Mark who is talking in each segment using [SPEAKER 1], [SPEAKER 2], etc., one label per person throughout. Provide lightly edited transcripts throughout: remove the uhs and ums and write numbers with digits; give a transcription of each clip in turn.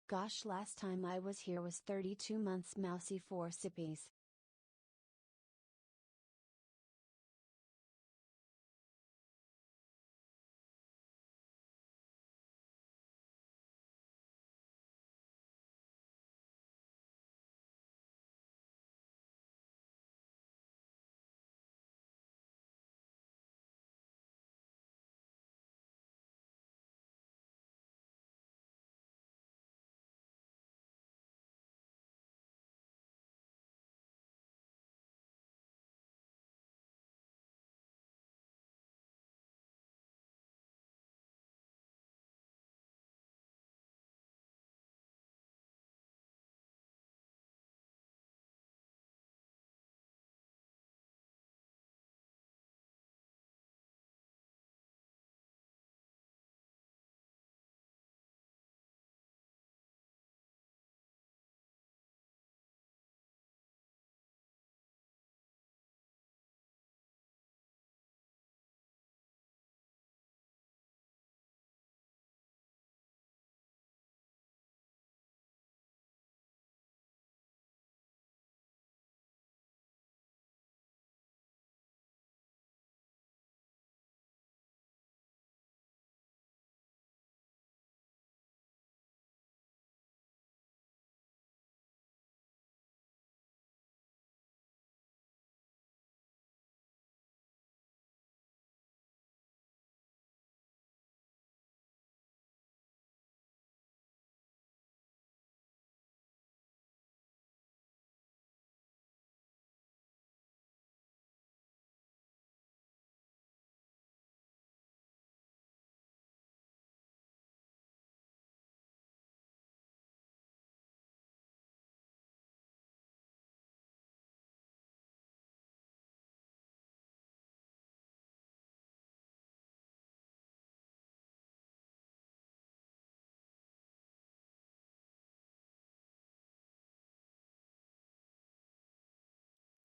[SPEAKER 1] Gosh, last time I was here was 32 months mousy 4 sippies.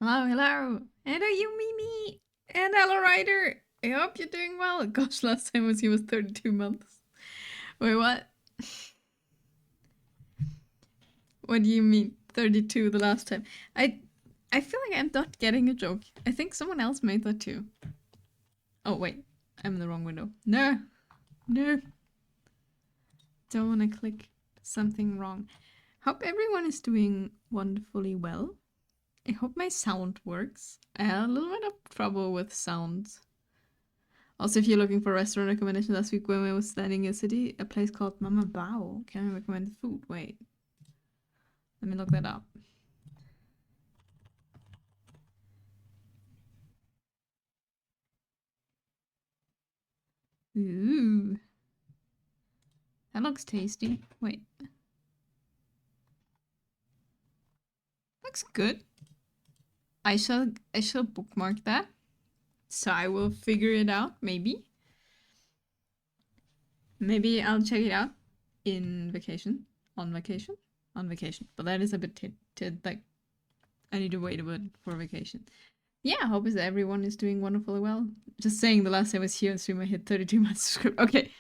[SPEAKER 2] Hello, hello. Hello, you Mimi. And hello, Ryder. I hope you're doing well. Gosh, last time he was 32 months. Wait, what? What do you mean 32 the last time? I feel like I'm not getting a joke. I think someone else made that too. Oh, wait. I'm in the wrong window. No. No. Don't want to click something wrong. Hope everyone is doing wonderfully well. I hope my sound works. I had a little bit of trouble with sounds. Also, if you're looking for a restaurant recommendation last week when I was standing in a city, a place called Mama Bao. Can I recommend food? Wait. Let me look that up. Ooh. That looks tasty. Wait. Looks good. I shall bookmark that. So I will figure it out, maybe. Maybe I'll check it out in vacation. On vacation? On vacation. But that is a bit like I need to wait a bit for vacation. Yeah, I hope that everyone is doing wonderfully well. Just saying the last time I was here on stream I hit 32 months script. Okay.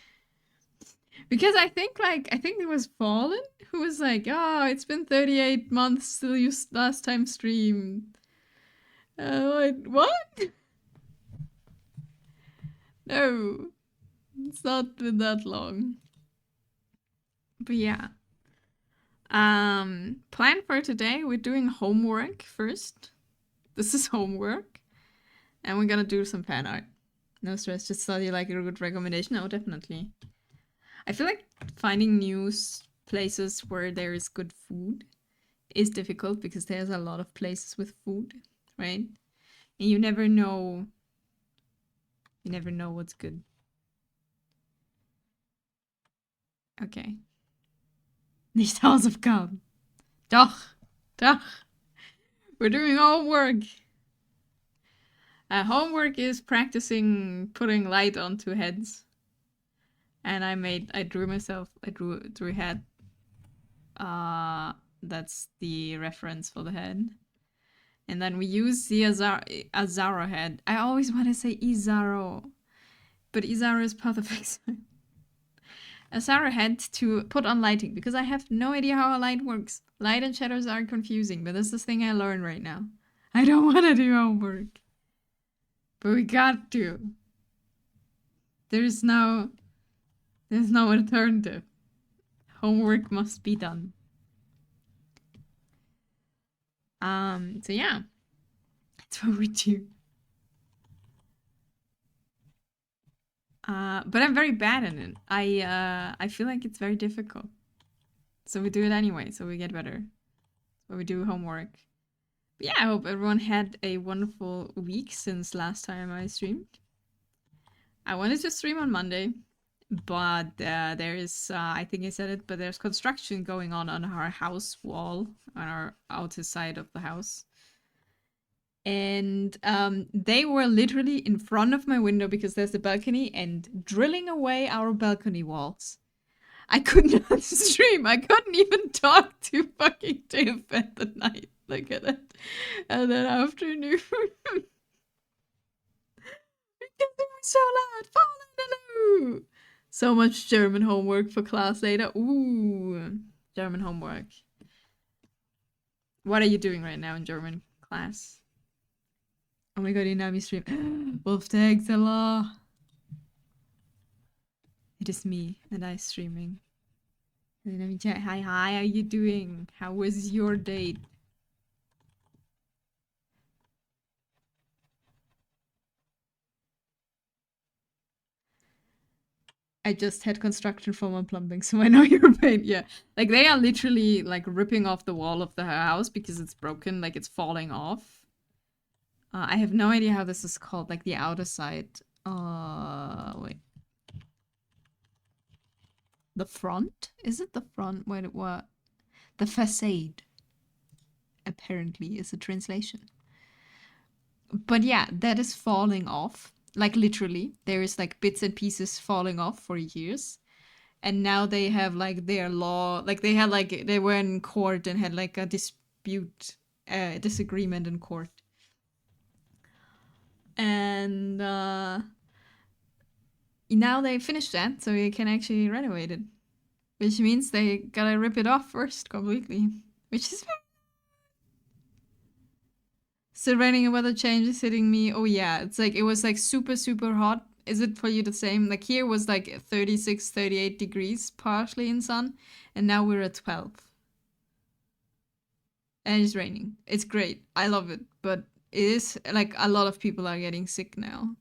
[SPEAKER 2] Because I think it was Fallen who was like, oh, it's been 38 months since you last time streamed. Like, what? No. It's not been that long. But yeah. Plan for today, we're doing homework first. This is homework. And we're gonna do some fan art. No stress, just thought you like a good recommendation. Oh, definitely. I feel like finding new places where there is good food is difficult because there's a lot of places with food, right? And you never know what's good. Okay. Nicht Hausaufgaben. Doch. Doch. We're doing homework. Homework is practicing putting light onto heads. And I drew a head. That's the reference for the head. And then we use the Azaro head. I always want to say Izaro. But Izaro is part of Exile. Sarah had to put on lighting because I have no idea how a light works. Light and shadows are confusing, but this is the thing I learned right now. I don't want to do homework, but we got to. There's no alternative. Homework must be done. So yeah, that's what we do. But I'm very bad at it. I feel like it's very difficult. So we do it anyway, so we get better. So we do homework. But yeah, I hope everyone had a wonderful week since last time I streamed. I wanted to stream on Monday, but there is, I think I said it, but there's construction going on our house wall, on our outer side of the house. And they were literally in front of my window because there's a balcony and drilling away our balcony walls. I could not stream. I couldn't even talk to fucking Dave at the night. Like at that afternoon. Because it was so loud. Falling hello. So much German homework for class later. Ooh, German homework. What are you doing right now in German class? Oh my god, Inami stream. Wolf tags a lot. It is me and I streaming. Inami chat, hi, how are you doing? How was your date? I just had construction for my plumbing, so I know your pain. Yeah, like they are literally like ripping off the wall of the house because it's broken, like it's falling off. I have no idea how this is called, like the outer side. Wait. The front? Is it the front? Wait, what? The facade. Apparently is a translation. But yeah, that is falling off. Like literally. There is like bits and pieces falling off for years. And now they have like their law, like they had like, they were in court and had like a disagreement in court. And now they finished that, so you can actually renovate it. Which means they gotta rip it off first completely. Which is very... Still raining and weather change is hitting me. Oh yeah, it's like, it was like super, super hot. Is it for you the same? Like here was like 36, 38 degrees partially in sun. And now we're at 12. And it's raining. It's great. I love it. But it is like a lot of people are getting sick now.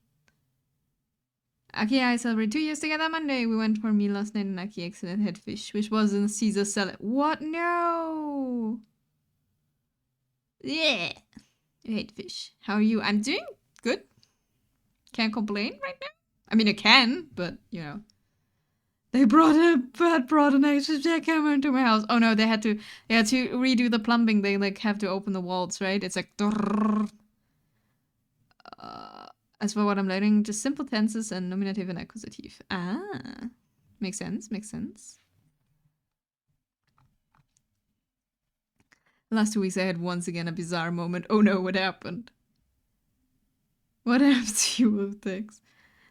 [SPEAKER 2] Aki, I celebrate 2 years together Monday. We went for a meal last night and Aki accidentally had fish, which was in Caesar salad. What? No! Yeah. I hate fish. How are you? I'm doing good. Can't complain right now. I mean, I can, but, you know. They brought an extra jackhammer into my house. Oh no, they had to redo the plumbing. They like have to open the walls, right? It's like as for what I'm learning, just simple tenses and nominative and accusative. Ah, makes sense, makes sense. The last 2 weeks I had once again a bizarre moment. Oh no, what happened? What happened to you with things?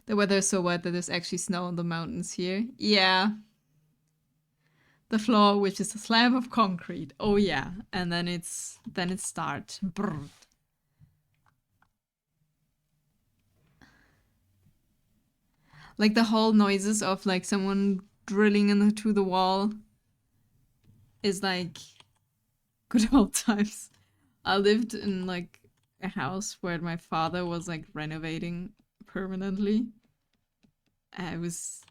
[SPEAKER 2] The weather is so wet that there's actually snow on the mountains here. Yeah. The floor, which is a slab of concrete. Oh yeah. And then it starts. Brr. Like the whole noises of like someone drilling into the wall is like good old times. I lived in like a house where my father was like renovating permanently. I was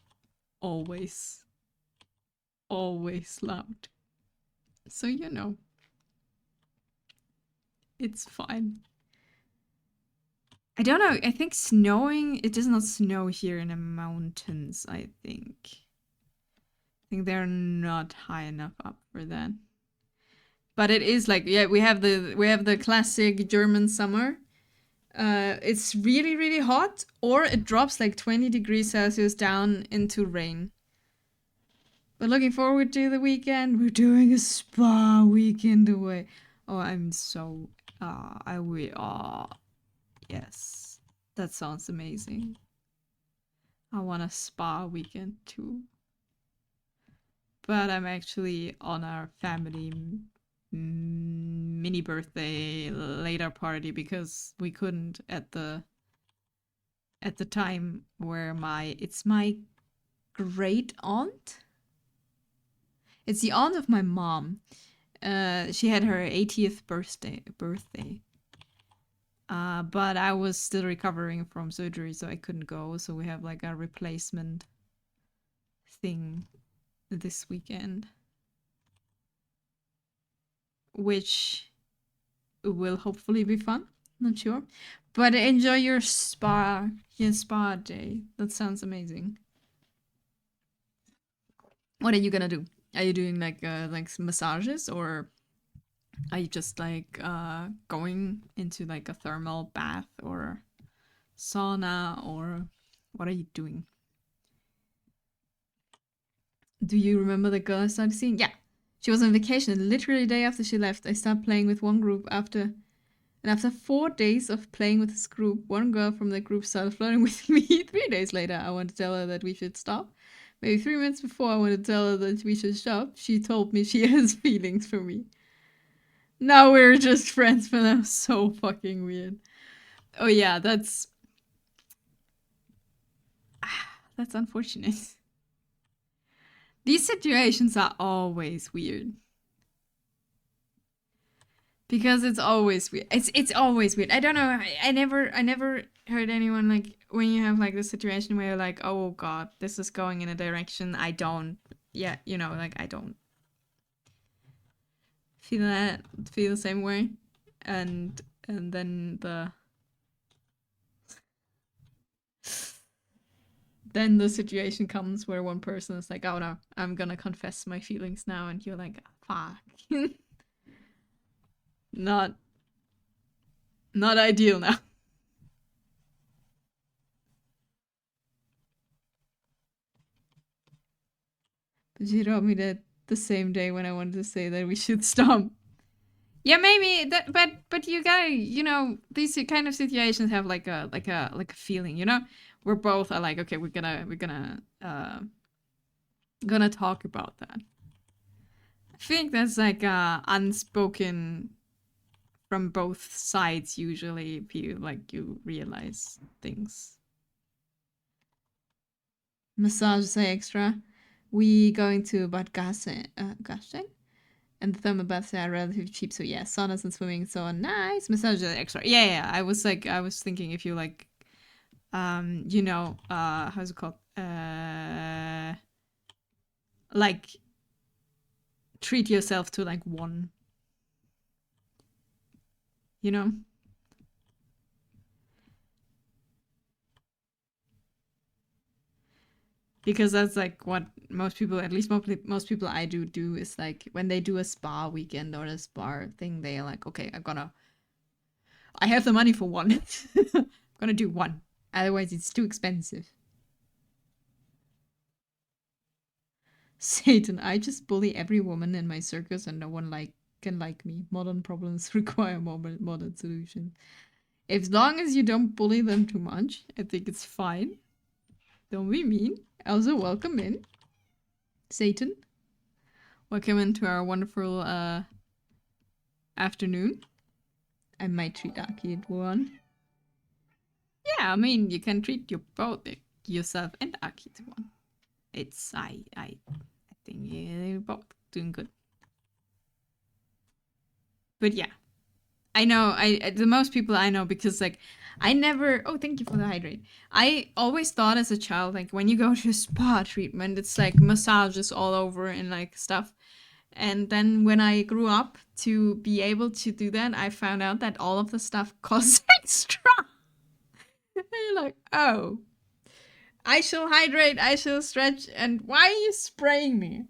[SPEAKER 2] always loud. So you know. It's fine. I don't know. I think snowing, it does not snow here in the mountains, I think. I think they're not high enough up for that. But it is like, yeah, we have the classic German summer. It's really, really hot, or it drops like 20 degrees Celsius down into rain. But looking forward to the weekend. We're doing a spa weekend away. Oh, I'm so, yes. That sounds amazing. I want a spa weekend too. but I'm actually on our family mini birthday later party because we couldn't at the time where it's my great aunt. It's the aunt of my mom. She had her 80th birthday. But I was still recovering from surgery, so I couldn't go. So we have like a replacement thing this weekend, which will hopefully be fun. Not sure, but enjoy your spa day. That sounds amazing. What are you gonna do? Are you doing like massages, or are you just like going into like a thermal bath or sauna, or what are you doing? Do you remember the girl I started seeing? Yeah. She was on vacation. Literally the day after she left, I started playing with one group and after 4 days of playing with this group, one girl from the group started flirting with me. 3 days later, I wanted to tell her that we should stop. Maybe 3 minutes before I wanted to tell her that we should stop, she told me she has feelings for me. Now we're just friends, but I'm so fucking weird. Oh yeah, that's unfortunate. These situations are always weird. Because it's always weird. It's always weird. I don't know. I never heard anyone like when you have like the situation where you're like, oh god, this is going in a direction I don't. Yeah, you know, like I don't feel the same way, and then the situation comes where one person is like, oh no, I'm gonna confess my feelings now, and you're like, fuck. Not ideal now. But she wrote me that the same day when I wanted to say that we should stop. Yeah, maybe that, but you gotta, you know, these kind of situations have like a feeling, you know. We're both are like, okay, we're gonna talk about that. I think that's like unspoken from both sides. Usually, if you like, you realize things. Massage extra. We going to Bad Gastein, and the thermal baths are relatively cheap. So yeah, saunas and swimming, so nice. Massage extra. Yeah. I was thinking if you like, you know, how's it called? Like treat yourself to like one, you know. Because that's like what most people, at least most people I do is like when they do a spa weekend or a spa thing, they're like, okay, I have the money for one. I'm gonna do one. Otherwise, it's too expensive. Satan, I just bully every woman in my circus and no one can like me. Modern problems require modern solutions. As long as you don't bully them too much, I think it's fine. Don't be mean. Also, welcome in. Satan. Welcome into our wonderful afternoon. I might treat Aki to one. Yeah, I mean, you can treat yourself and Aki to one. It's I think you're both doing good. But yeah, I know the most people I know, because like I never. Oh, thank you for the hydrate. I always thought as a child, like when you go to a spa treatment, it's like massages all over and like stuff. And then when I grew up to be able to do that, I found out that all of the stuff costs extra. And you're like, oh, I shall hydrate, I shall stretch, and why are you spraying me?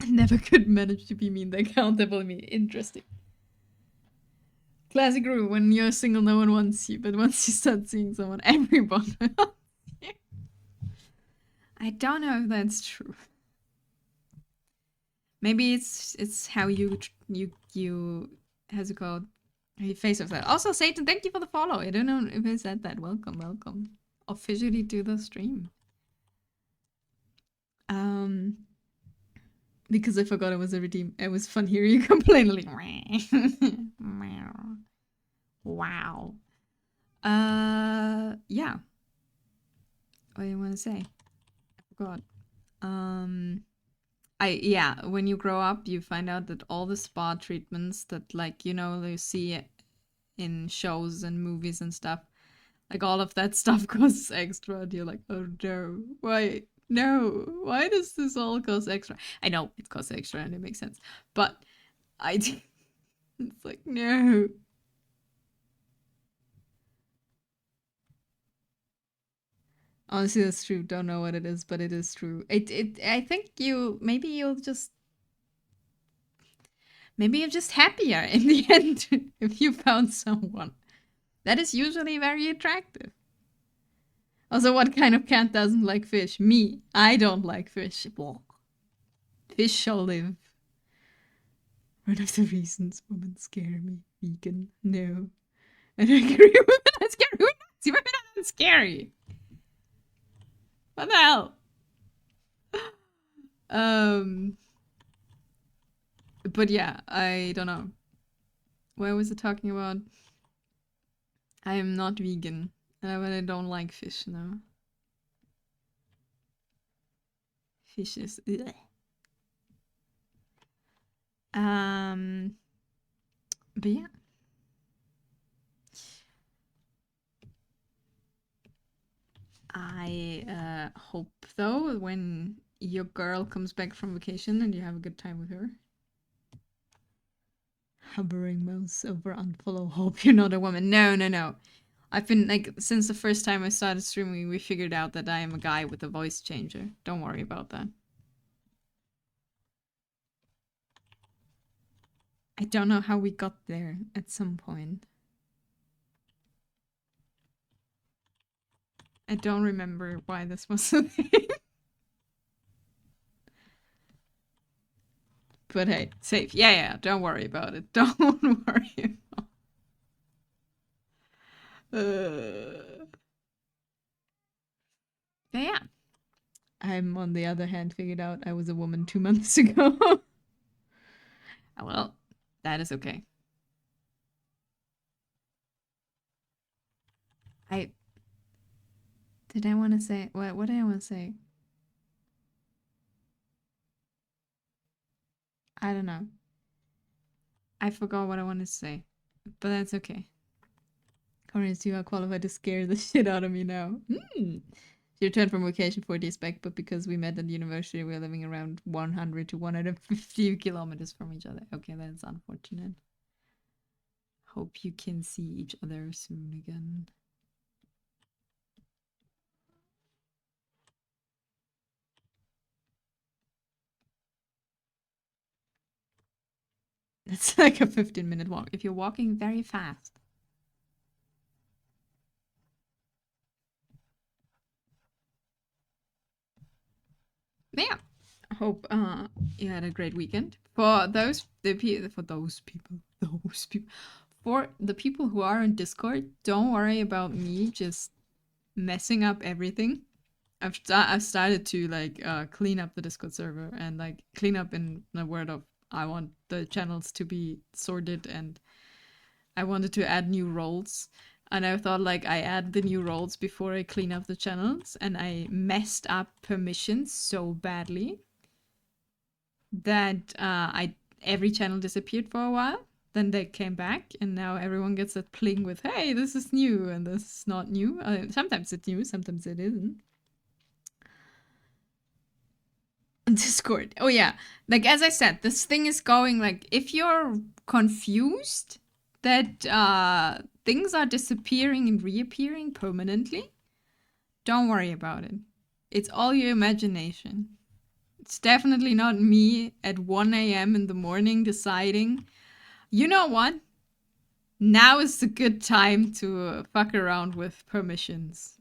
[SPEAKER 2] I never could manage to be mean. They countable me. Interesting. Classic rule: when you're single, no one wants you, but once you start seeing someone, everyone wants you. I don't know if that's true. Maybe it's how you how's it called? How you face of that. Also, Satan, thank you for the follow. I don't know if I said that. Welcome. Officially to the stream. Because I forgot it was a redeem. It was fun hearing you complain like wow. Yeah. What do you want to say? I forgot. When you grow up, you find out that all the spa treatments that, like, you know, you see in shows and movies and stuff, like all of that stuff costs extra, and you're like, oh no, why? No, why does this all cost extra? I know it costs extra and it makes sense, but it's like, no. Honestly, that's true. Don't know what it is, but it is true. I think maybe you're just happier in the end if you found someone. That is usually very attractive. Also, what kind of cat doesn't like fish? Me. I don't like fish. Fish shall live. One of the reasons women scare me. Vegan. No. And I agree, women are scary. Women are not scary. What the hell? But yeah, I don't know. Where was it talking about? I am not vegan. But I don't like fish now. Fish is... Ugh. But yeah. I hope, though, when your girl comes back from vacation and you have a good time with her. Hovering mouse over unfollow. Hope you're not a woman. No. I've been, like, since the first time I started streaming, we figured out that I am a guy with a voice changer. Don't worry about that. I don't know how we got there at some point. I don't remember why this was a thing. But hey, safe. Yeah, don't worry about it. Don't worry about yeah. I'm, on the other hand, figured out I was a woman 2 months ago. Well, that is okay. Did I want to say... What did I want to say? I don't know. I forgot what I wanted to say. But that's okay. Corners, you are qualified to scare the shit out of me now. She returned from vacation 4 days back, but because we met at university, we're living around 100 to 150 kilometers from each other. Okay, that's unfortunate. Hope you can see each other soon again. It's like a 15-minute walk if you're walking very fast. Yeah. I hope you had a great weekend. For the people who are in Discord, don't worry about me just messing up everything. I've started to like clean up the Discord server and like clean up in the word of I want the channels to be sorted, and I wanted to add new roles. And I thought, like, I add the new roles before I clean up the channels, and I messed up permissions so badly that every channel disappeared for a while. Then they came back, and now everyone gets a pling with, hey, this is new, and this is not new. Sometimes it's new, sometimes it isn't. Discord. Oh yeah, like as I said, this thing is going, like, if you're confused that things are disappearing and reappearing permanently, don't worry about it. It's all your imagination. It's definitely not me at 1 a.m. in the morning deciding, you know what? Now is the good time to fuck around with permissions.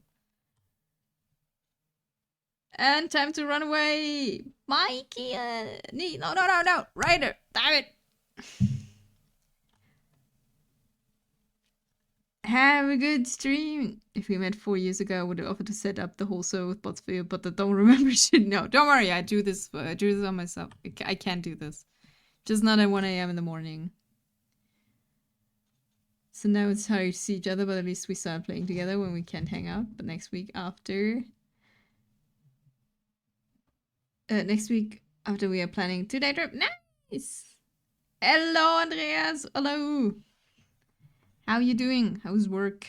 [SPEAKER 2] And time to run away. Mikey, no. Ryder, damn it. Have a good stream. If we met 4 years ago, I would have offered to set up the whole server with bots for you, but I don't remember shit. No, don't worry. I do this on myself. I can't do this. Just not at 1 a.m. in the morning. So now it's hard to see each other, but at least we start playing together when we can't hang out. But next week after we are planning 2-day trip. Nice. Hello, Andreas. Hello. How you doing? How's work?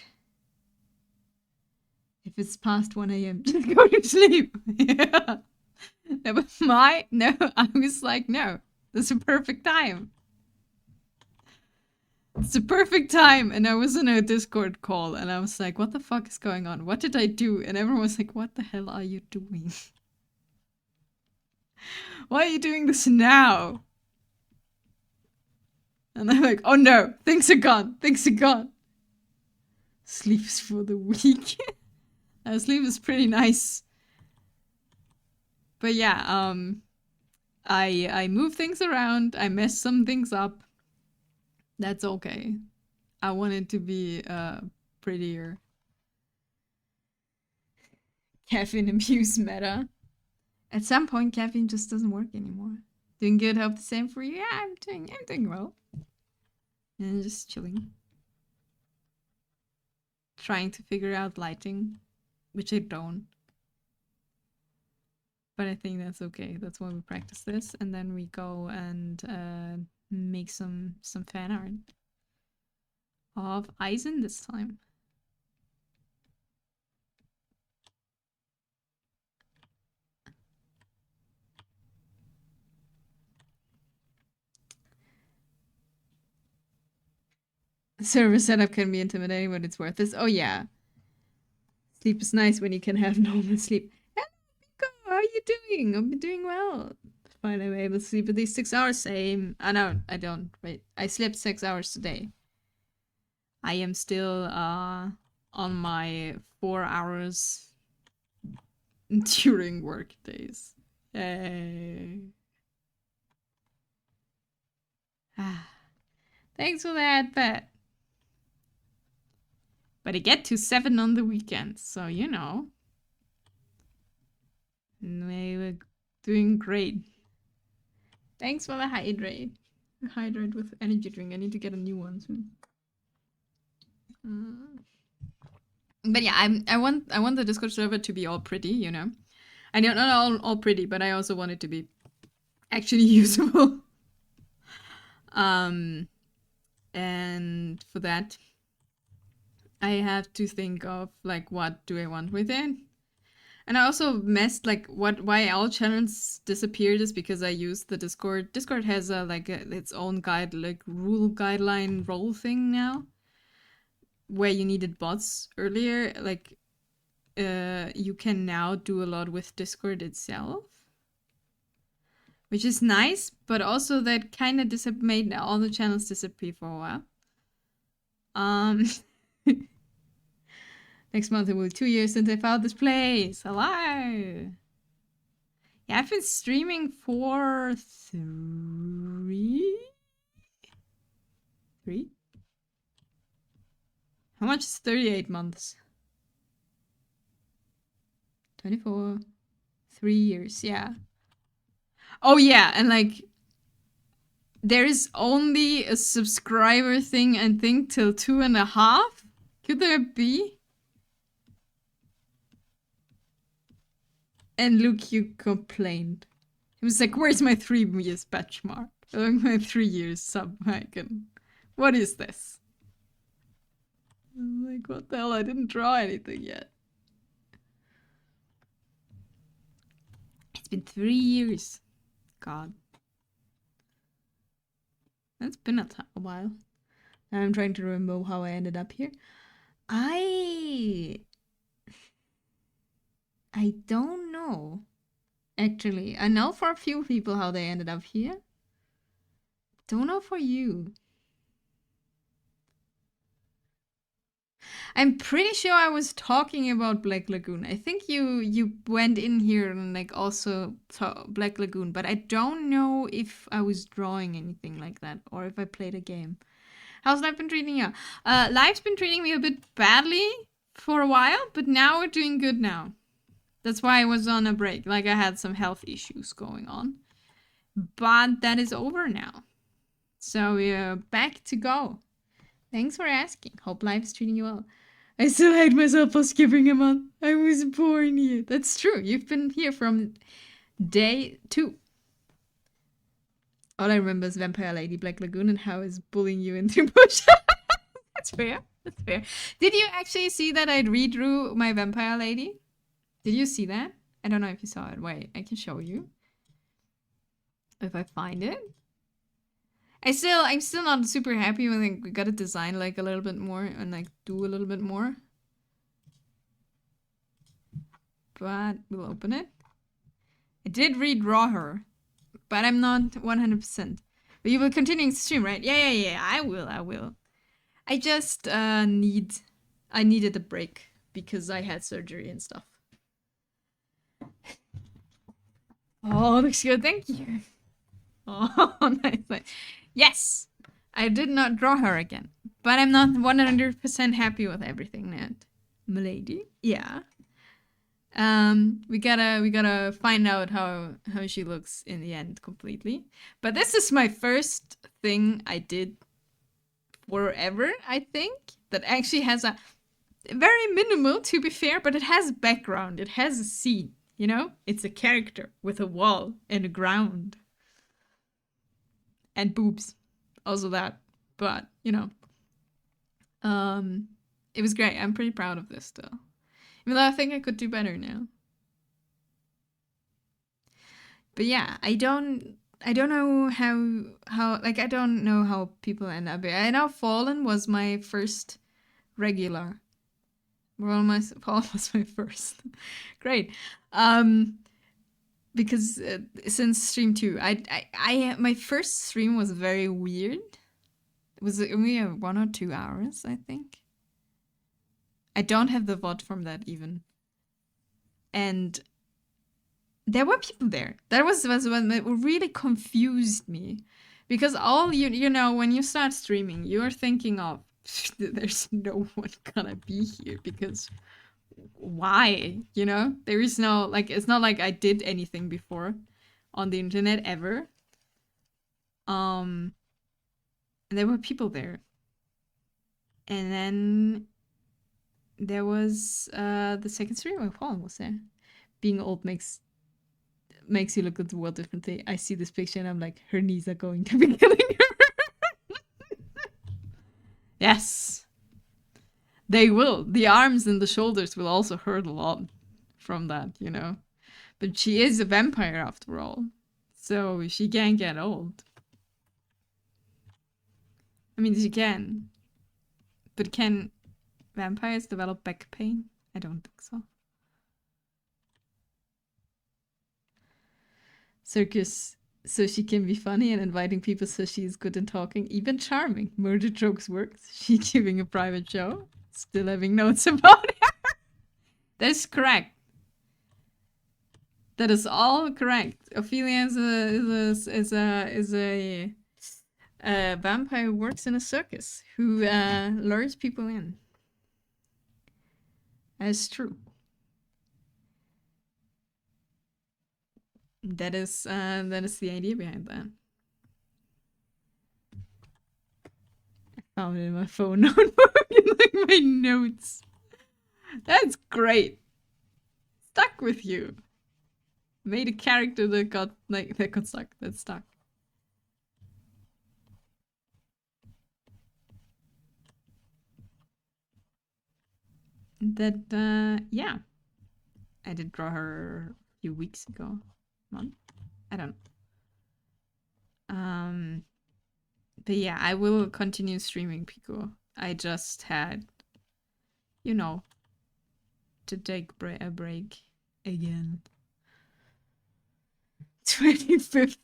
[SPEAKER 2] If it's past 1 a.m., just go to sleep. Yeah. No, I was like, no, that's a perfect time. It's the perfect time. And I was in a Discord call and I was like, what the fuck is going on? What did I do? And everyone was like, what the hell are you doing? Why are you doing this now? And I'm like, oh no, things are gone. Things are gone. Sleep is for the weak. Sleep is pretty nice. But yeah, I move things around. I mess some things up. That's okay. I want it to be prettier. Caffeine abuse meta. At some point, caffeine just doesn't work anymore. Doing good, hope the same for you. Yeah, I'm doing well. And just chilling. Trying to figure out lighting, which I don't. But I think that's okay. That's why we practice this, and then we go and make some fan art of Aizen this time. Server setup can be intimidating, but it's worth this. Oh yeah. Sleep is nice when you can have normal sleep. Hello, Pico! How are you doing? I've been doing well. Finally able to sleep at least 6 hours. Same. No, I don't. Wait. I slept 6 hours today. I am still on my 4 hours during work days. Yay. Thanks for that, Pat. But I get to 7 on the weekends, so you know. We were doing great. Thanks for the hydrate. Hydrate with energy drink. I need to get a new one soon. But yeah, I want the Discord server to be all pretty, you know. I know not all pretty, but I also want it to be actually usable. And for that, I have to think of like what do I want with it. And I also messed like why all channels disappeared is because I used the Discord. Discord has its own rule guideline role thing now, where you needed bots earlier. Like you can now do a lot with Discord itself, which is nice, but also that kind of made all the channels disappear for a while. Next month it will be 2 years since I found this place. Hello! Yeah, I've been streaming for 3? How much is 38 months? 24. 3 years, yeah. Oh yeah, and like there is only a subscriber thing I think till 2.5. Could there be? And Luke, you complained. He was like, where's my 3 years benchmark? My 3 years sub icon. What is this? I'm like, what the hell? I didn't draw anything yet. It's been 3 years. God. That's been a while. I'm trying to remember how I ended up here. I don't know. Actually, I know for a few people how they ended up here. Don't know for you. I'm pretty sure I was talking about Black Lagoon. I think you went in here and like also Black Lagoon, but I don't know if I was drawing anything like that or if I played a game. How's life been treating you? Life's been treating me a bit badly for a while, but now we're doing good now. That's why I was on a break. Like, I had some health issues going on. But that is over now. So we're back to go. Thanks for asking. Hope life's treating you well. I still hate myself for skipping a month. I was born here. That's true. You've been here from day 2. All I remember is Vampire Lady Black Lagoon and how it's bullying you into bush. That's fair. That's fair. Did you actually see that I redrew my Vampire Lady? Did you see that? I don't know if you saw it. Wait, I can show you. If I find it. I'm still not super happy when we gotta design like a little bit more and like do a little bit more. But we'll open it. I did redraw her, but I'm not 100%. But you will continue to stream, right? Yeah. I will. I just I needed a break because I had surgery and stuff. Oh, looks good. Thank you. Oh, nice. Yes, I did not draw her again, but I'm not 100% happy with everything yet, milady. Yeah. We gotta find out how she looks in the end completely. But this is my first thing I did forever, I think, that actually has a very minimal, to be fair, but it has background. It has a scene, you know? It's a character with a wall and a ground. And boobs. Also that. But, you know. It was great. I'm pretty proud of this still. Even though I think I could do better now. But yeah, I don't know how like I don't know how people end up here. I know Fallen was my first regular. Fallen was my first. Great. Because since stream 2, I my first stream was very weird. It was only 1 or 2 hours, I think. I don't have the VOD from that even. And there were people there. That was what really confused me. Because all you know, when you start streaming, you're thinking of, there's no one gonna be here because why? You know? There is no, like, it's not like I did anything before on the internet ever. And there were people there. And then there was the second stream where Fallen was there. Being old makes you look at the world differently. I see this picture and I'm like, her knees are going to be killing her. Yes. They will. The arms and the shoulders will also hurt a lot from that, you know. But she is a vampire after all. So she can get old. I mean, she can. But can vampires develop back pain? I don't think so. Circus, so she can be funny and inviting people so she's good in talking, even charming. Murder jokes works. She giving a private show. Still having notes about her. That's correct. That is all correct. Ophelia is a vampire who works in a circus who lures people in. That's true. That is the idea behind that. I found it in my phone notebook in like my notes. That's great. Stuck with you. Made a character that got stuck. That's stuck. That yeah. I did draw her a few weeks ago. Month? I don't know. But yeah, I will continue streaming Pico. I just had, you know, to take a break again. 25th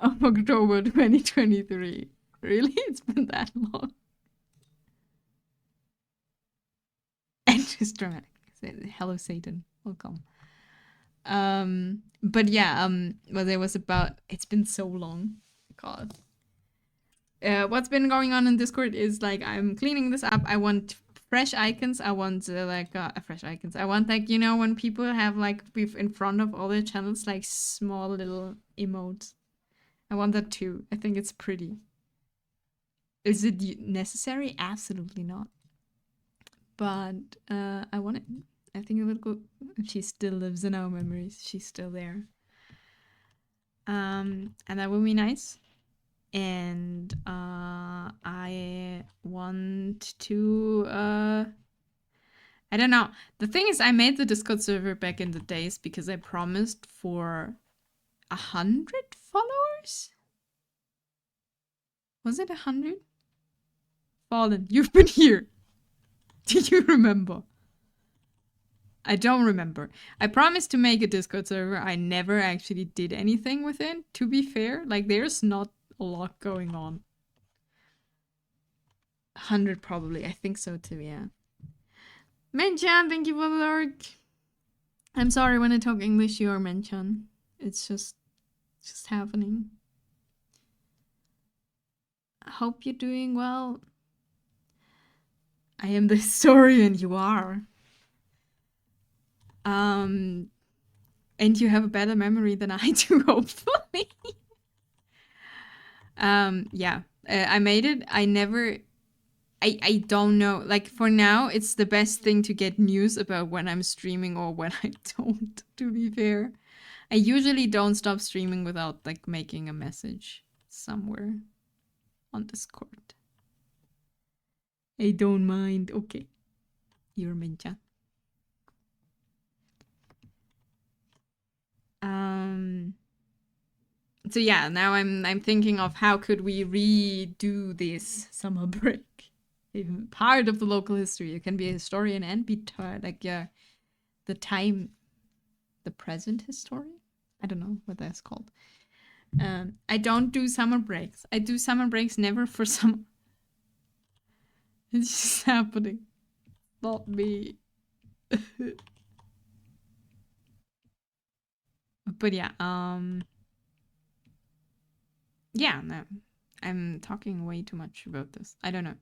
[SPEAKER 2] of October 2023. Really? It's been that long. And just dramatic. Hello, Satan. Welcome. But yeah, well, there was about, it's been so long. God. what's been going on in Discord is like I'm cleaning this up. I want fresh icons. I want fresh icons. I want like, you know, when people have like in front of all their channels like small little emotes. I want that too. I think it's pretty. Is it necessary? Absolutely not. But I want it. I think it would go. She still lives in our memories. She's still there. And that would be nice. And I want to I don't know. The thing is, I made the Discord server back in the days because I promised for 100 followers. Was it 100? Fallen, you've been here. Do you remember? I don't remember. I promised to make a Discord server. I never actually did anything with it, to be fair. Like, there's not a lot going on. 100 probably. I think so too, yeah. Menchan, thank you for the lurk. I'm sorry when I talk English, you're Menchan. It's just happening. I hope you're doing well. I am the historian, you are. And you have a better memory than I do, hopefully. Yeah, I made it. I don't know. Like, for now, it's the best thing to get news about when I'm streaming or when I don't, to be fair. I usually don't stop streaming without, like, making a message somewhere on Discord. I don't mind. Okay. You're Mincha. So yeah, now I'm thinking of how could we redo this summer break. Even part of the local history. You can be a historian and be like the present historian. I don't know what that's called. I don't do summer breaks. I do summer breaks never for summer. It's just happening. Not me. But yeah, yeah, no. I'm talking way too much about this. I don't know.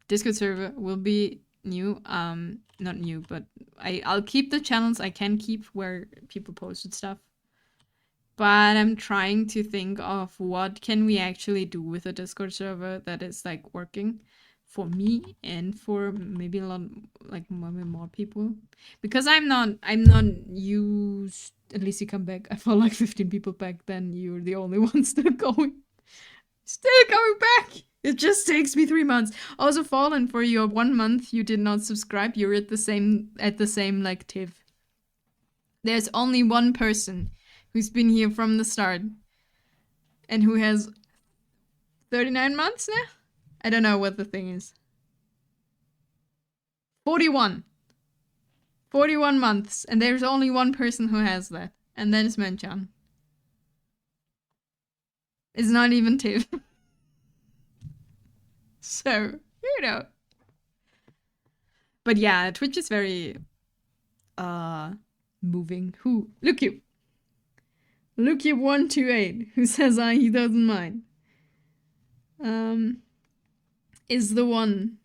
[SPEAKER 2] Discord server will be new. Not new, but I'll keep the channels I can keep where people posted stuff. But I'm trying to think of what can we actually do with a Discord server that is like working for me and for maybe a lot like more people. Because I'm not used. At least you come back. I felt like 15 people back then. You're the only one still going. Still going back. It just takes me 3 months. Also, Fallen, for your 1 month you did not subscribe. You're at the same like Tiv. There's only one person who's been here from the start and who has 39 months now. I don't know what the thing is. 41 months, and there's only one person who has that, and that is Menchan. It's not even Tiv. So, you know. But yeah, Twitch is very moving. Who? Luke 128, who says he doesn't mind. Is the one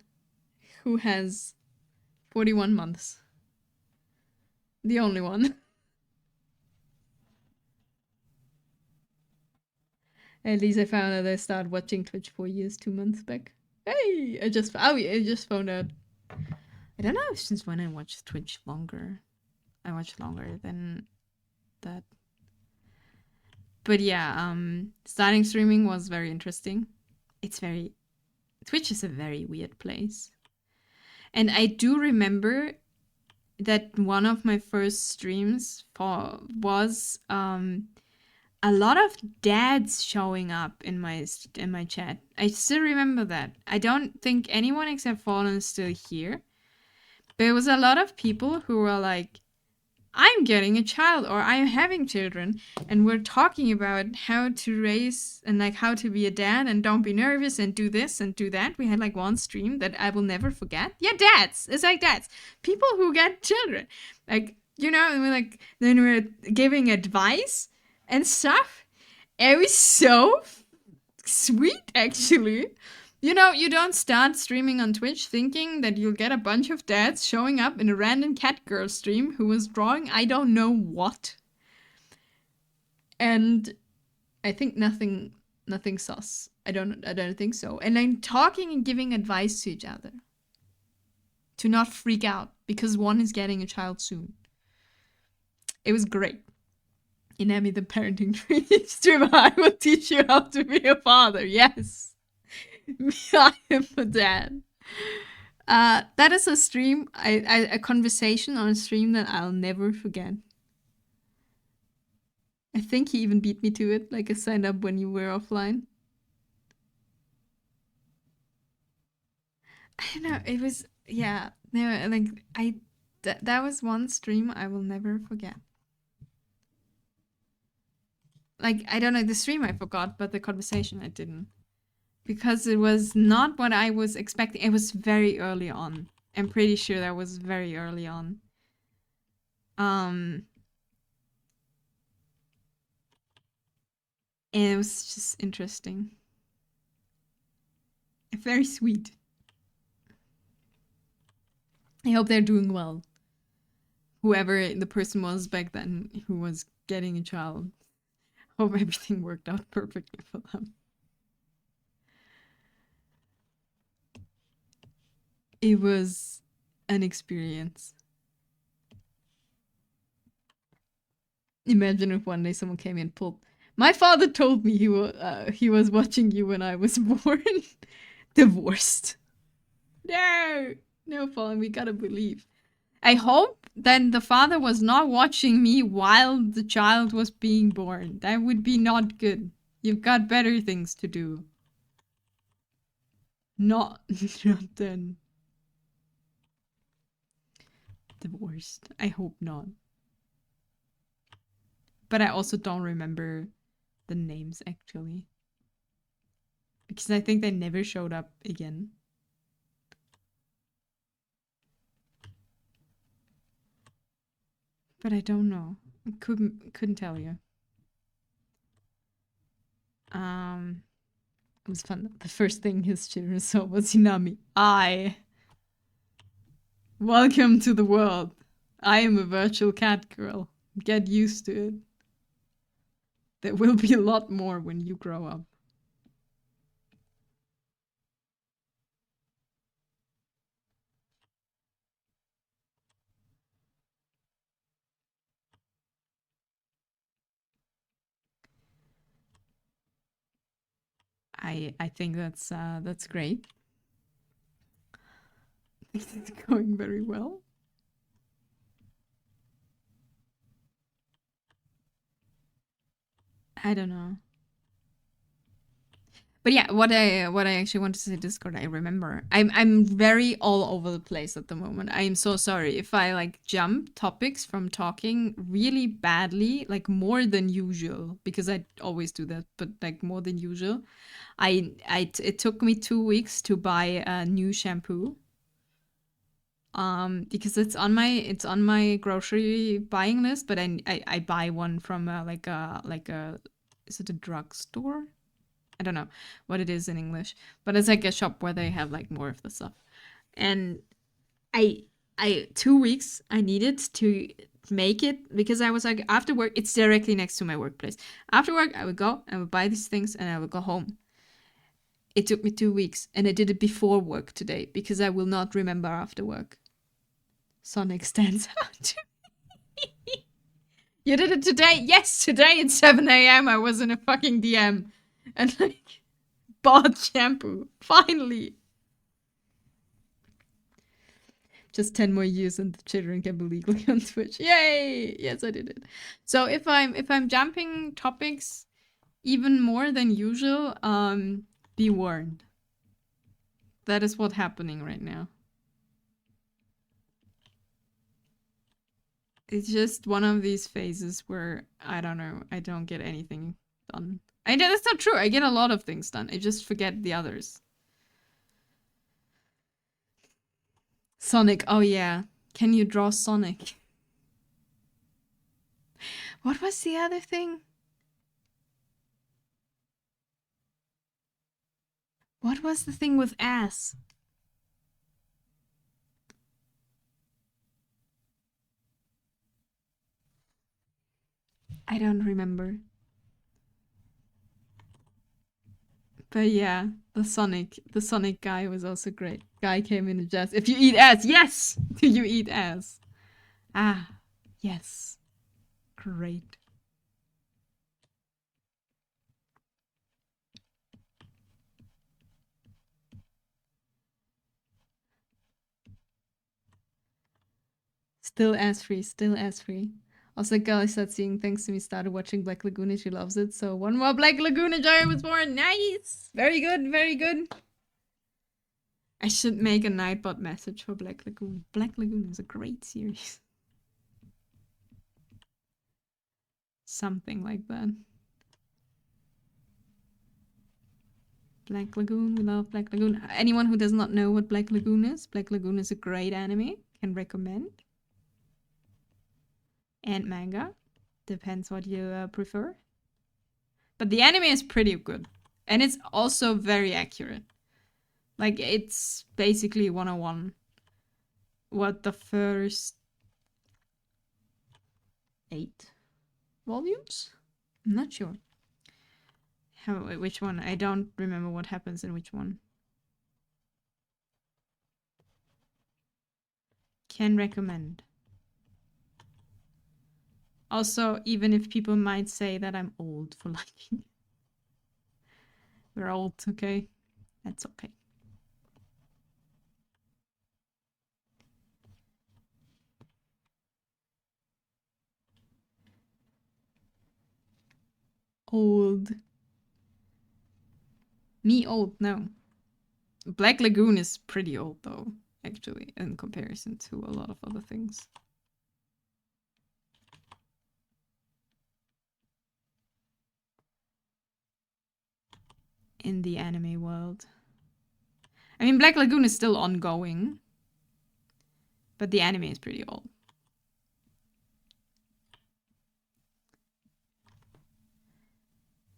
[SPEAKER 2] who has 41 months. The only one. At least I found out I started watching Twitch 4 years, 2 months back. Hey, I just found out. I don't know since when I watched Twitch longer. I watched longer than that. But yeah, starting streaming was very interesting. Twitch is a very weird place. And I do remember that one of my first streams was a lot of dads showing up in my chat. I still remember that. I don't think anyone except Fallen is still here. But it was a lot of people who were like, I'm getting a child or I'm having children, and we're talking about how to raise and like how to be a dad and don't be nervous and do this and do that. We had like one stream that I will never forget. Yeah, dads. It's like dads. People who get children. Like, you know, and we're like, then we're giving advice and stuff. It was so sweet, actually. You know, you don't start streaming on Twitch thinking that you'll get a bunch of dads showing up in a random cat girl stream who was drawing I don't know what. And I think nothing sus. I don't think so. And then talking and giving advice to each other. To not freak out because one is getting a child soon. It was great. Inami the parenting tree streamer, I will teach you how to be a father. Yes. I am a dad. That is a stream, a conversation on a stream that I'll never forget. I think he even beat me to it, like I signed up when you were offline. I don't know, it was, yeah, no, like, that was one stream I will never forget. Like, I don't know, the stream I forgot, but the conversation I didn't. Because it was not what I was expecting. It was very early on. I'm pretty sure that was very early on. And it was just interesting. Very sweet. I hope they're doing well. Whoever the person was back then who was getting a child. Hope everything worked out perfectly for them. It was an experience. Imagine if one day someone came in and pulled. My father told me he was watching you when I was born. Divorced. No, Fallen, we gotta believe. I hope that the father was not watching me while the child was being born. That would be not good. You've got better things to do. Not then. Divorced. I hope not. But I also don't remember the names, actually. Because I think they never showed up again. But I don't know. I couldn't tell you. It was fun. The first thing his children saw was Inami. Welcome to the world. I am a virtual cat girl. Get used to it. There will be a lot more when you grow up. I think that's great. It's going very well. I don't know. But yeah, what I actually wanted to say Discord, I remember. I'm very all over the place at the moment. I am so sorry if I like jump topics from talking really badly, like more than usual, because I always do that, but like more than usual. It took me 2 weeks to buy a new shampoo. Because it's on my grocery buying list, but I buy one from like a is it a drugstore? I don't know what it is in English, but it's like a shop where they have like more of the stuff. And I 2 weeks I needed to make it because I was like after work, it's directly next to my workplace. After work, I would go, I would buy these things, and I would go home. It took me 2 weeks, and I did it before work today because I will not remember after work. Sonic stands out to me. You did it today? Yes, today at 7 a.m. I was in a fucking DM and like bought shampoo. Finally. Just 10 more years and the children can be legally on Twitch. Yay! Yes, I did it. So if I'm jumping topics even more than usual, be warned. That is what's happening right now. It's just one of these phases where, I don't know, I don't get anything done. That's not true. I get a lot of things done. I just forget the others. Sonic. Oh, yeah. Can you draw Sonic? What was the other thing? What was the thing with ass? I don't remember. But yeah, the Sonic guy was also great. Guy came in and just, if you eat ass, yes! Do you eat ass? Ah, yes. Great. Still ass free, still ass free. Also, girl I started seeing thanks to me started watching Black Lagoon and she loves it. So one more Black Lagoon enjoyer was born. Nice! Very good, very good. I should make a Nightbot message for Black Lagoon. Black Lagoon is a great series. Something like that. Black Lagoon, we love Black Lagoon. Anyone who does not know what Black Lagoon is a great anime. Can recommend. And manga. Depends what you prefer. But the anime is pretty good. And it's also very accurate. Like, it's basically 101. What the first 8 volumes? I'm not sure. Which one? I don't remember what happens in which one. Can recommend. Also, even if people might say that I'm old for liking. We're old, okay? That's okay. Old. Me old, no. Black Lagoon is pretty old though, actually, in comparison to a lot of other things. In the anime world. I mean, Black Lagoon is still ongoing, but the anime is pretty old.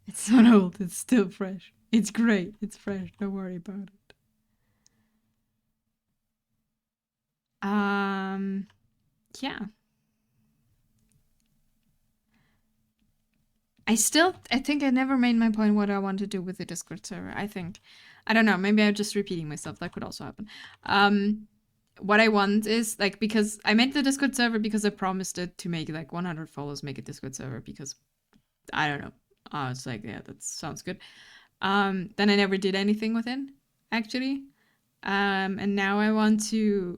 [SPEAKER 2] It's not old, it's still fresh. It's great, it's fresh, don't worry about it. Yeah. I think I never made my point what I want to do with the Discord server. I don't know, maybe I'm just repeating myself. That could also happen. What I want is, like, because I made the Discord server because I promised it to make, like, 100 follows, make a Discord server because, I don't know. It's like, yeah, that sounds good. Then I never did anything with it, actually. And now I want to...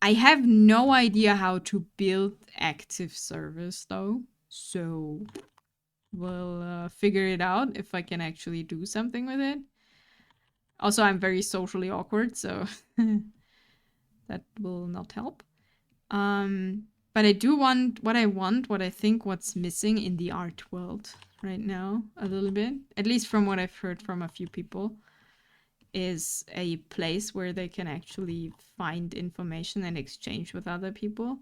[SPEAKER 2] I have no idea how to build active servers, though. So... we'll figure it out if I can actually do something with it. Also, I'm very socially awkward, so that will not help. But I do want what I think what's missing in the art world right now, a little bit, at least from what I've heard from a few people, is a place where they can actually find information and exchange with other people.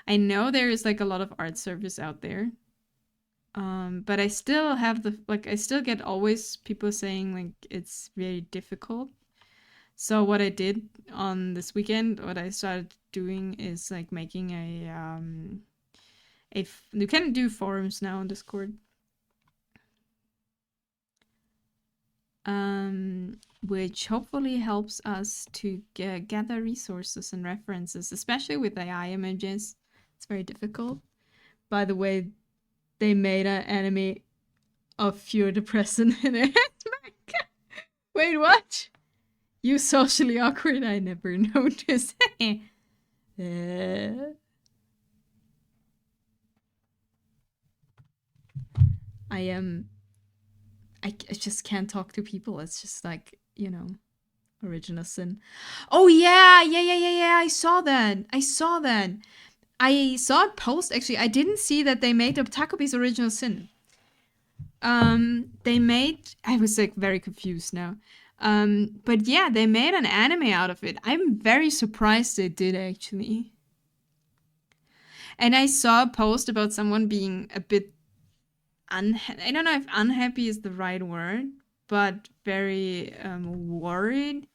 [SPEAKER 2] I know there is like a lot of art service out there. But I still have I still get always people saying like it's very difficult. So what I did on this weekend, what I started doing is like making you can do forums now on Discord. Which hopefully helps us to gather resources and references, especially with AI images. It's very difficult. By the way, they made an anime of Fear the Present in it. Wait, what? You socially awkward? I never noticed. I am. I just can't talk to people. It's just like, you know, original sin. Oh yeah. I saw that. I saw a post actually. I didn't see that they made Takopi's original sin. I was like very confused now. But yeah, they made an anime out of it. I'm very surprised they did actually. And I saw a post about someone being a bit I don't know if unhappy is the right word, but very worried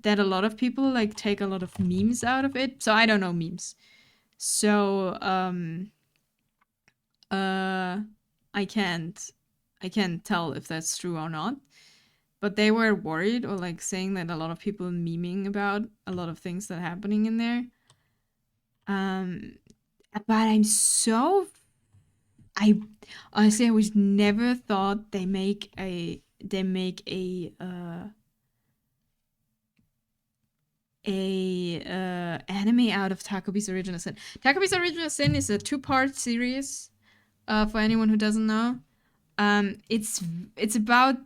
[SPEAKER 2] that a lot of people like take a lot of memes out of it. So I don't know memes. So I can't tell if that's true or not. But they were worried or like saying that a lot of people memeing about a lot of things that are happening in there. But I'm so I honestly I was never thought they make a anime out of Takobi's Original Sin. Takobi's Original Sin is a 2-part series. For anyone who doesn't know, it's about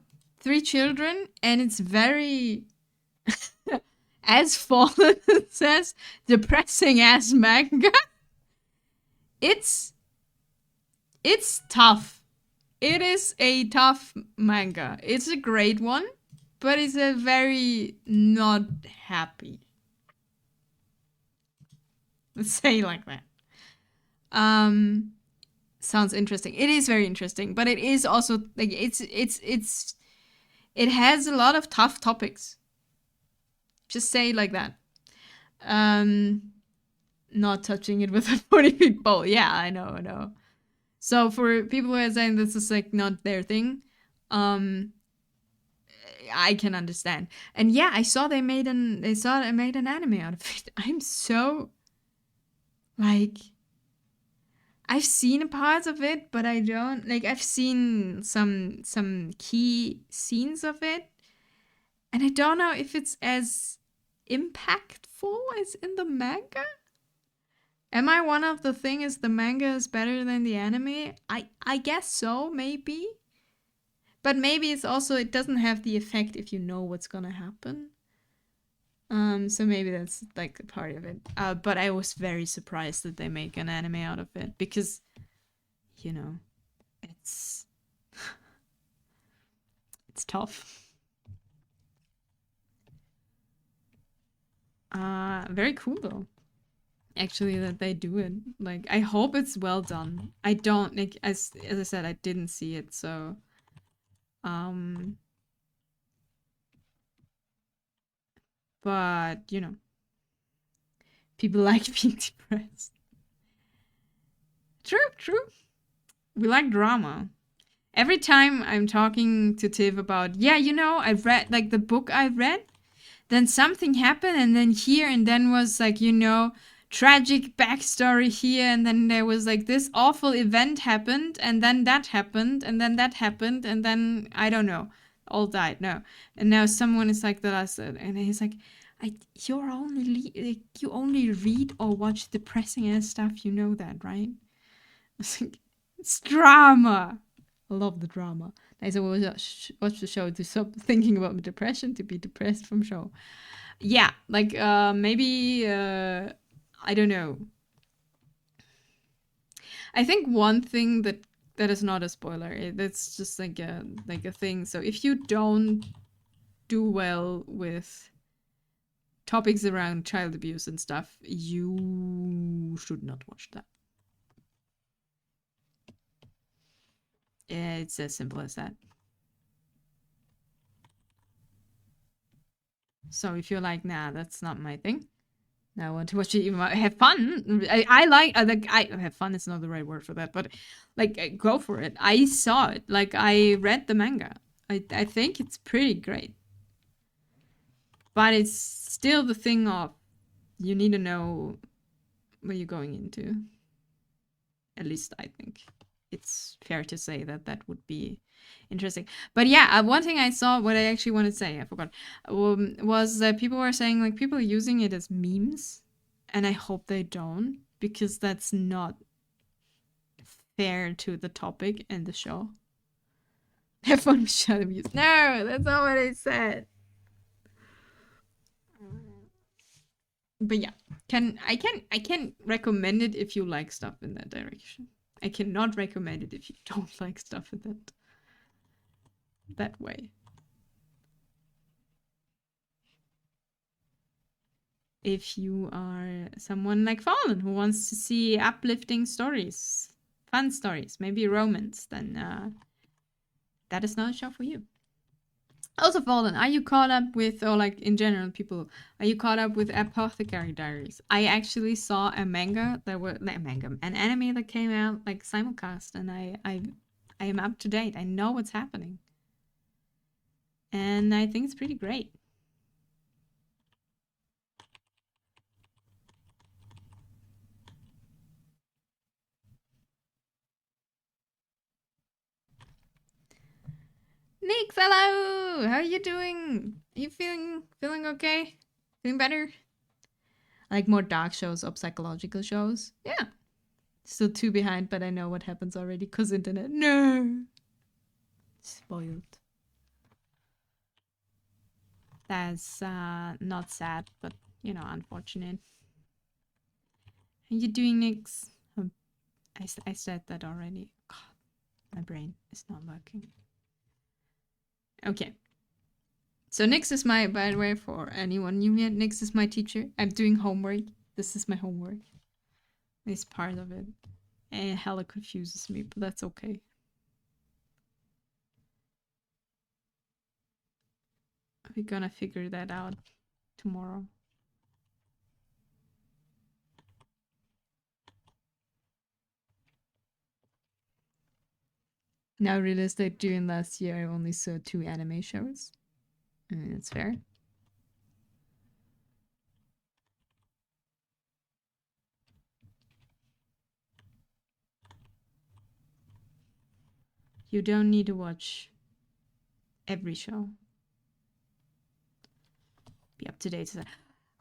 [SPEAKER 2] 3 children, and it's very, as Fallen says, depressing ass manga. It's tough. It is a tough manga. It's a great one, but it's a very not happy. Let's say it like that. Sounds interesting. It is very interesting, but it is also like it has a lot of tough topics. Just say it like that. Not touching it with a 40-feet pole. Yeah, I know. So for people who are saying this is like not their thing, I can understand. And yeah, I saw they made an anime out of it. I'm so like I've seen parts of it, but I don't like I've seen some key scenes of it, and I don't know if it's as impactful as in the manga. Am I one of the thing is the manga is better than the anime? I guess so, maybe. But maybe it's also it doesn't have the effect if you know what's gonna happen. So maybe that's like a part of it. But I was very surprised that they make an anime out of it because, you know, it's it's tough. Very cool though. Actually, that they do it. Like, I hope it's well done. I don't like as I said, I didn't see it, so but you know, people like being depressed. True. We like drama. Every time I'm talking to Tiv about, yeah, you know, I've read like the book I read, then something happened, and then here, and then was like, you know, tragic backstory here, and then there was like this awful event happened, and then that happened, and then that happened, and then I don't know, all died. No, and now someone is like the last, and he's like, you only read or watch depressing ass stuff. You know that, right? I was like, it's drama. I love the drama. I said, well, watch the show to stop thinking about depression, to be depressed from show. Yeah, like maybe I don't know. I think one thing that is not a spoiler. That's just like a thing. So if you don't do well with topics around child abuse and stuff, you should not watch that. It's as simple as that. So if you're like, nah, that's not my thing, I want to watch it. Even have fun. I like have fun is not the right word for that, but like go for it. I saw it. Like I read the manga. I think it's pretty great, but it's still the thing of you need to know what you're going into. At least I think it's fair to say that that would be interesting. But yeah, one thing I saw, what I actually wanted to say, I forgot, was that people were saying like people are using it as memes, and I hope they don't, because that's not fair to the topic and the show. Have fun with child abuse. No, that's not what I said. But yeah, I can recommend it if you like stuff in that direction. I cannot recommend it if you don't like stuff in that way. If you are someone like Fallen who wants to see uplifting stories, fun stories, maybe romance, then that is not a show for you. Also, Fallen, are you caught up with, or like in general, people, are you caught up with Apothecary Diaries? I actually saw a manga that was not a manga, an anime that came out like simulcast, and I am up to date. I know what's happening, and I think it's pretty great. Nick, hello. How are you doing? Are you feeling okay? Feeling better? I like more dark shows or psychological shows. Yeah. Still 2 behind, but I know what happens already because internet. No. Spoiled. That's not sad, but you know, unfortunate. How you doing, Nix? I said that already. God, my brain is not working. Okay. So Nix is my, by the way, for anyone new here, Nix is my teacher. I'm doing homework. This is my homework. This part of it. And hella confuses me, but that's okay. We're gonna figure that out tomorrow. Now I realized that during last year I only saw 2 anime shows. I mean, it's fair. You don't need to watch every show. Be up to date.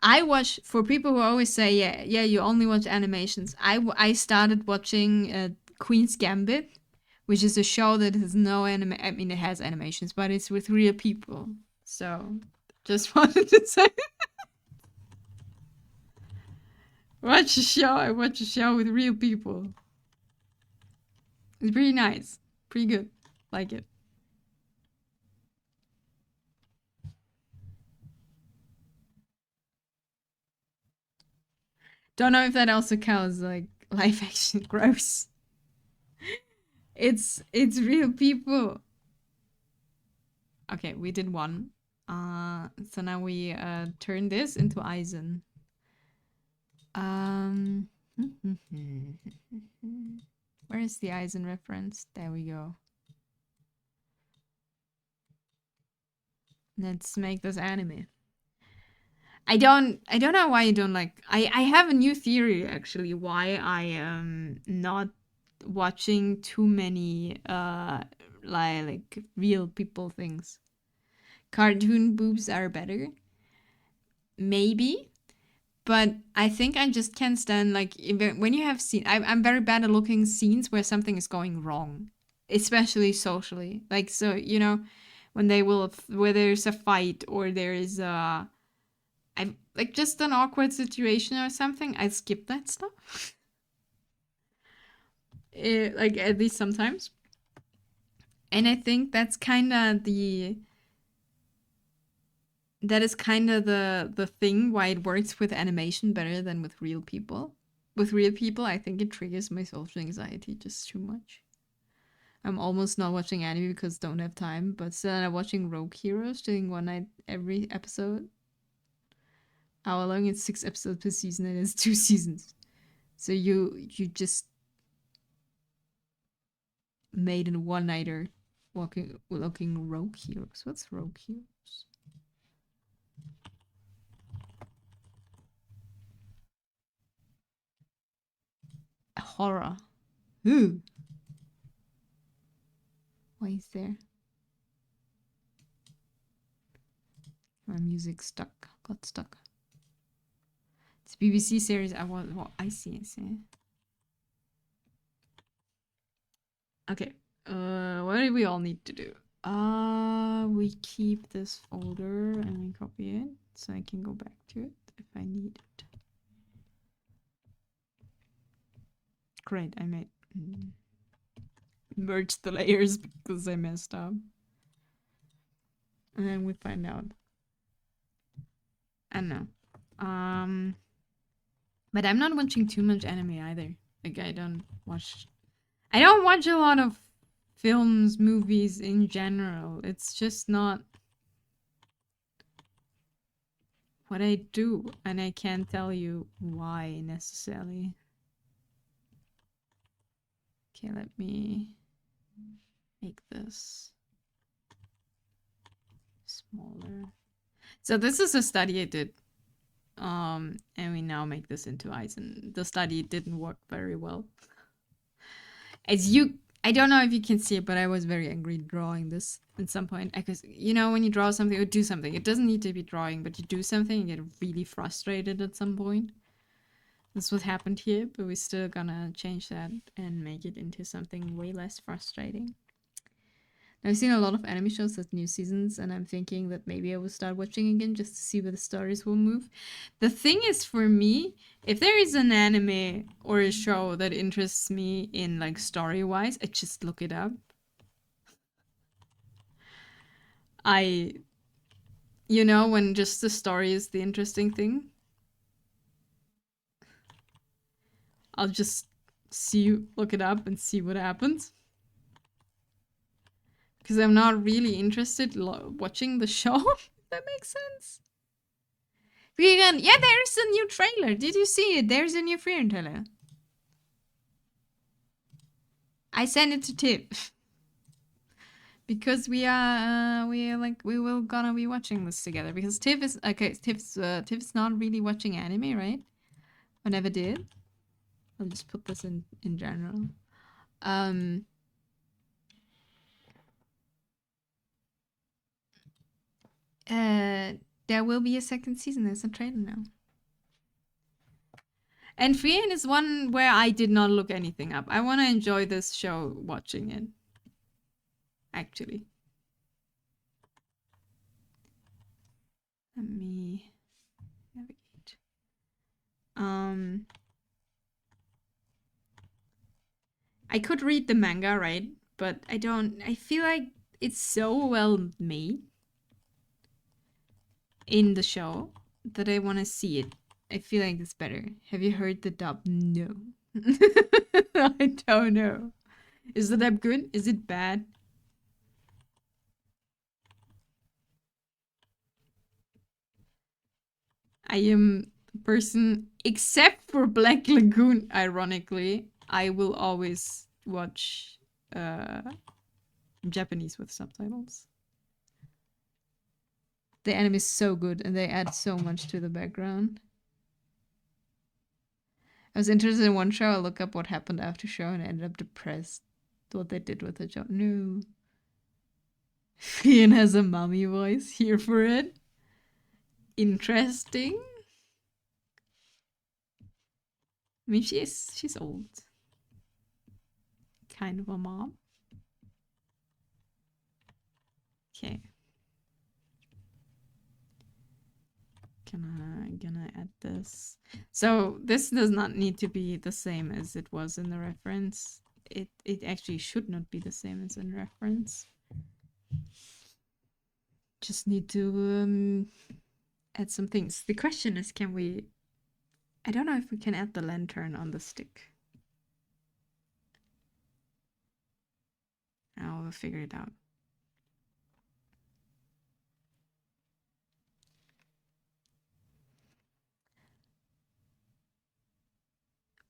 [SPEAKER 2] I watch, for people who always say, yeah, you only watch animations. I started watching Queen's Gambit, which is a show that has no anime. I mean, it has animations, but it's with real people. So, just wanted to say, watch a show. I watch a show with real people. It's pretty nice, pretty good. Like it. Don't know if that also counts like live action. Gross. It's real people. Okay, we did one. So now we turn this into Aizen. Where is the Aizen reference? There we go. Let's make this anime. I don't know why you don't like. I have a new theory actually why I am not watching too many like real people things. Cartoon boobs are better. Maybe. But I think I just can't stand like when you have seen. I'm very bad at looking scenes where something is going wrong, especially socially. Like so, you know, when they will where there's a fight or there is a I like just an awkward situation or something. I skip that stuff. Like at least sometimes. And I think that's kind of the that is kind of the thing why it works with animation better than with real people. With real people, I think it triggers my social anxiety just too much. I'm almost not watching anime because don't have time, but still I'm watching Rogue Heroes, doing one night every episode. Hour long, it's 6 episodes per season, and it's 2 seasons. So you just made a one nighter looking Rogue Heroes. What's Rogue Heroes? Horror. Ooh. Why is there? My music got stuck. It's a BBC series. I see. Okay. What do we all need to do? We keep this folder and we copy it so I can go back to it if I need it. Great, I made merge the layers because I messed up. And then we find out. I don't know. But I'm not watching too much anime either. Like I don't watch a lot of films, movies in general. It's just not what I do, and I can't tell you why necessarily. Okay, let me make this smaller. So this is a study I did. And we now make this into ice, and the study didn't work very well. I don't know if you can see it, but I was very angry drawing this at some point. Because, you know, when you draw something or do something, it doesn't need to be drawing, but you do something and get really frustrated at some point. That's what happened here, but we're still gonna change that and make it into something way less frustrating. I've seen a lot of anime shows with new seasons, and I'm thinking that maybe I will start watching again just to see where the stories will move. The thing is, for me, if there is an anime or a show that interests me in, like, story-wise, I just look it up. You know, when just the story is the interesting thing, I'll just look it up and see what happens. Because I'm not really interested watching the show, if that makes sense. Vegan, yeah, there's a new trailer. Did you see it? There's a new Frieren trailer. I sent it to Tip. Because we will gonna be watching this together. Because Tiff is not really watching anime, right? I never did. I'll just put this in general. There will be a second season. There's a trailer now. And Frieren is one where I did not look anything up. I want to enjoy this show watching it. Actually. Let me navigate. I could read the manga, right? But I feel like it's so well made in the show that I want to see it. I feel like it's better. Have you heard the dub? No. I don't know. Is the dub good? Is it bad? I am the person, except for Black Lagoon, ironically, I will always watch Japanese with subtitles. The anime is so good and they add so much to the background. I was interested in one show. I looked up what happened after show and I ended up depressed. What they did with the job. No. Ian has a mommy voice. Here for it. Interesting. I mean, she's old. Kind of a mom. Okay. Gonna add this. So this does not need to be the same as it was in the reference. It actually should not be the same as in reference. Just need to add some things. The question is, can we... I don't know if we can add the lantern on the stick. I'll figure it out.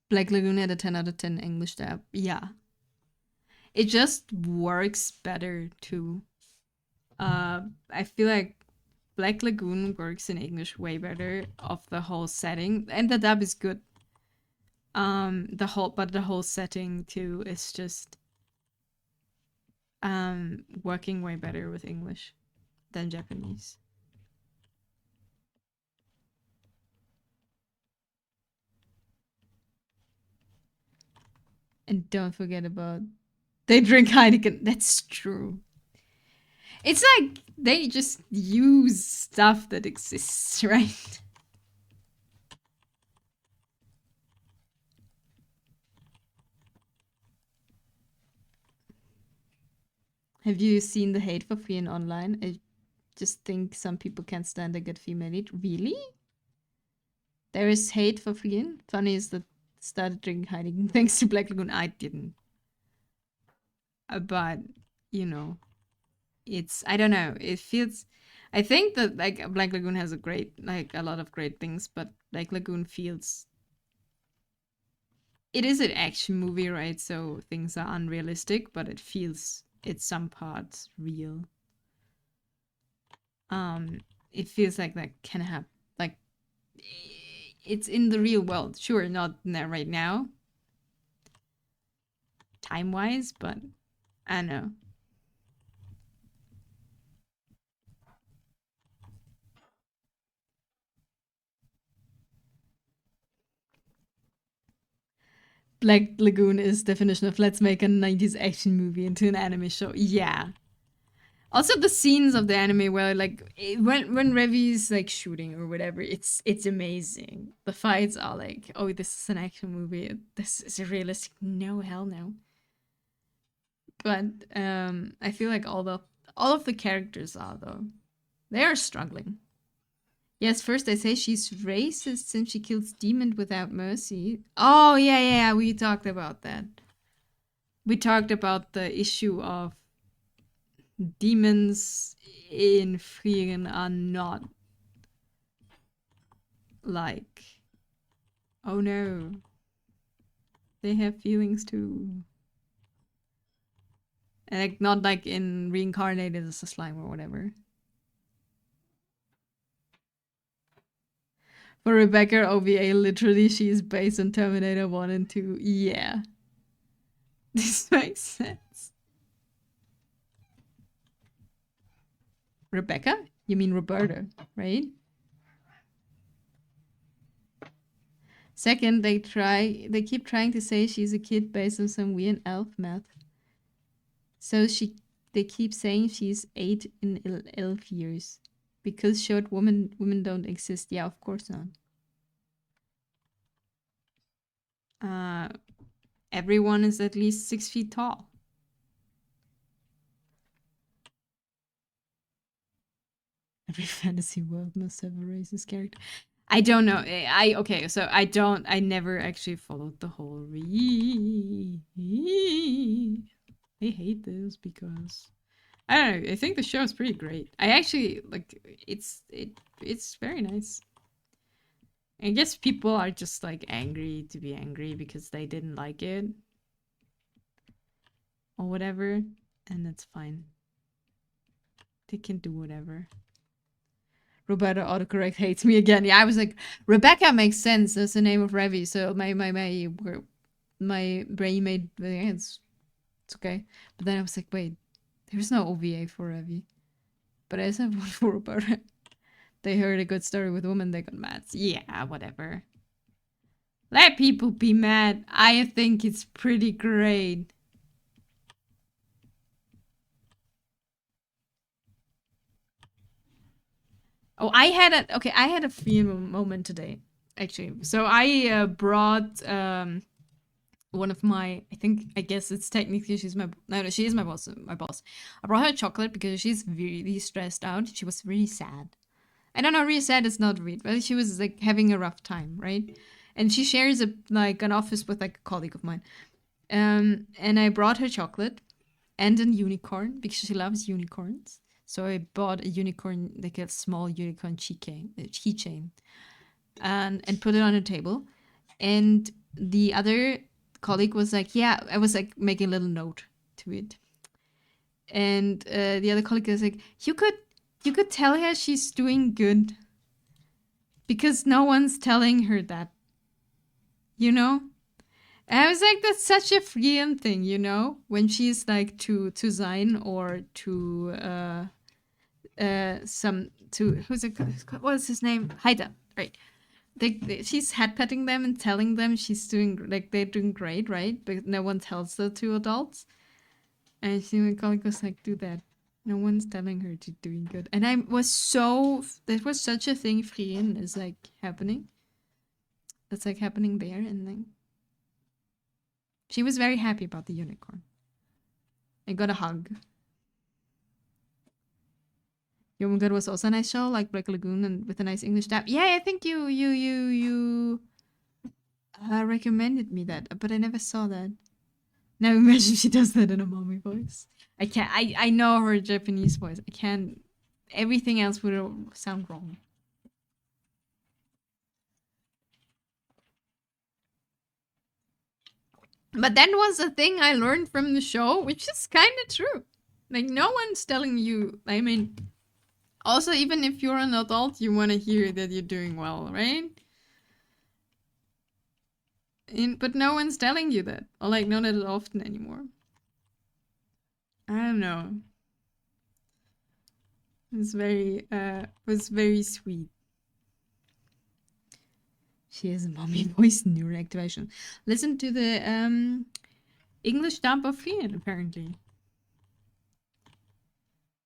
[SPEAKER 2] Black Lagoon had a 10 out of 10 English dub. Yeah. It just works better too. I feel like Black Lagoon works in English way better of the whole setting. And the dub is good. The whole setting too is just working way better with English than Japanese. And don't forget about they drink Heineken. That's true. It's like they just use stuff that exists, right? Have you seen the hate for Frieren online? I just think some people can't stand a good female lead. Really? There is hate for Frieren? Funny is that started drinking Heineken thanks to Black Lagoon. I didn't. But, you know, it's... I don't know. It feels... I think that like Black Lagoon has a lot of great things, but Black Lagoon feels it is an action movie, right? So things are unrealistic, but it feels it's some parts real. It feels like that can happen. Like it's in the real world. Sure, not right now, time wise, but I don't know. Black Lagoon is definition of let's make a 90s action movie into an anime show. Yeah. Also the scenes of the anime where like when Revi's like shooting or whatever, it's amazing. The fights are like, oh, this is an action movie. This is a realistic. No, hell no. But I feel like all of the characters are though. They are struggling. Yes, first they say she's racist since she kills demon without mercy. Oh yeah, we talked about that. We talked about the issue of demons in Frieren are not like, oh no, they have feelings too. And like not like in Reincarnated as a slime or whatever. For Rebecca OVA, literally she is based on Terminator 1 and 2. Yeah. This makes sense. Rebecca? You mean Roberta, right? Second, they keep trying to say she's a kid based on some weird elf math. So they keep saying she's 8 in elf years. Because short women don't exist. Yeah, of course not. Everyone is at least 6 feet tall. Every fantasy world must have a racist character. I don't know. Okay, so I never actually followed the whole I hate this because I don't know. I think the show is pretty great. I actually like it's very nice. I guess people are just like angry to be angry because they didn't like it or whatever, and that's fine. They can do whatever. Roberta autocorrect hates me again. Yeah, I was like, Rebecca makes sense. That's the name of Revi. So my brain made it's okay. But then I was like, wait, there's no OVA for Revi. But I said one for Roberta. They heard a good story with women, they got mad. Yeah, whatever. Let people be mad. I think it's pretty great. Oh, I had a free moment today, actually. So I brought one of my, I guess it's technically she is my boss. I brought her chocolate because she's really stressed out. She was really sad. I don't know, really sad is not real, but she was like having a rough time, right? And she shares an office with like a colleague of mine. And I brought her chocolate and a unicorn because she loves unicorns. So I bought a unicorn, like a small unicorn keychain, and put it on a table. And the other colleague was like, yeah, I was like making a little note to it. And the other colleague was like, you could tell her she's doing good. Because no one's telling her that. You know? And I was like, that's such a freeing thing, you know? When she's like to Zayn or to who's it? What's his name? Haida, right? She's head petting them and telling them she's doing like they're doing great, right? But no one tells the two adults. And my colleague was like, do that. No one's telling her she's doing good. And I was that was such a thing Frieren is like happening. That's like happening there, and then she was very happy about the unicorn. I got a hug. Yomungar was also a nice show, like Black Lagoon, and with a nice English dub. Yeah, I think you recommended me that, but I never saw that. Now imagine she does that in a mommy voice. I can't. I know her Japanese voice. I can't everything else would sound wrong. But that was a thing I learned from the show, which is kind of true. Like, no one's telling you. I mean, also, even if you're an adult, you want to hear that you're doing well, right? But no one's telling you that, or like not as often anymore. I don't know. It's was very sweet. She has a mommy voice neural activation. Listen to the English dub of Fian, apparently.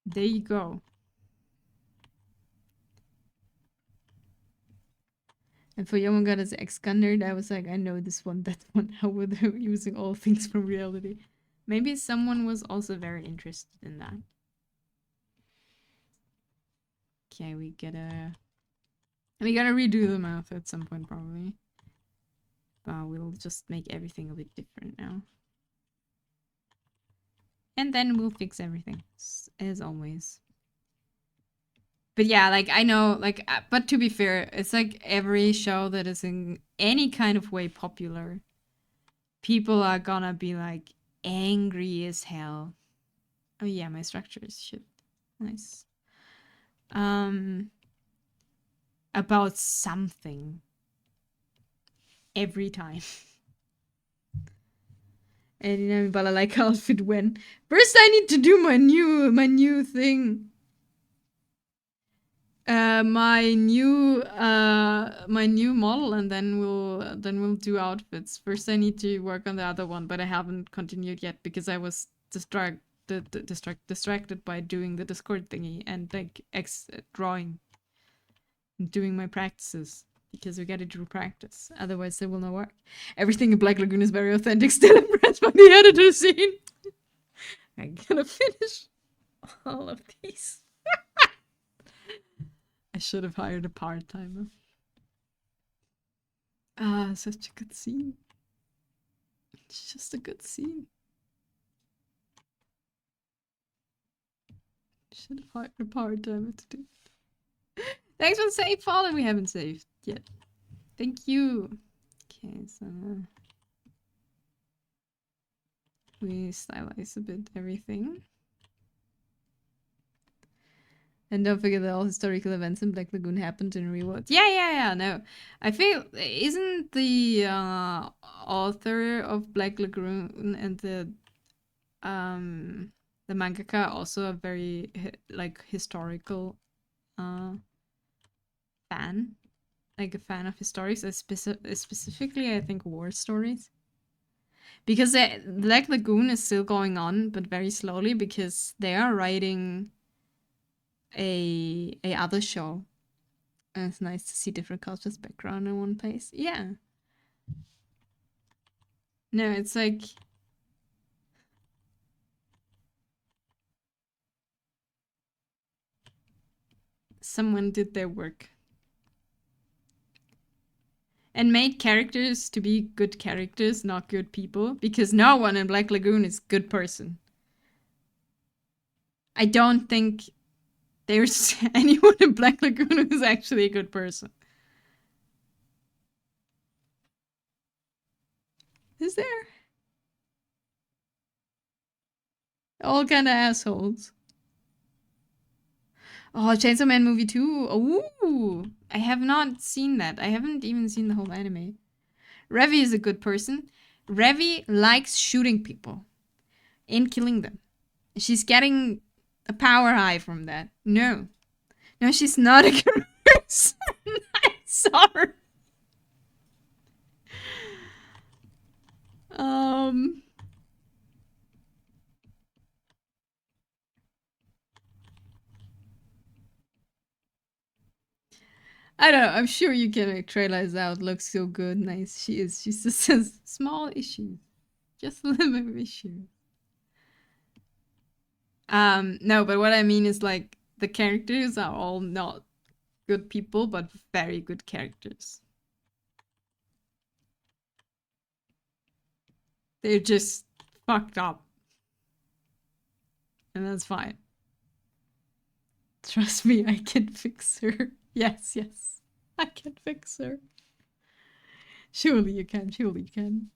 [SPEAKER 2] There you go. And for Young as ex-Gunderd, I was like, I know this one, that one. How were they using all things from reality? Maybe someone was also very interested in that. Okay, we gotta redo the math at some point, probably. But we'll just make everything a bit different now. And then we'll fix everything, as always. But yeah, like, I know, like, but to be fair, it's like every show that is in any kind of way popular, people are gonna be like angry as hell. Oh yeah, my structure is shit. Nice. About something. Every time. And you know, but I like outfit when. First I need to do my new thing. My new model, and then we'll do outfits. First I need to work on the other one, but I haven't continued yet because I was distracted by doing the Discord thingy and like drawing and doing my practices, because we gotta do practice, otherwise it will not work. Everything in Black Lagoon is very authentic. Still impressed by the editor scene. I'm gonna finish all of these. I should have hired a part-timer. Ah, such a good scene. It's just a good scene. Should have hired a part-timer to do it. Thanks for the save file, and we haven't saved yet. Thank you. Okay, so we stylize a bit everything. And don't forget that all historical events in Black Lagoon happened in real world. Yeah, no. I feel, isn't the author of Black Lagoon and the mangaka also a very like historical fan? Like a fan of historics, specifically I think war stories. Because Black Lagoon is still going on, but very slowly, because they are writing a other show. And it's nice to see different cultures' background in one place. Yeah. No, it's like someone did their work. And made characters to be good characters, not good people. Because no one in Black Lagoon is a good person. I don't think there's anyone in Black Lagoon who's actually a good person. Is there? All kind of assholes. Oh, Chainsaw Man movie 2. Ooh, I have not seen that. I haven't even seen the whole anime. Revi is a good person. Revi likes shooting people and killing them. She's getting a power high from that. No, she's not a good person. I'm sorry. I don't know. I'm sure you can make trailers out. Looks so good. Nice. She is. She just says small issues. Just a little bit of issue. No, but what I mean is like the characters are all not good people, but very good characters. They're just fucked up. And that's fine. Trust me, I can fix her. Yes, yes. I can fix her. Surely you can, surely you can.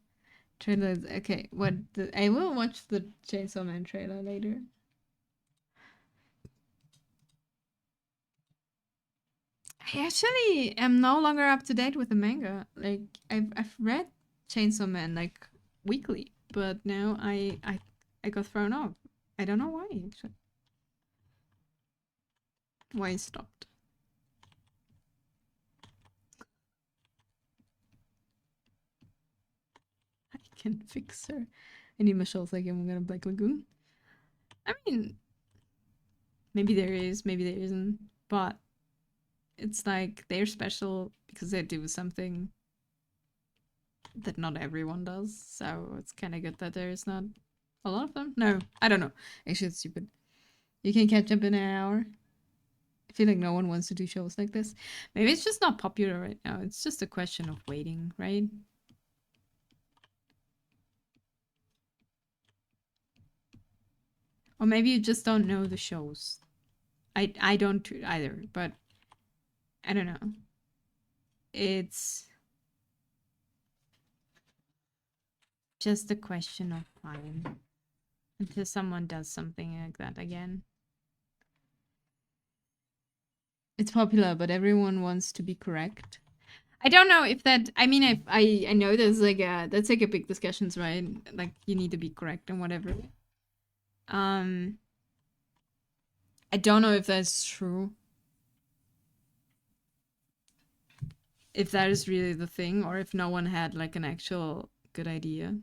[SPEAKER 2] Trailers, okay, I will watch the Chainsaw Man trailer later. I actually am no longer up to date with the manga. Like I've read Chainsaw Man like weekly, but now I got thrown off. I don't know why actually. Why it stopped. I can fix her. I need my shells like I'm gonna Black Lagoon. I mean, maybe there is, maybe there isn't, but it's like they're special because they do something that not everyone does. So it's kind of good that there's not a lot of them. No, I don't know. Actually, it's stupid. You can catch up in an hour. I feel like no one wants to do shows like this. Maybe it's just not popular right now. It's just a question of waiting, right? Or maybe you just don't know the shows. I don't either, but I don't know. It's just a question of time until someone does something like that again. It's popular, but everyone wants to be correct. I don't know if that. I mean, I know there's like that's like a big discussions, right? Like you need to be correct and whatever. I don't know if that's true. If that is really the thing, or if no one had like an actual good idea,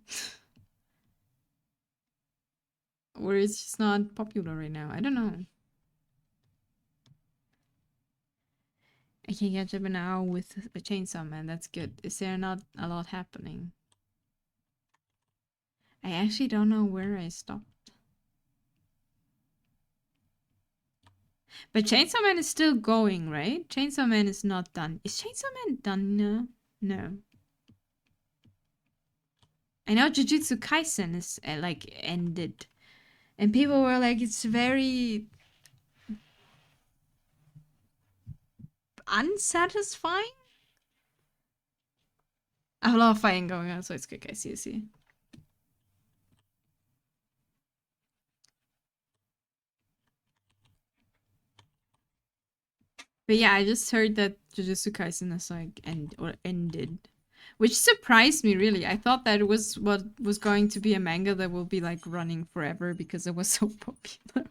[SPEAKER 2] or it's just not popular right now. I don't know. I can catch up now with a Chainsaw Man. That's good. Is there not a lot happening? I actually don't know where I stopped. But Chainsaw Man is still going, right? Chainsaw Man is not done. Is Chainsaw Man done now? No. I know Jujutsu Kaisen is like ended. And people were like, it's very unsatisfying. I have a lot of fighting going on, so it's good. I see. But yeah, I just heard that Jujutsu Kaisen is like ended, which surprised me really. I thought that it was what was going to be a manga that will be like running forever because it was so popular.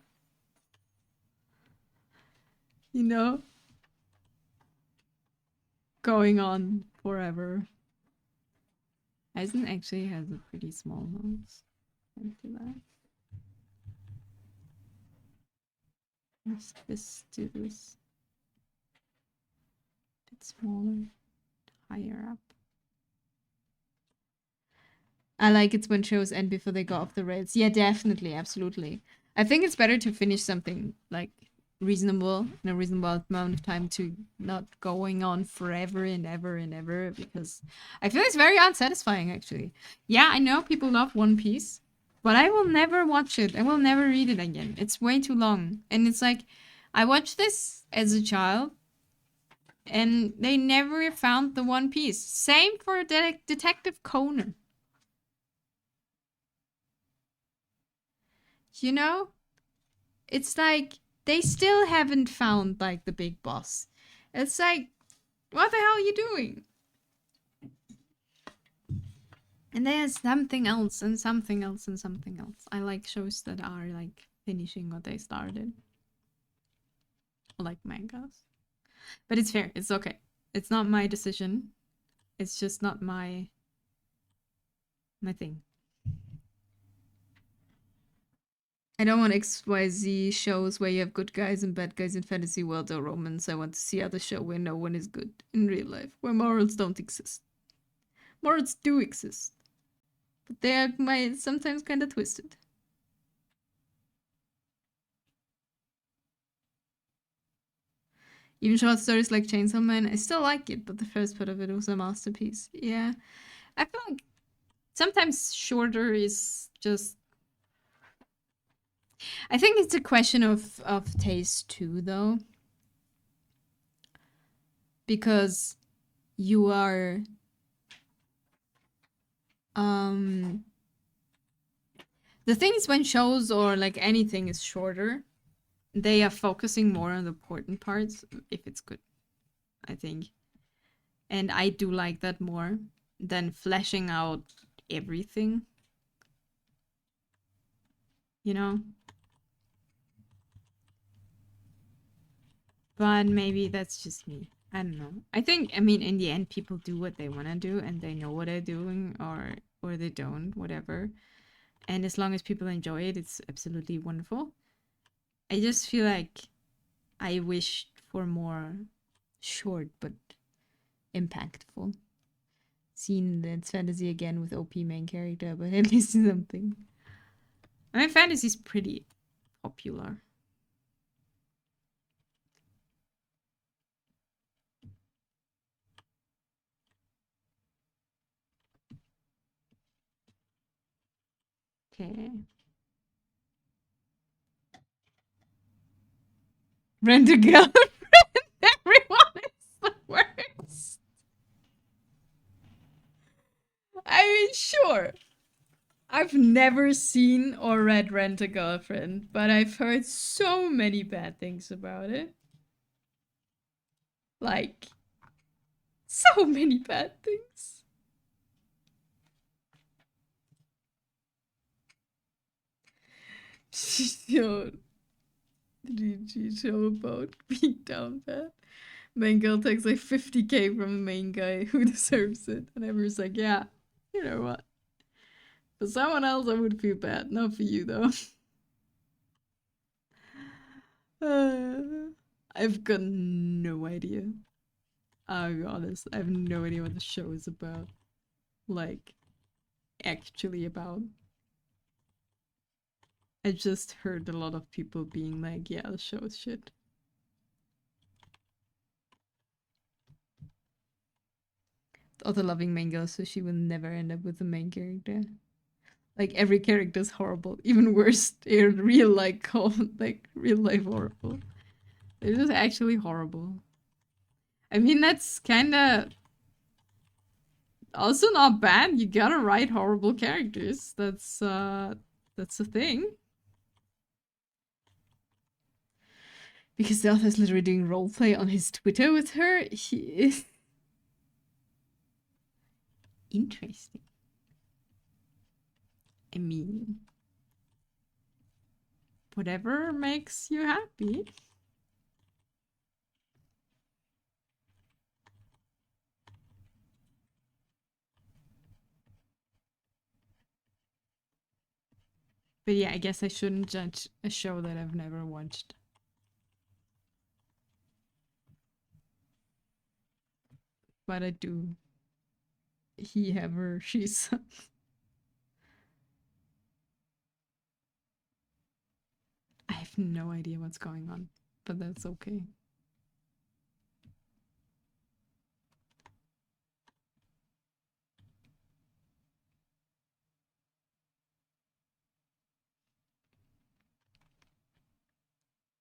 [SPEAKER 2] You know, going on forever. Aizen actually has a pretty small nose. Into that. Let's do this. A bit smaller, higher up. I like it when shows end before they go off the rails. Yeah, definitely, absolutely. I think it's better to finish something like reasonable in a reasonable amount of time to not going on forever and ever because I feel it's very unsatisfying actually. Yeah, I know people love One Piece, but I will never watch it. I will never read it again. It's way too long. And it's like I watched this as a child and they never found the One Piece. Same for Detective Conan. You know? It's like they still haven't found like the big boss. It's like, what the hell are you doing? And there's something else and something else and something else. I like shows that are like finishing what they started. I like mangas. But it's fair, it's okay. It's not my decision. It's just not my thing. I don't want XYZ shows where you have good guys and bad guys in fantasy world or romance. I want to see other show where no one is good in real life, where morals don't exist. Morals do exist, but they are sometimes kind of twisted. Even short stories like Chainsaw Man, I still like it, but the first part of it was a masterpiece. Yeah, I feel like sometimes shorter is just I think it's a question of taste too, though, because you are um the thing is when shows or like anything is shorter, they are focusing more on the important parts if it's good, I think. And I do like that more than fleshing out everything, you know? But maybe that's just me. I don't know. I mean, in the end, people do what they want to do and they know what they're doing or they don't, whatever. And as long as people enjoy it, it's absolutely wonderful. I just feel like I wished for more short but impactful. Seen Dance Fantasy again with OP main character, but at least something. I mean, fantasy's pretty popular. Okay. Rent a girlfriend. Everyone is the worst. I mean, sure. I've never seen or read Rent a Girlfriend, but I've heard so many bad things about it. Like, so many bad things. Yo, did you show about being down bad? Main girl takes like 50k from the main guy who deserves it. And everyone's like, yeah, you know what? For someone else, I would feel bad. Not for you, though. I've got no idea. I'll be honest. I have no idea what the show is about. Like, actually about. I just heard a lot of people being like, yeah, the show is shit. The other loving main girl, so she will never end up with the main character. Like every character is horrible. Even worse, they're real like real life horrible. They're just actually horrible. I mean, that's kind of also not bad. You gotta write horrible characters. That's a thing. Because the author's literally doing roleplay on his Twitter with her. He is interesting. I mean, whatever makes you happy. But yeah, I guess I shouldn't judge a show that I've never watched. But I do. He, have her, she's. I have no idea what's going on, but that's okay.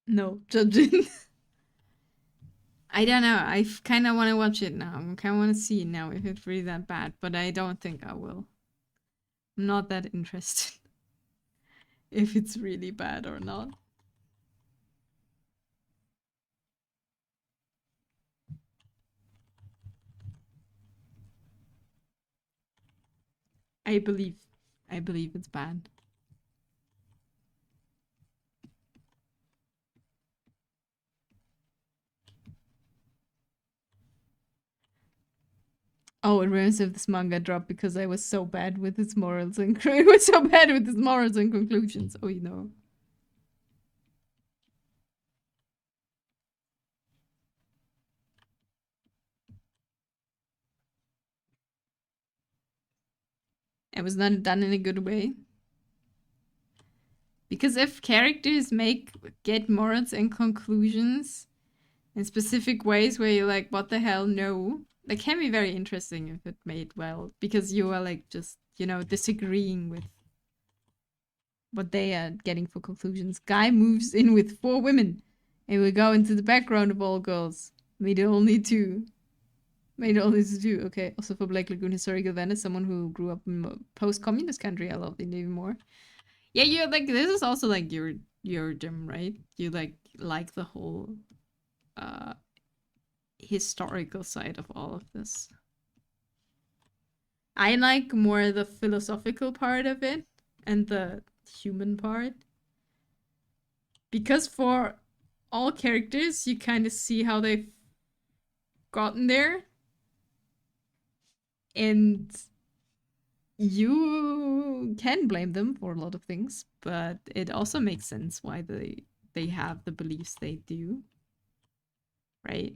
[SPEAKER 2] No, judging. I don't know. I kind of want to watch it now. I kind of want to see it now if it's really that bad, but I don't think I will. I'm not that interested if it's really bad or not. I believe it's bad. Oh, it reminds me of this manga dropped because I was so bad with its morals and it was so bad with its morals and conclusions. Oh, you know. It was not done in a good way. Because if characters get morals and conclusions in specific ways where you're like, what the hell, no, that can be very interesting if it made well. Because you are like just, you know, disagreeing what they are getting for conclusions. Guy moves in with 4 women and we go into the background of all girls. Made only 2. Okay. Also for Black Lagoon historical event as someone who grew up in a post-communist country, I love it even more. Yeah, you like this is also like your gym, right? You like the whole historical side of all of this. I like more the philosophical part of it and the human part. Because for all characters, you kind of see how they've gotten there. And you can blame them for a lot of things, but it also makes sense why they have the beliefs they do. Right?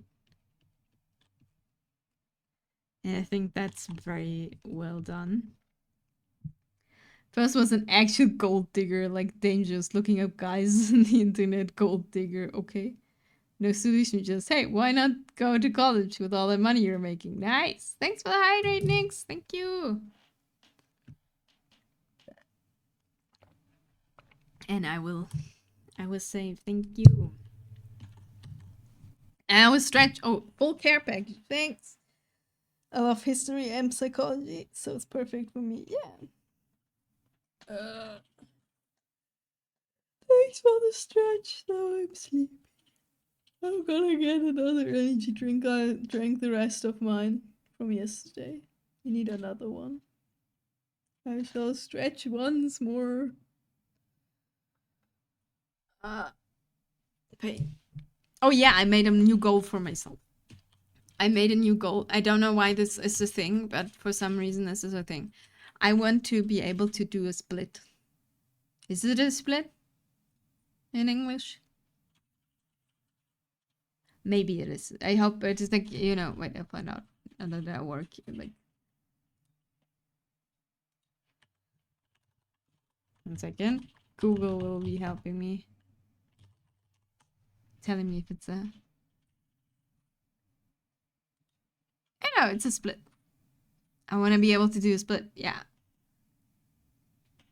[SPEAKER 2] And I think that's very well done. First was an actual gold digger, like dangerous, looking up guys on the internet. Gold digger, okay. No solution, just hey, why not go to college with all the money you're making? Nice. Thanks for the hydrate, Nix. Thank you. And I will say thank you. And I will stretch. Oh, full care package. Thanks. I love history and psychology, so it's perfect for me. Yeah. Thanks for the stretch. Now I'm sleepy. I'm gonna get another energy drink. I drank the rest of mine from yesterday. You need another one. I shall stretch once more. Pain. Oh yeah, I made a new goal for myself. I made a new goal. I don't know why this is a thing, but for some reason this is a thing. I want to be able to do a split. Is it a split in English? Maybe it is. I hope it is like, you know, wait, I'll find out. And then that work. Like, 1 second. Google will be helping me. Telling me if it's a... I know, it's a split. I want to be able to do a split. Yeah.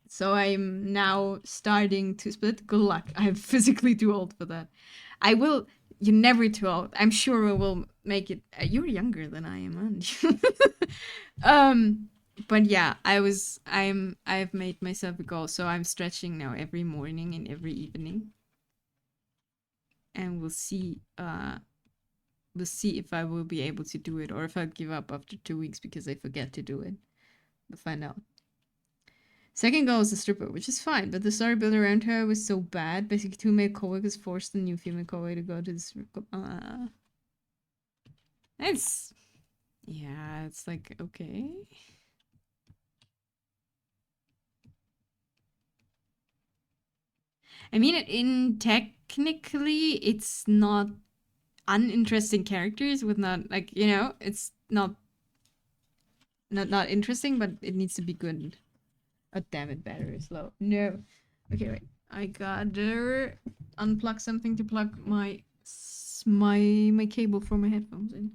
[SPEAKER 2] So I'm now starting to split. Good luck. I'm physically too old for that. I will... You're never too old. I'm sure we will make it... you're younger than I am, aren't you? But yeah, I've made myself a goal. So I'm stretching now every morning and every evening. And we'll see if I will be able to do it or if I'll give up after 2 weeks because I forget to do it. We'll find out. Second goal is a stripper, which is fine, but the story built around her was so bad. Basically, 2 male coworkers forced the new female coworker to go to this. It's... Yeah, it's like, okay. I mean, technically, it's not uninteresting characters with not, like, you know, it's not interesting, but it needs to be good. Oh, damn it, battery is low. No. Okay, wait. I gotta unplug something to plug my cable for my headphones in.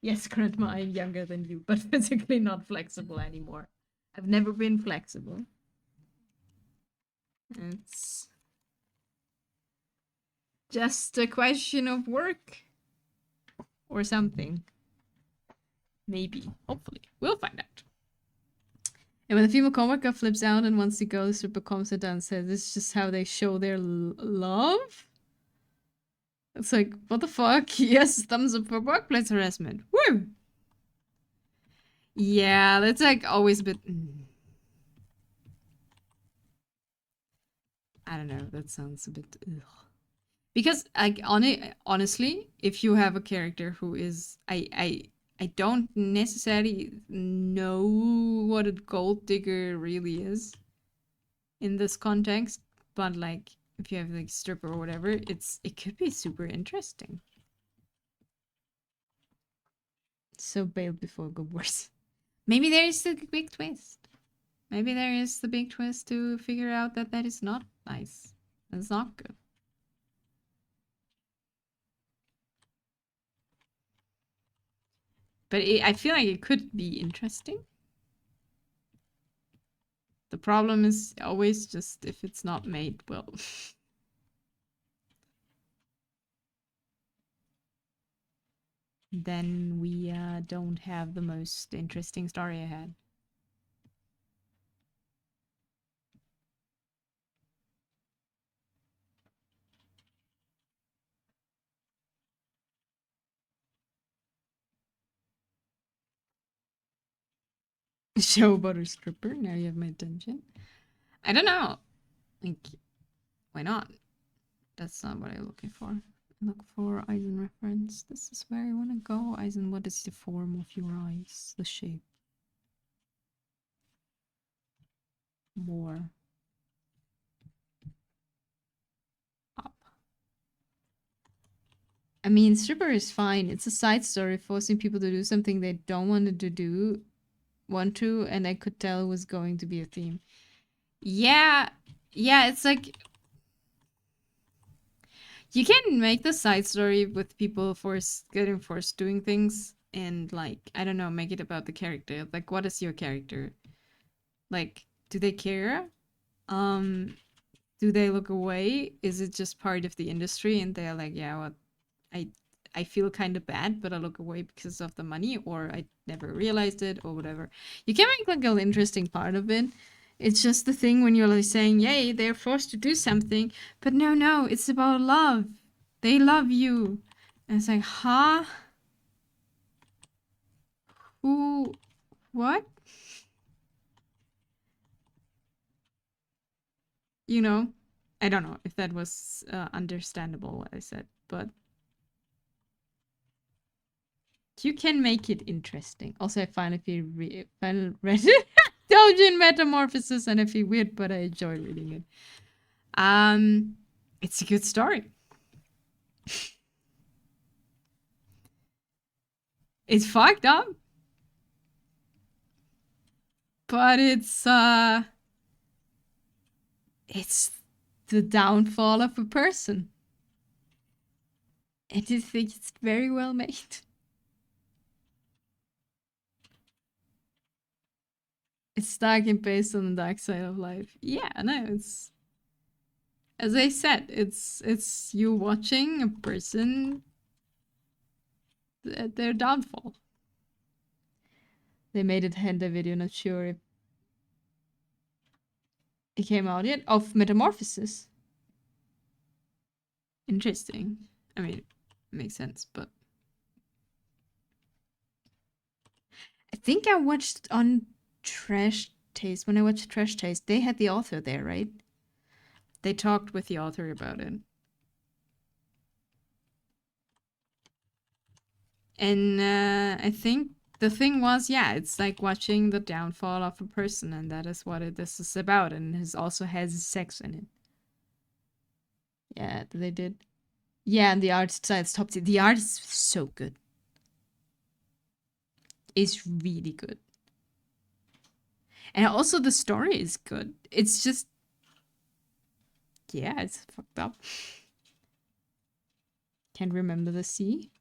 [SPEAKER 2] Yes, Grandma, I'm younger than you, but physically not flexible anymore. I've never been flexible. It's just a question of work. Or something. Maybe. Hopefully. We'll find out. And when the female coworker flips out and wants to go, the stripper calms her down and says, this is just how they show their love? It's like, what the fuck? Yes, thumbs up for workplace harassment. Woo! Yeah, that's like always a bit... I don't know, that sounds a bit... Ugh. Because, like, honestly, if you have a character who is... I don't necessarily know what a gold digger really is in this context, but like if you have like stripper or whatever, it could be super interesting. So bailed before it got worse. Maybe there is the big twist. Maybe there is the big twist to figure out that that is not nice. That's not good. But I feel like it could be interesting. The problem is always just if it's not made well. Then we don't have the most interesting story ahead. Show about a stripper. Now you have my attention. I don't know. Like, why not? That's not what I'm looking for. I look for Eisen reference. This is where I want to go. Eisen, what is the form of your eyes? The shape. More. Up. I mean, stripper is fine. It's a side story forcing people to do something they don't want to do, and I could tell it was going to be a theme. Yeah, it's like you can make the side story with people getting forced doing things and like, I don't know, make it about the character. Like, what is your character? Like, do they care? Do they look away? Is it just part of the industry and they're like, yeah, well, I feel kind of bad, but I look away because of the money, or I never realized it, or whatever. You can make like an interesting part of it. It's just the thing when you're like saying, yay, they're forced to do something, but no, it's about love. They love you. And it's like, huh? Who? What? You know? I don't know if that was understandable what I said, but you can make it interesting. Also, I finally read Dojin Metamorphosis, and I feel weird, but I enjoy reading it. It's a good story. It's fucked up, but it's the downfall of a person. And I think it's very well made. It's dark and based on the dark side of life. Yeah, no, it's, as I said, it's you watching a person at their downfall. They made a Henda video, not sure if it came out yet, of Metamorphosis. Interesting. I mean, it makes sense, but I think I watched on Trash Taste. When I watched Trash Taste, they had the author there, right? They talked with the author about it. And I think the thing was, yeah, it's like watching the downfall of a person, and that is what this is about, and it also has sex in it. Yeah, they did. Yeah, and the art style's top tier. The art is so good. It's really good. And also the story is good. It's just, yeah, it's fucked up. Can't remember the sea.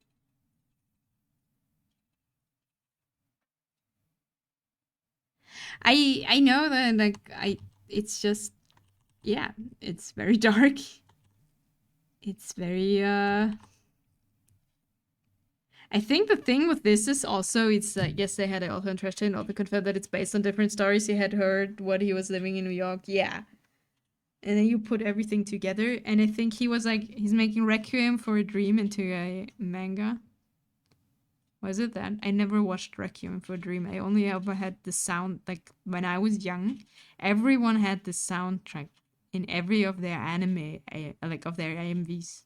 [SPEAKER 2] I know that, like, it's just, yeah, it's very dark. It's very I think the thing with this is also, it's yes, they had also in Trash and also confirmed that it's based on different stories he had heard what he was living in New York. Yeah. And then you put everything together, and I think he was like, he's making Requiem for a Dream into a manga. Was it that? I never watched Requiem for a Dream. I only ever had the sound, like when I was young, everyone had the soundtrack in every of their anime, like of their AMVs.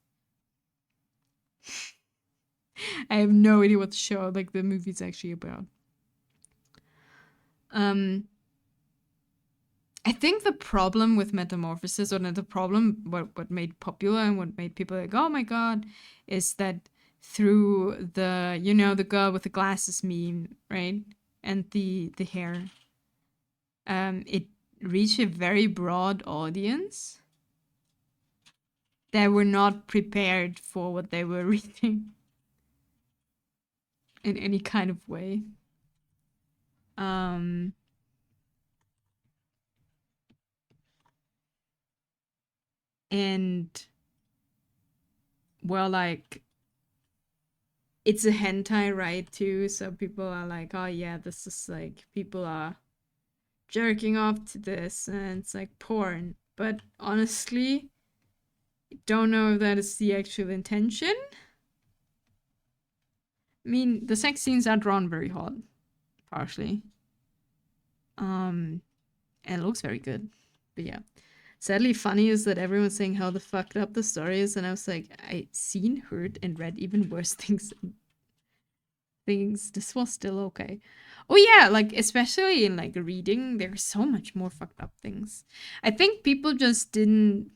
[SPEAKER 2] I have no idea what the show, like the movie's actually about. I think the problem with Metamorphosis, or the problem, what made popular and what made people like, oh my god, is that through the, you know, the girl with the glasses meme, right? And the hair. It reached a very broad audience that were not prepared for what they were reading. in any kind of way. And well, like, it's a hentai, right, too, so people are like, oh yeah, this is like, people are jerking off to this, and it's like porn. But honestly, don't know if that is the actual intention. I mean, the sex scenes are drawn very hot, partially. And it looks very good. But yeah. Sadly, funny is that everyone's saying how the fucked up the story is, and I was like, I seen, heard, and read even worse things. This was still okay. Oh yeah, like, especially in like reading, there's so much more fucked up things. I think people just didn't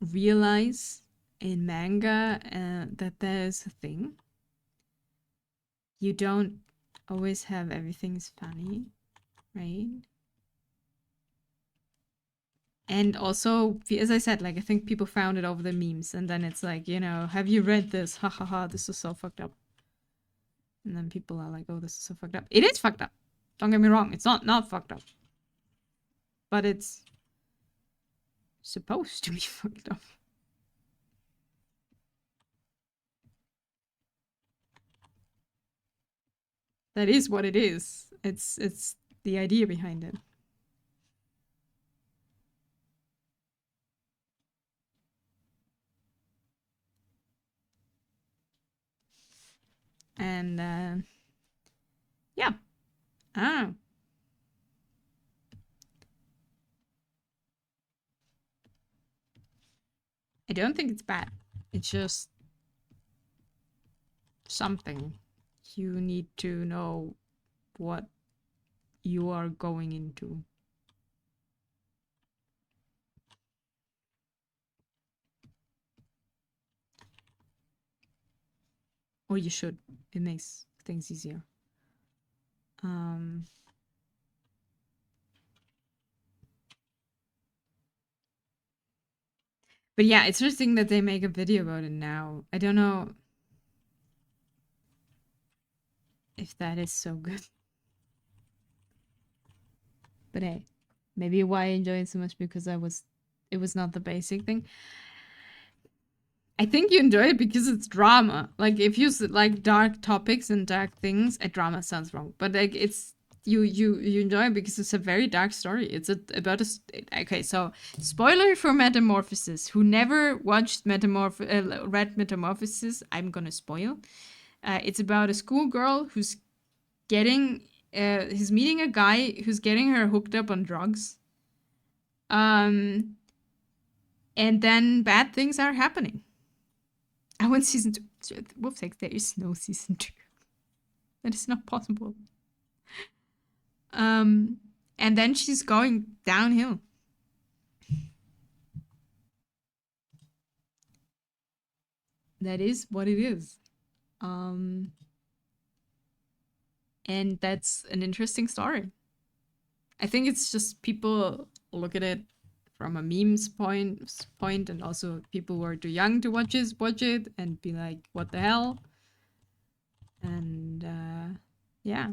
[SPEAKER 2] realize in manga that there's a thing. You don't always have everything's funny, right? And also, as I said, like, I think people found it over the memes, and then it's like, you know, have you read this? Ha ha ha, this is so fucked up. And then people are like, oh, this is so fucked up. It is fucked up. Don't get me wrong, it's not fucked up. But it's supposed to be fucked up. That is what it is. It's the idea behind it. And yeah, I don't know. I don't think it's bad. It's just something. You need to know what you are going into. Or you should. It makes things easier. But yeah, it's interesting that they make a video about it now. I don't know if that is so good. But hey, maybe why I enjoy it so much because it was not the basic thing. I think you enjoy it because it's drama. Like, if you like dark topics and dark things, a drama sounds wrong, but like, it's you enjoy it because it's a very dark story. It's about a okay. So, spoiler for Metamorphosis. Who never watched read Metamorphosis? I'm gonna spoil. It's about a schoolgirl who's he's meeting a guy who's getting her hooked up on drugs. And then bad things are happening. I want season 2. Wolf's sake, there is no season 2. That is not possible. And then she's going downhill. That is what it is. And that's an interesting story. I think it's just people look at it from a memes point, and also people who are too young to watch it and be like, what the hell? And yeah.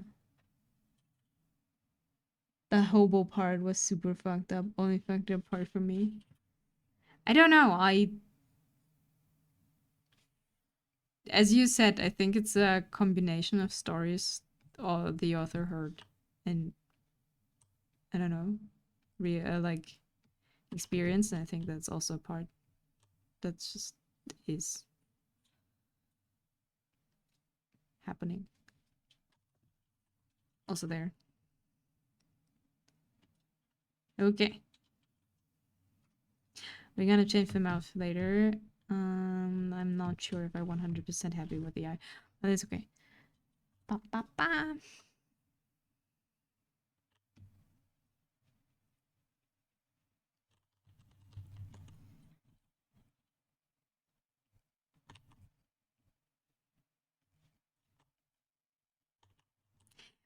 [SPEAKER 2] The hobo part was super fucked up. Only fucked up part for me. I don't know. As you said, I think it's a combination of stories the author heard, and I don't know, like experience. And I think that's also a part that's just is happening. Also there. Okay. We're gonna change the mouth later. I'm not sure if I'm 100% happy with the eye, but it's okay. Ba, ba, ba.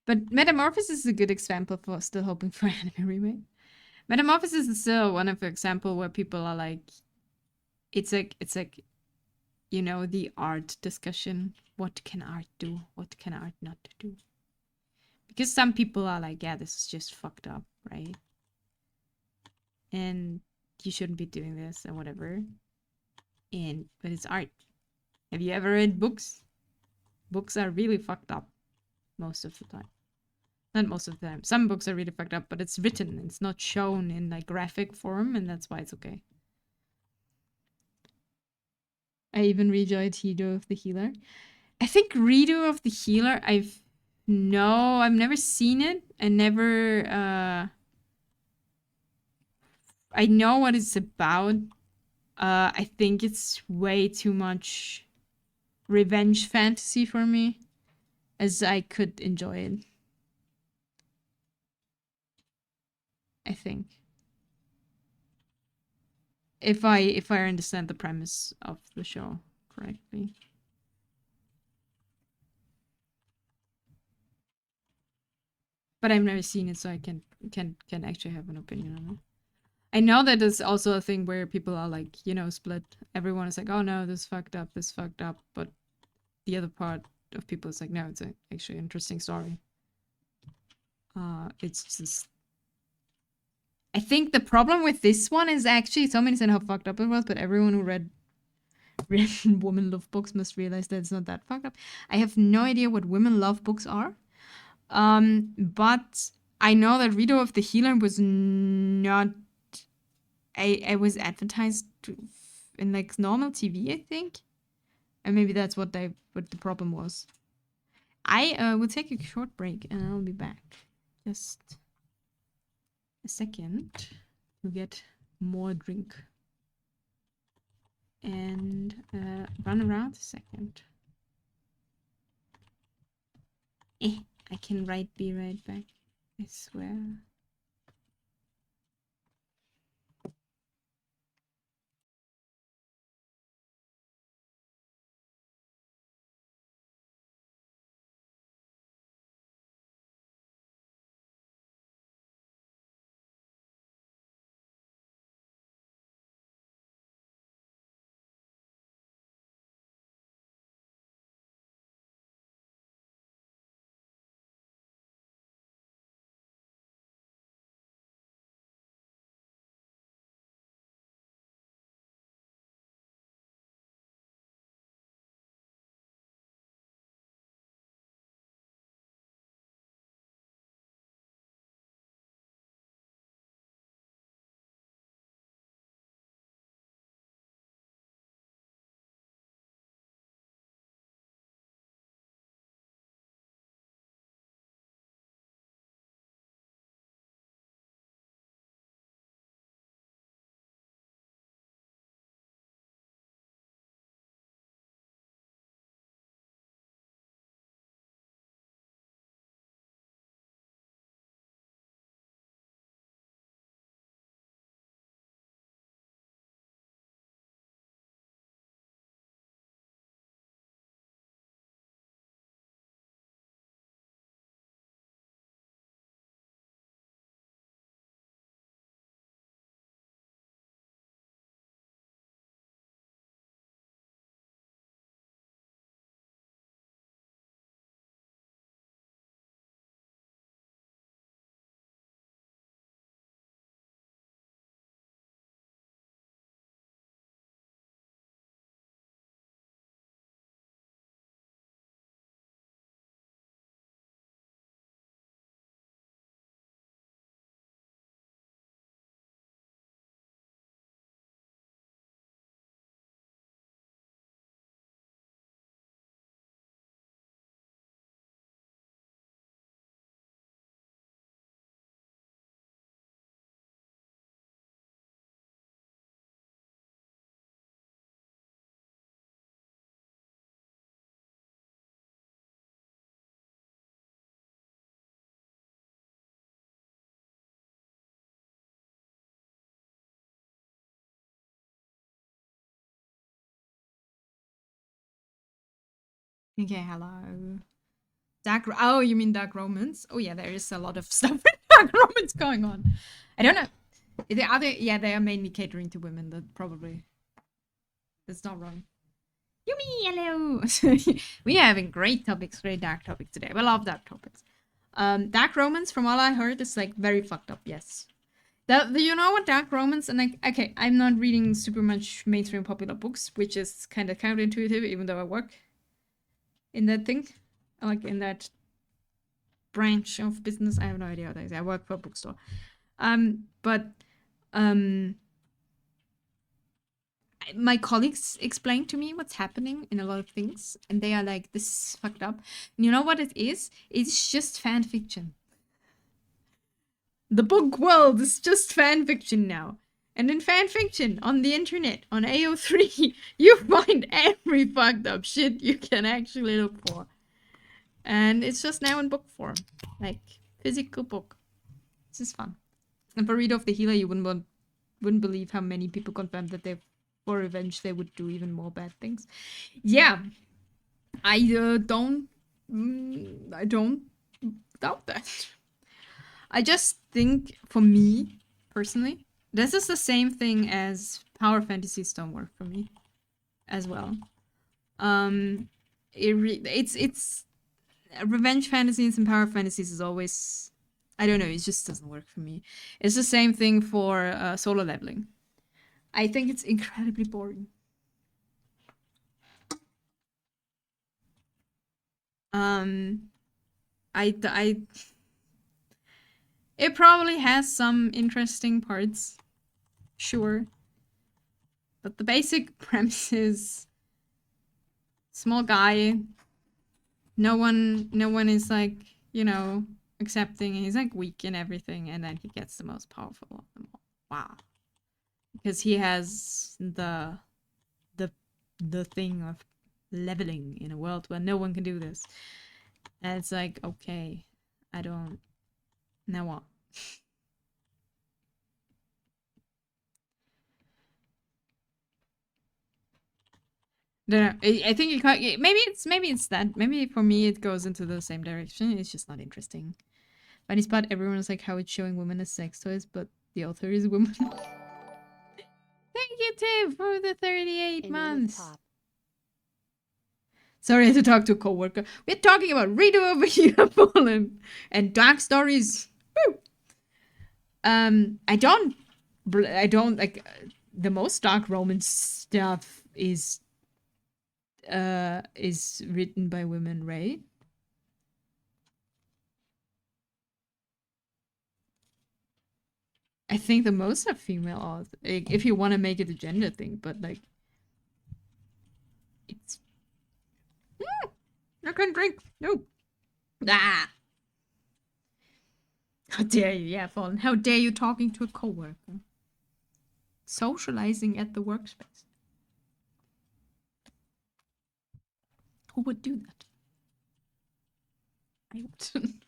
[SPEAKER 2] But Metamorphosis is a good example for still hoping for anime remake. Metamorphosis is still one of the example where people are like, it's like you know, the art discussion. What can art do? What can art not do? Because some people are like, yeah, this is just fucked up, right? And you shouldn't be doing this and whatever. But it's art. Have you ever read books? Books are really fucked up most of the time. Not most of the time. Some books are really fucked up, but it's written. It's not shown in like graphic form, and that's why it's okay. I even rejoined Rido of the Healer. I think Rido of the Healer, I've never seen it. I know what it's about. I think it's way too much revenge fantasy for me, as I could enjoy it. I think. If I understand the premise of the show correctly. But I've never seen it, so I can actually have an opinion on it. I know that there's also a thing where people are like, you know, split. Everyone is like, oh no, this fucked up, but the other part of people is like, no, it's actually an interesting story. It's just, I think the problem with this one is actually, so many said how fucked up it was, but everyone who read women love books must realize that it's not that fucked up. I have no idea what women love books are. But I know that Rido of the Healer was not. I was advertised in like normal TV, I think, and maybe that's what the problem was. I will take a short break and I'll be back. Just a second to get more drink and run around a second. I can be right back. I swear. Okay, hello. Oh, you mean Dark Romance? Oh yeah, there is a lot of stuff in Dark Romance going on. I don't know. They are mainly catering to women. That's not wrong. Yumi, hello. We are having great topics, great dark topics today. We love dark topics. Dark romance, from all I heard, is like very fucked up. Yes. You know what dark romance and like okay, I'm not reading super much mainstream popular books, which is kind of counterintuitive, even though I work in that thing, like in that branch of business. I have no idea what that is. I work for a bookstore. But my colleagues explain to me what's happening in a lot of things, and they are like, "This is fucked up." And you know what it is? It's just fan fiction. The book world is just fan fiction now. And in fan fiction, on the internet, on AO3, you find every fucked up shit you can actually look for. And it's just now in book form. Like, physical book. This is fun. And for Rita of the Healer, you wouldn't believe how many people confirmed that they, for revenge, they would do even more bad things. Yeah. I don't doubt that. I just think, for me, personally, this is the same thing as power fantasies don't work for me, as well. It's revenge fantasies and power fantasies is always, I don't know, it just doesn't work for me. It's the same thing for solo leveling. I think it's incredibly boring. It probably has some interesting parts, sure. But the basic premise is small guy. No one is like, you know, accepting. He's like weak in everything, and then he gets the most powerful of them all. Wow. Because he has the thing of leveling in a world where no one can do this. And it's like, okay, I don't. Now what? Don't know. I think it maybe it's that. Maybe for me it goes into the same direction. It's just not interesting. Funny spot. Everyone is like how it's showing women as sex toys, but the author is a woman. Thank you, Tim, for the 38 months. Sorry, I had to talk to a coworker. We're talking about Rita over here, Fallen, and dark stories. Woo! I don't like the most dark romance stuff is written by women, right? I think the most are female authors, like, if you want to make it a gender thing, but like it's I can't drink. No. Ah. How dare you? Yeah, Fallen. How dare you talking to a coworker? Socializing at the workspace. Who would do that? I wouldn't.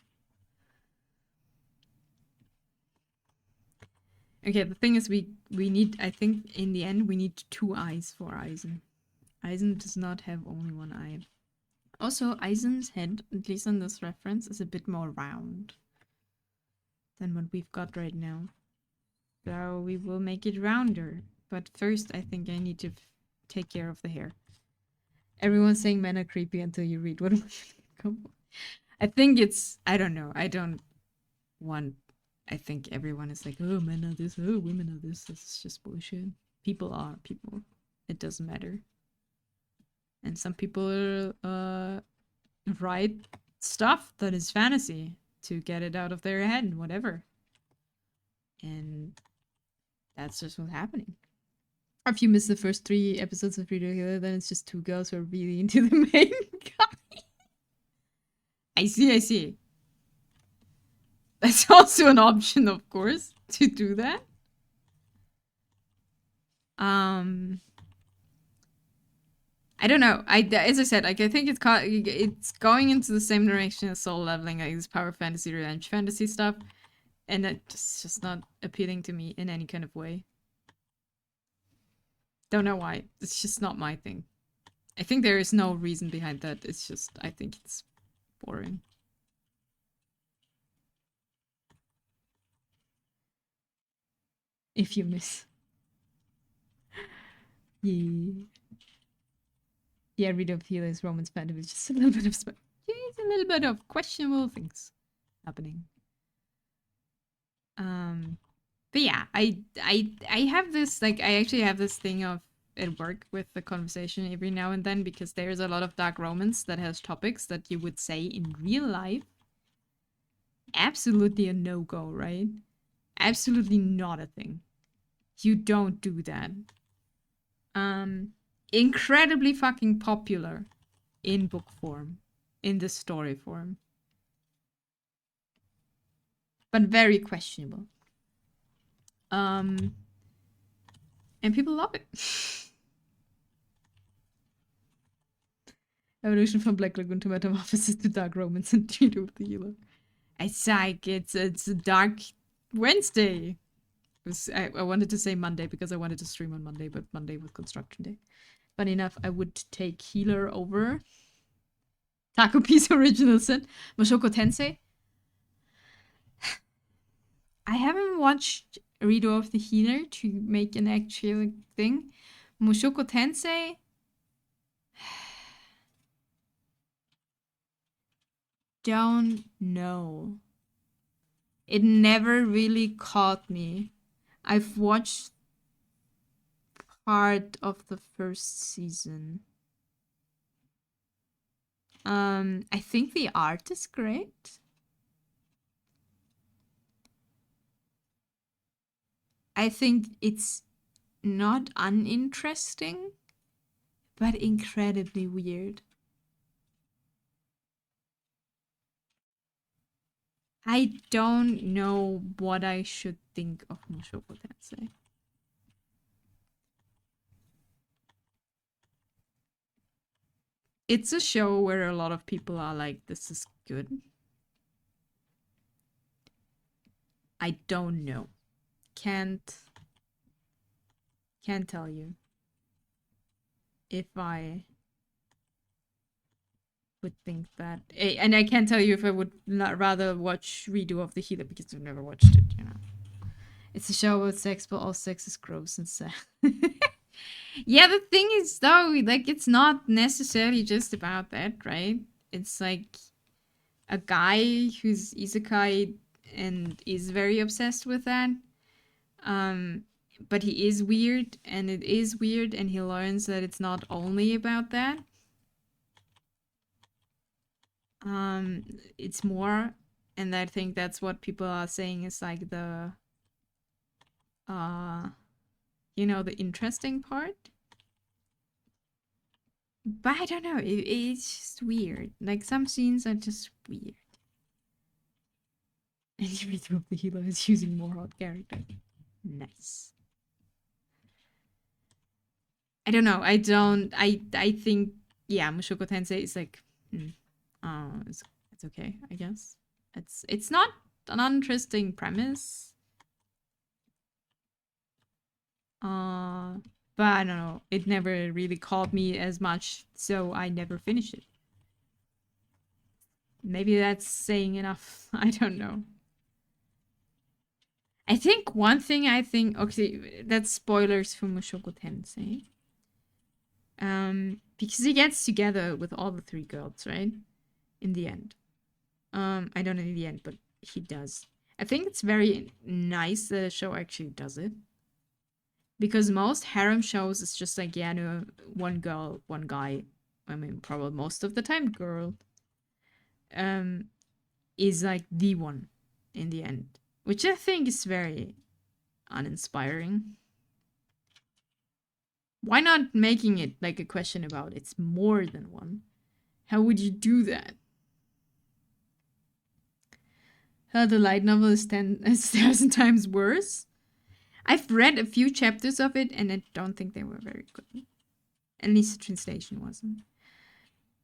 [SPEAKER 2] Okay, the thing is, we need. I think in the end we need 2 eyes for Eisen. Eisen does not have only 1 eye. Also, Eisen's head, at least on this reference, is a bit more round than what we've got right now. So we will make it rounder. But first, I think I need to take care of the hair. Everyone's saying men are creepy until you read what I think it's, I don't know. I don't want, I think everyone is like, oh, men are this, oh, women are this. It's just bullshit. People are people. It doesn't matter. And some people write stuff that is fantasy to get it out of their head, whatever. And that's just what's happening. If you miss the first 3 episodes of Rita Healer, then it's just 2 girls who are really into the main guy. I see. That's also an option, of course, to do that. I don't know. As I said, like I think it's going into the same direction as soul leveling, like this power fantasy, revenge fantasy stuff, and it's just not appealing to me in any kind of way. Don't know why. It's just not my thing. I think there is no reason behind that. It's just I think it's boring. If you miss. Yeah. Yeah, read of healer is Roman's fan. It was just a little bit of a little bit of questionable things happening. But yeah, I have this, like, I actually have this thing of at work with the conversation every now and then, because there's a lot of dark romance that has topics that you would say in real life absolutely a no-go, right? Absolutely not a thing. You don't do that. Incredibly fucking popular in book form, in the story form, but very questionable. And people love it. Evolution from Black Lagoon to Metamorphosis to Dark Romance and Treat of the Healer. It's like, it's a Dark Wednesday. I wanted to say Monday because I wanted to stream on Monday, but Monday was construction day. Funny enough, I would take Healer over Taco Piece Original Sin. Mushoku Tensei. I haven't watched Redo of the Healer to make an actual thing. Mushoku Tensei. Don't know. It never really caught me. I've watched part of the first season. I think the art is great. I think it's not uninteresting, but incredibly weird. I don't know what I should think of Mushoku Tensei. It's a show where a lot of people are like, this is good. I don't know. Can't tell you if I would think that. And I can't tell you if I would not rather watch Redo of the Healer because I've never watched it, you know. It's a show about sex, but all sex is gross and sad. Yeah, the thing is, though, like, it's not necessarily just about that, right? It's like a guy who's isekai and is very obsessed with that. But he is weird, and it is weird, and he learns that it's not only about that. It's more, and I think that's what people are saying is like the you know, the interesting part. But I don't know, it's just weird. Like, some scenes are just weird. And Redo of the Healer is using more hot character. Nice. I don't know. I think, yeah, Mushoku Tensei is like, it's okay, I guess. It's not an uninteresting premise. But I don't know. It never really caught me as much, so I never finished it. Maybe that's saying enough. I don't know. I think one thing okay, that's spoilers for Mushoku Tensei. Because he gets together with all the three girls, right? In the end. I don't know in the end, but he does. I think it's very nice that a show actually does it. Because most harem shows is just like, yeah, no, one girl, one guy. I mean, probably most of the time, girl. Is like the one in the end. Which I think is very uninspiring. Why not making it like a question about it's more than one? How would you do that? The light novel is 10,000 times worse. I've read a few chapters of it and I don't think they were very good. At least the translation wasn't.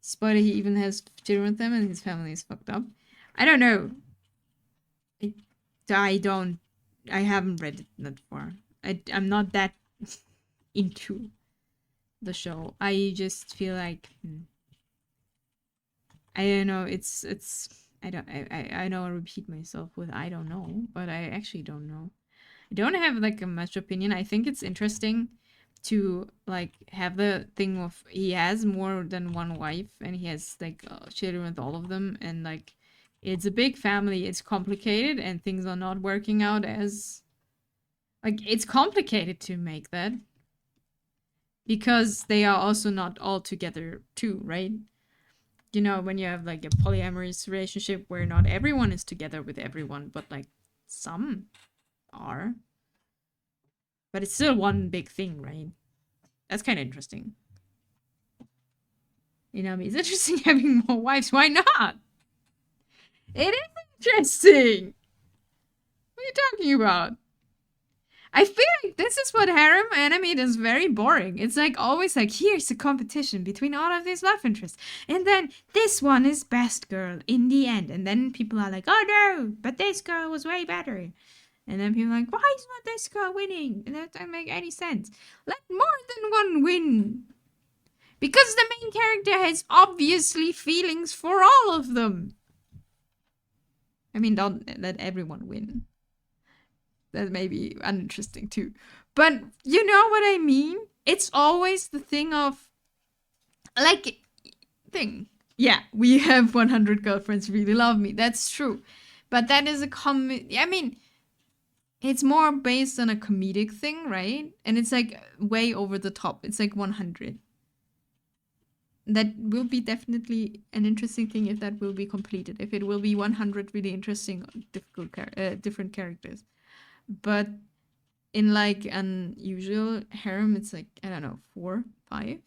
[SPEAKER 2] Spoiler, he even has children with them and his family is fucked up. I don't know. I haven't read it that far. I'm not that into the show. I just feel like I don't know, it's I know I repeat myself with I don't know, but I actually don't know. I don't have like a much opinion. I think it's interesting to like have the thing of he has more than one wife and he has like children with all of them, and like it's a big family, it's complicated and things are not working out as like it's complicated to make that because they are also not all together too, right? You know, when you have like a polyamorous relationship where not everyone is together with everyone, but like some are, but it's still one big thing, right? That's kind of interesting. You know, I mean, it's interesting having more wives. Why not? It is interesting. What are you talking about? I feel like this is what harem anime is very boring. It's like always like here's a competition between all of these love interests, and then this one is best girl in the end, and then people are like, oh no, but this girl was way better, and then people are like, why is not this girl winning? And that doesn't make any sense. Let more than one win. Because the main character has obviously feelings for all of them. I mean, don't let everyone win. That may be uninteresting too. But you know what I mean? It's always the thing of, like, thing. Yeah, we have 100 girlfriends really love me. That's true. But that is I mean, it's more based on a comedic thing, right? And it's like way over the top. It's like 100. That will be definitely an interesting thing if that will be completed. If it will be 100 really interesting, different characters. But in like an usual harem, it's like, I don't know, 4, 5.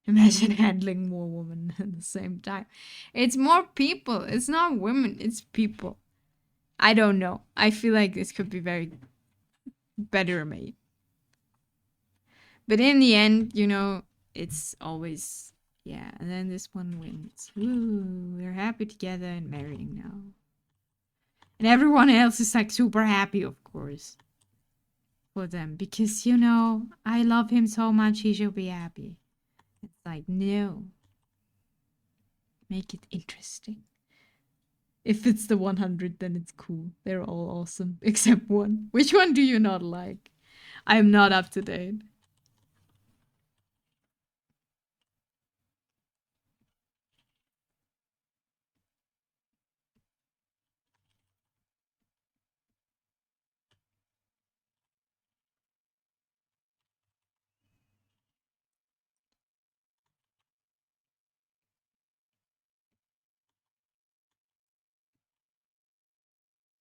[SPEAKER 2] Imagine handling more women at the same time. It's more people. It's not women, it's people. I don't know. I feel like this could be very better made. But in the end, you know, it's always, yeah, and then this one wins. Woo, we're happy together and marrying now. And everyone else is like super happy, of course, for them. Because, you know, I love him so much, he should be happy. It's like, no. Make it interesting. If it's the 100, then it's cool. They're all awesome, except one. Which one do you not like? I'm not up to date.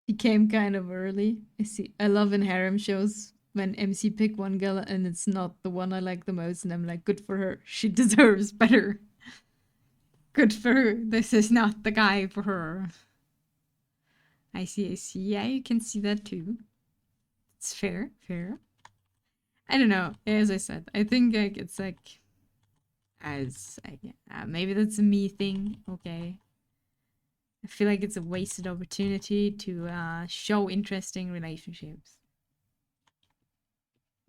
[SPEAKER 2] He came kind of early. I see. I love in harem shows when MC pick one girl and it's not the one I like the most, and I'm like, good for her. She deserves better. Good for her. This is not the guy for her. I see, I see. Yeah, you can see that too. It's fair, fair. I don't know. As I said, I think like it's like maybe that's a me thing. Okay. I feel like it's a wasted opportunity to show interesting relationships.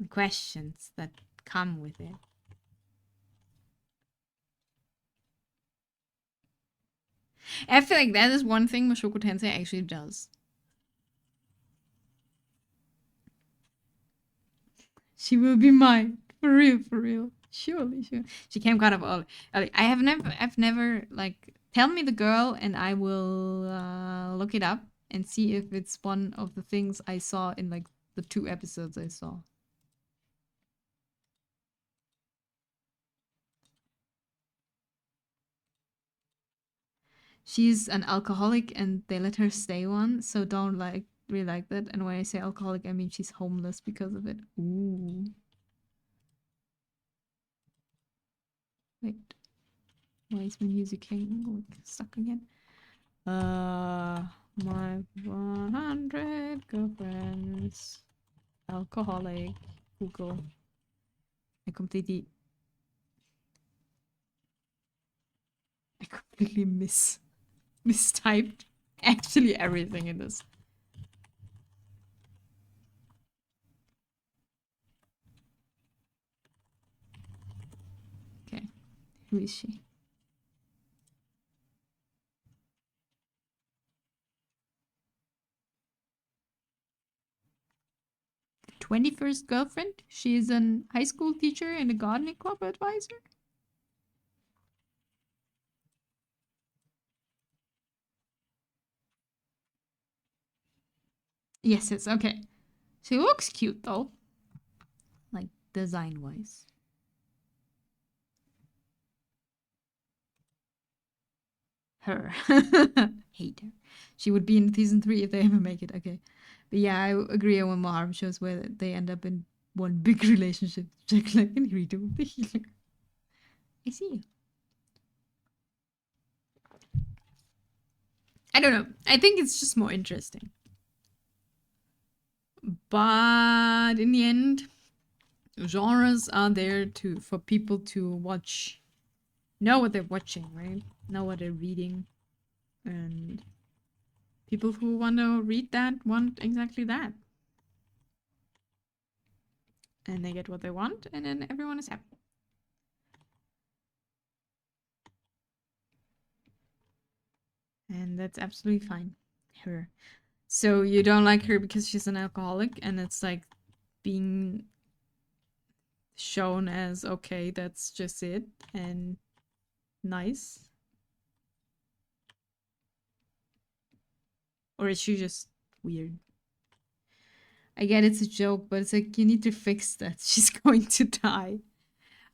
[SPEAKER 2] The questions that come with it. I feel like that is one thing Mushoku Tensei actually does. She will be mine. For real, for real. Surely, sure. She came kind of early. I've never, like, tell me the girl and I will look it up and see if it's one of the things I saw in, like, the 2 episodes I saw. She's an alcoholic and they let her stay one, so don't like really like that. And when I say alcoholic, I mean she's homeless because of it. Ooh. Wait. Why is my music like stuck again? My 100 girlfriends. Alcoholic. Google. I completely mistyped actually everything in this. Okay. Who is she? 21st girlfriend. She is a high school teacher and a gardening club advisor. Yes, it's okay. She looks cute though. Like design wise. Her. Hate her. She would be in season 3 if they ever make it. Okay. But yeah, I agree on more harm shows where they end up in one big relationship. Jack like and Rito the healer. I see. I don't know. I think it's just more interesting. But in the end, genres are there for people to watch, know what they're watching, right? Know what they're reading. And people who want to read that want exactly that. And they get what they want, and then everyone is happy. And that's absolutely fine. Her. So you don't like her because she's an alcoholic, and it's like being shown as okay, that's just it, and nice. Or is she just weird? I get it's a joke, but it's like you need to fix that. She's going to die.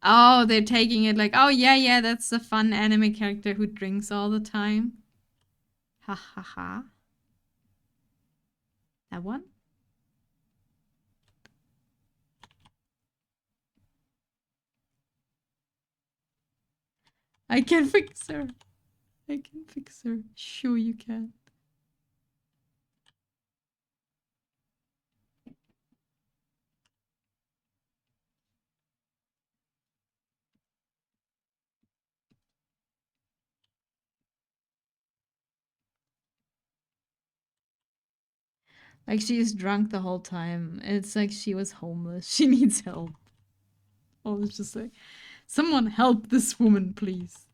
[SPEAKER 2] Oh, they're taking it like, oh yeah, that's a fun anime character who drinks all the time. Ha ha ha. That one? I can fix her. I can fix her. Sure you can. Like she is drunk the whole time. It's like she was homeless. She needs help. I was just like, someone help this woman, please.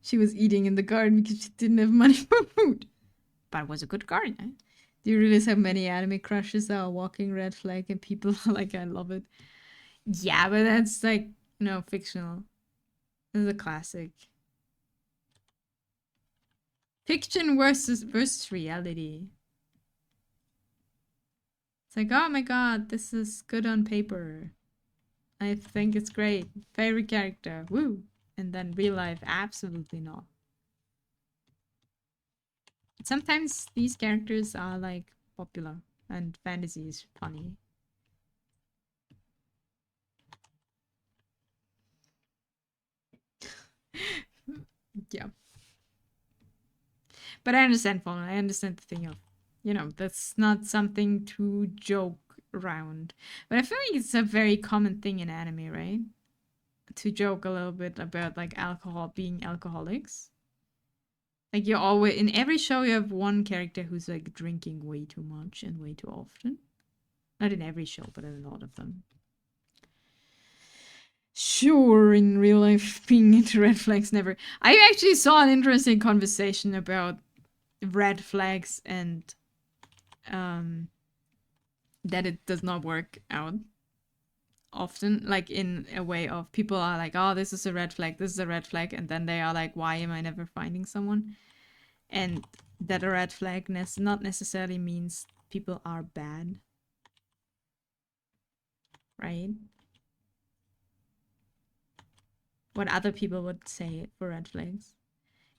[SPEAKER 2] She was eating in the garden because she didn't have money for food. But it was a good garden. Eh? Do you realize how many anime crushes are a walking red flag and people are like, I love it? Yeah, but that's like, fictional. This is a classic. Fiction versus reality. It's like, oh my god, this is good on paper. I think it's great. Favorite character. Woo! And then real life, absolutely not. Sometimes these characters are like popular and fantasy is funny. Yeah. But I understand, Fauna. I understand the thing of, that's not something to joke around. But I feel like it's a very common thing in anime, right? To joke a little bit about like being alcoholics. Like you always in every show you have one character who's like drinking way too much and way too often. Not in every show, but in a lot of them. Sure, in real life, being into red flags never. I actually saw an interesting conversation about red flags and that it does not work out often, like in a way of people are like, oh, this is a red flag, this is a red flag, and then they are like, why am I never finding someone? And that a red flag not necessarily means people are bad, right? What other people would say for red flags.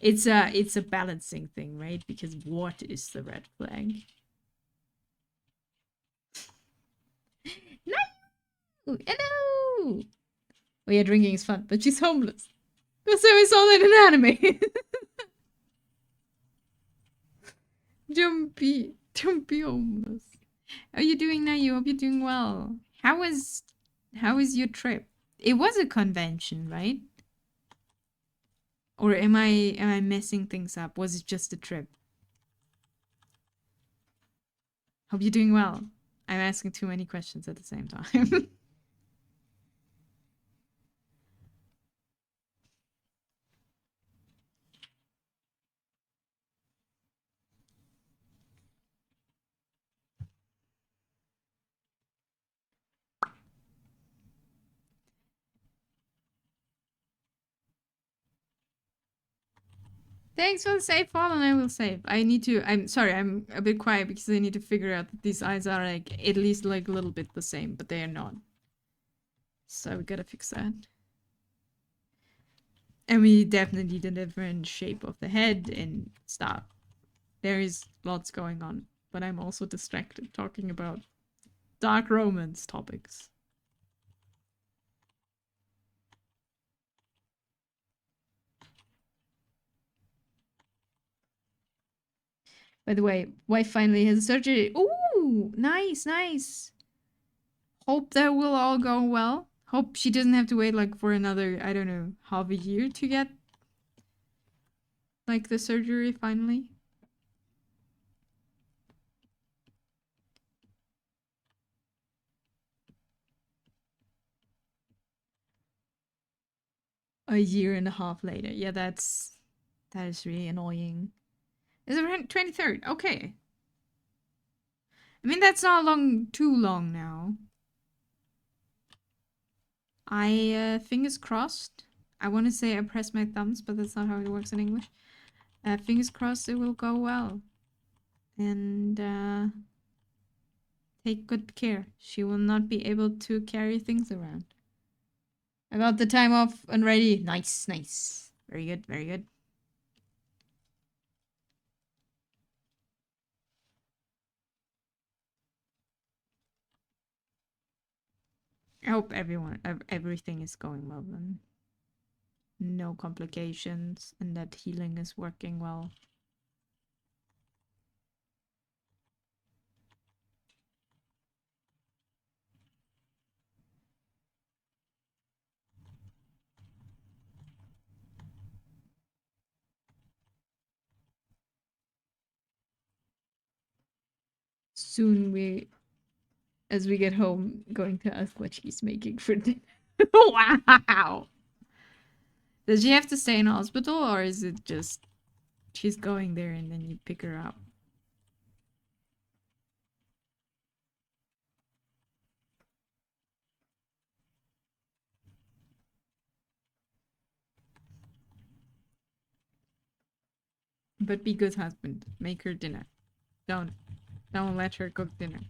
[SPEAKER 2] It's a balancing thing, right? Because what is the red flag? No! Hello! Oh yeah, drinking is fun, but she's homeless. So we saw that in anime. Don't be homeless. How are you doing now? You hope you're doing well. How is your trip? It was a convention, right? Or am I messing things up? Was it just a trip? Hope you're doing well. I'm asking too many questions at the same time. Thanks for the save, Fallen. I will save. I'm sorry, I'm a bit quiet because I need to figure out that these eyes are like at least like a little bit the same, but they are not. So we gotta fix that. And we definitely need a different shape of the head and stuff. There is lots going on, but I'm also distracted talking about dark romance topics. By the way, wife finally has surgery. Ooh, nice, nice. Hope that will all go well. Hope she doesn't have to wait like for another, I don't know, half a year to get like the surgery finally. A year and a half later. Yeah, that is really annoying. Is it 23rd? Okay. I mean, that's not too long now. Fingers crossed. I want to say I press my thumbs, but that's not how it works in English. Fingers crossed it will go well. And, take good care. She will not be able to carry things around. I got the time off and ready. Nice, nice. Very good, very good. I hope everything is going well then. No complications and that healing is working well. Soon as we get home, going to ask what she's making for dinner. Wow! Does she have to stay in hospital or is it just she's going there and then you pick her up? But be good husband. Make her dinner. Don't let her cook dinner.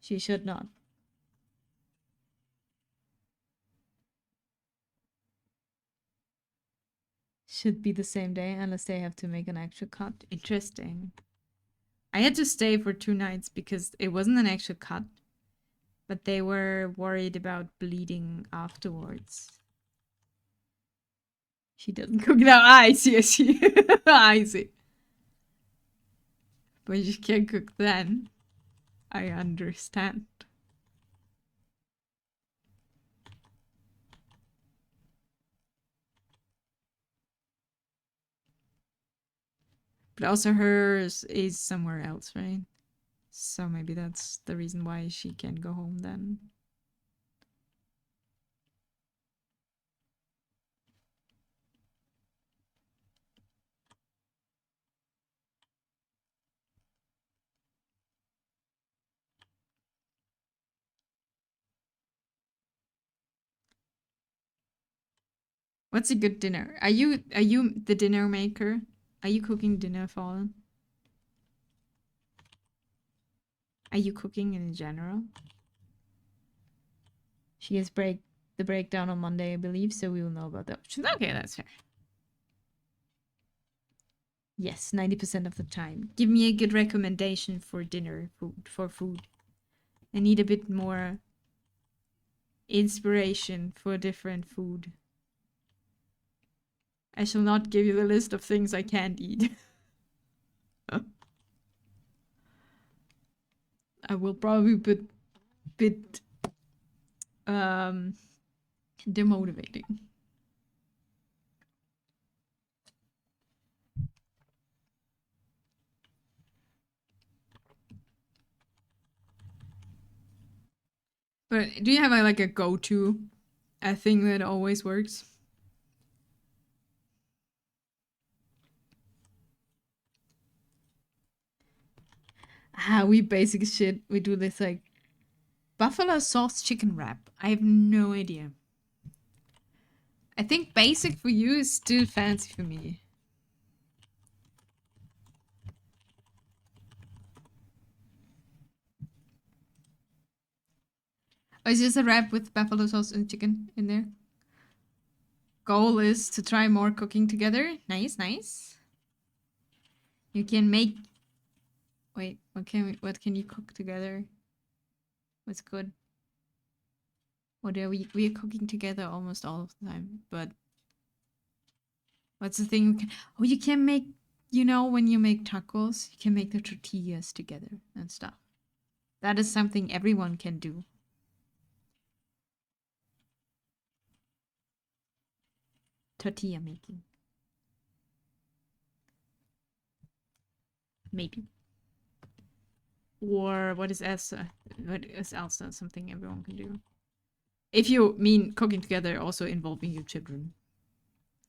[SPEAKER 2] She should not. Should be the same day unless they have to make an actual cut. Interesting. I had to stay for 2 nights because it wasn't an actual cut, but they were worried about bleeding afterwards. She doesn't cook now. I see. I see. But she can't cook then. I understand. But also hers is somewhere else, right? So maybe that's the reason why she can't go home then. What's a good dinner? Are you the dinner maker? Are you cooking dinner, Fallen? Are you cooking in general? She has the breakdown on Monday, I believe, so we will know about that. Okay, that's fair. Yes, 90% of the time. Give me a good recommendation for dinner food. I need a bit more inspiration for different food. I shall not give you the list of things I can't eat. I will probably be a bit demotivating. But do you have like a go-to, a thing that always works? We basic shit. We do this like buffalo sauce chicken wrap. I have no idea. I think basic for you is still fancy for me. Or is this a wrap with buffalo sauce and chicken in there? Goal is to try more cooking together. Nice, nice. You can make... Wait, what can you cook together? What's good? What are we are cooking together almost all of the time, but what's the thing? Oh, you can make, you know, when you make tacos, you can make the tortillas together and stuff. That is something everyone can do. Tortilla making. Maybe. Or what is else? What is else something everyone can do? If you mean cooking together, also involving your children.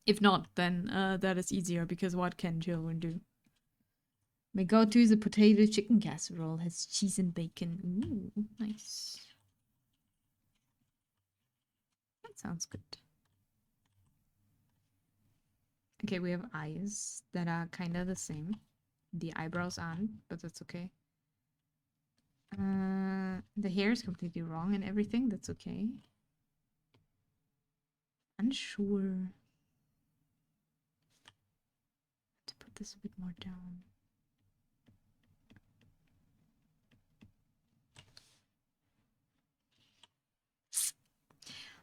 [SPEAKER 2] If not, then that is easier, because what can children do? My go-to is a potato chicken casserole. Has cheese and bacon. Ooh, nice. That sounds good. Okay, we have eyes that are kind of the same. The eyebrows aren't, but that's okay. The hair is completely wrong and everything. That's okay. Unsure. To put this a bit more down.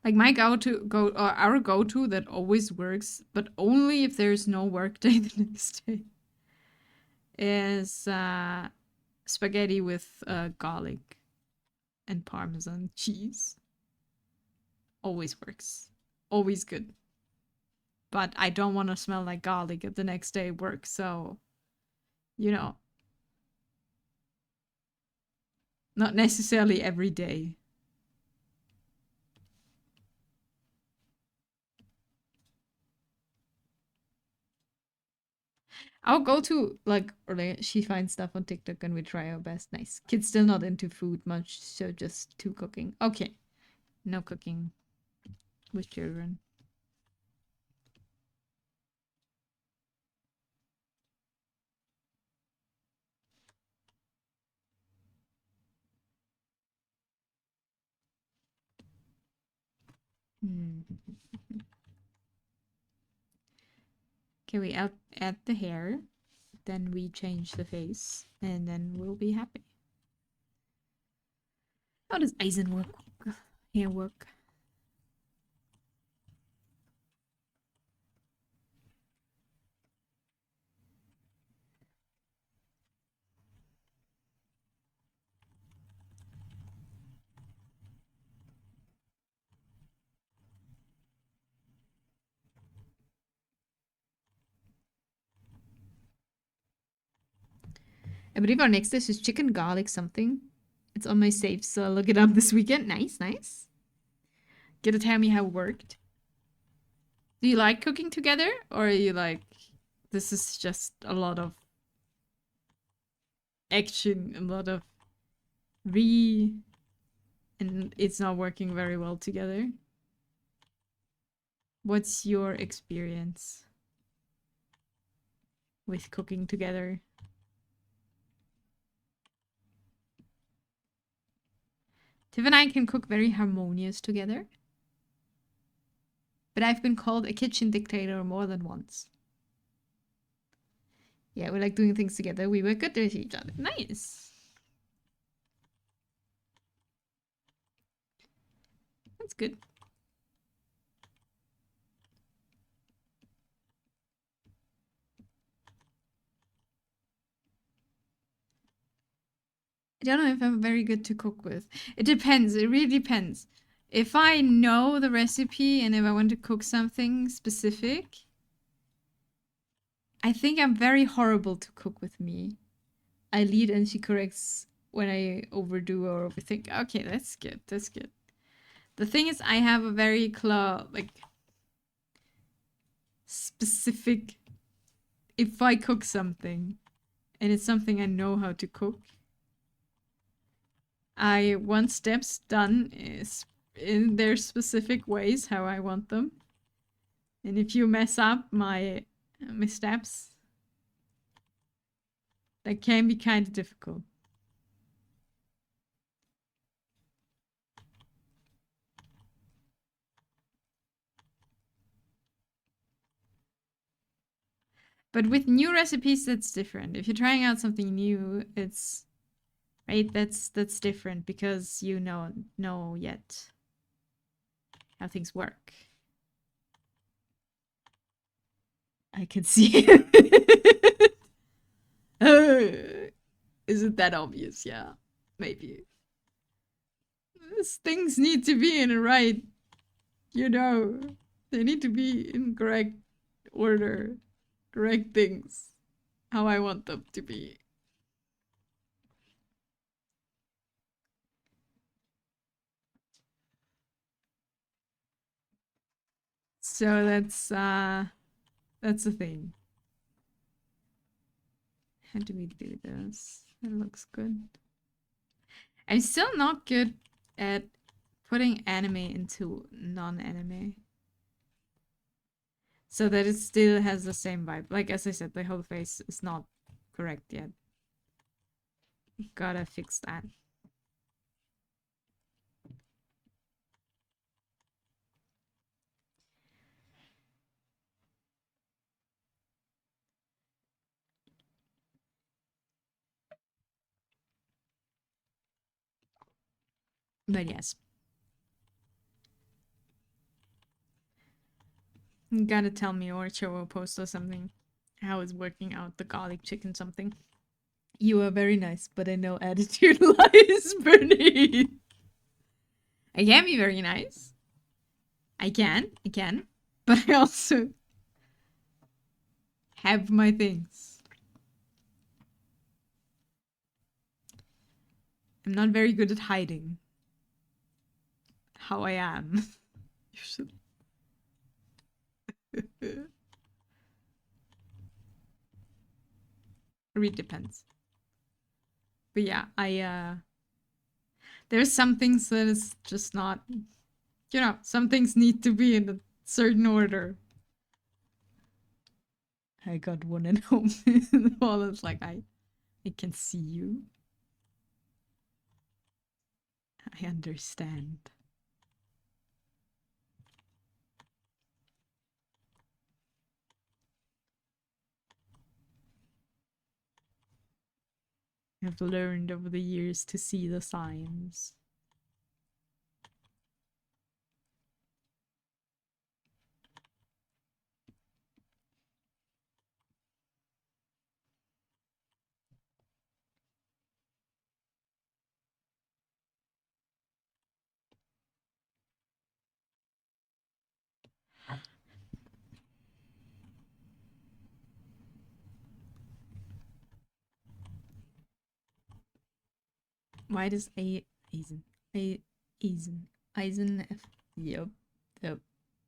[SPEAKER 2] Like my our go-to that always works, but only if there's no work day the next day, is spaghetti with garlic and Parmesan cheese. Always works. Always good. But I don't want to smell like garlic at the next day work, so, you know, not necessarily every day. I'll go to, like, or she finds stuff on TikTok and we try our best. Nice. Kid's still not into food much, so just 2 cooking. Okay. No cooking with children. Okay, we add the hair, then we change the face, and then we'll be happy. How does Eisen work? Hair work? I believe our next dish is chicken garlic something. It's on my save, so I'll look it up this weekend. Nice, nice. Get to tell me how it worked. Do you like cooking together? Or are you like, this is just a lot of action, a lot of and it's not working very well together? What's your experience with cooking together? Tiff and I can cook very harmonious together. But I've been called a kitchen dictator more than once. Yeah, we like doing things together. We work good with each other. Nice. That's good. I don't know if I'm very good to cook with. It depends. It really depends. If I know the recipe and if I want to cook something specific, I think I'm very horrible to cook with me. I lead and she corrects when I overdo or overthink. Okay, that's good. That's good. The thing is, I have a very specific. If I cook something, and it's something I know how to cook, I want steps done is in their specific ways how I want them. And if you mess up my steps, that can be kind of difficult. But with new recipes, that's different. If you're trying out something new, it's right. That's different because you know yet how things work. I can see it. Isn't that obvious? Yeah, maybe. Things need to be in a right, you know, they need to be in correct order, correct things, how I want them to be. So that's the thing. How do we do this? It looks good. I'm still not good at putting anime into non-anime. So that it still has the same vibe. Like as I said, the whole face is not correct yet. Gotta fix that. But yes. You gotta tell me or show a post or something. How is working out the garlic chicken something. You are very nice, but I know attitude lies beneath. I can be very nice. I can. But I also have my things. I'm not very good at hiding how I am. You should. It really depends. But yeah, there's some things that is just not, you know, some things need to be in a certain order. I got one at home. The wall is like, I can see you. I understand. I've learned over the years to see the signs. Why does Eisen F? Yep.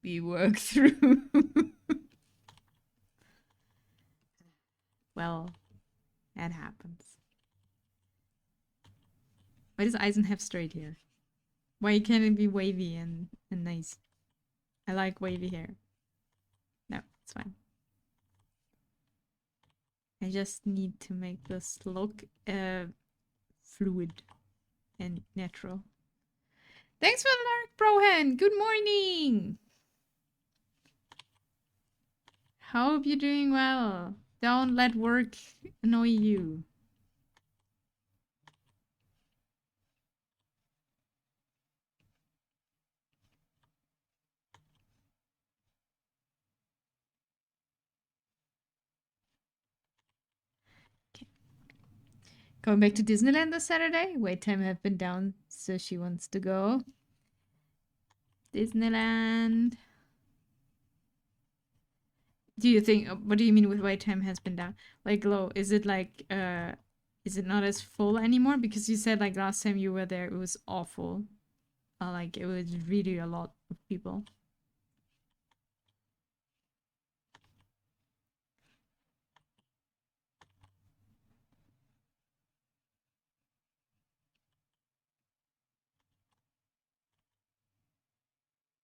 [SPEAKER 2] We work through. Well, that happens. Why does Eisen have straight hair? Why can't it be wavy and nice? I like wavy hair. No, it's fine. I just need to make this look fluid and natural. Thanks for the Lark Brohan. Good morning. Hope you're doing well. Don't let work annoy you. Okay. Going back to Disneyland this Saturday. Wait time have been down, so she wants to go. Disneyland. Do you think? What do you mean with wait time has been down? Like low? Is it like is it not as full anymore? Because you said like last time you were there, it was awful. Like it was really a lot of people.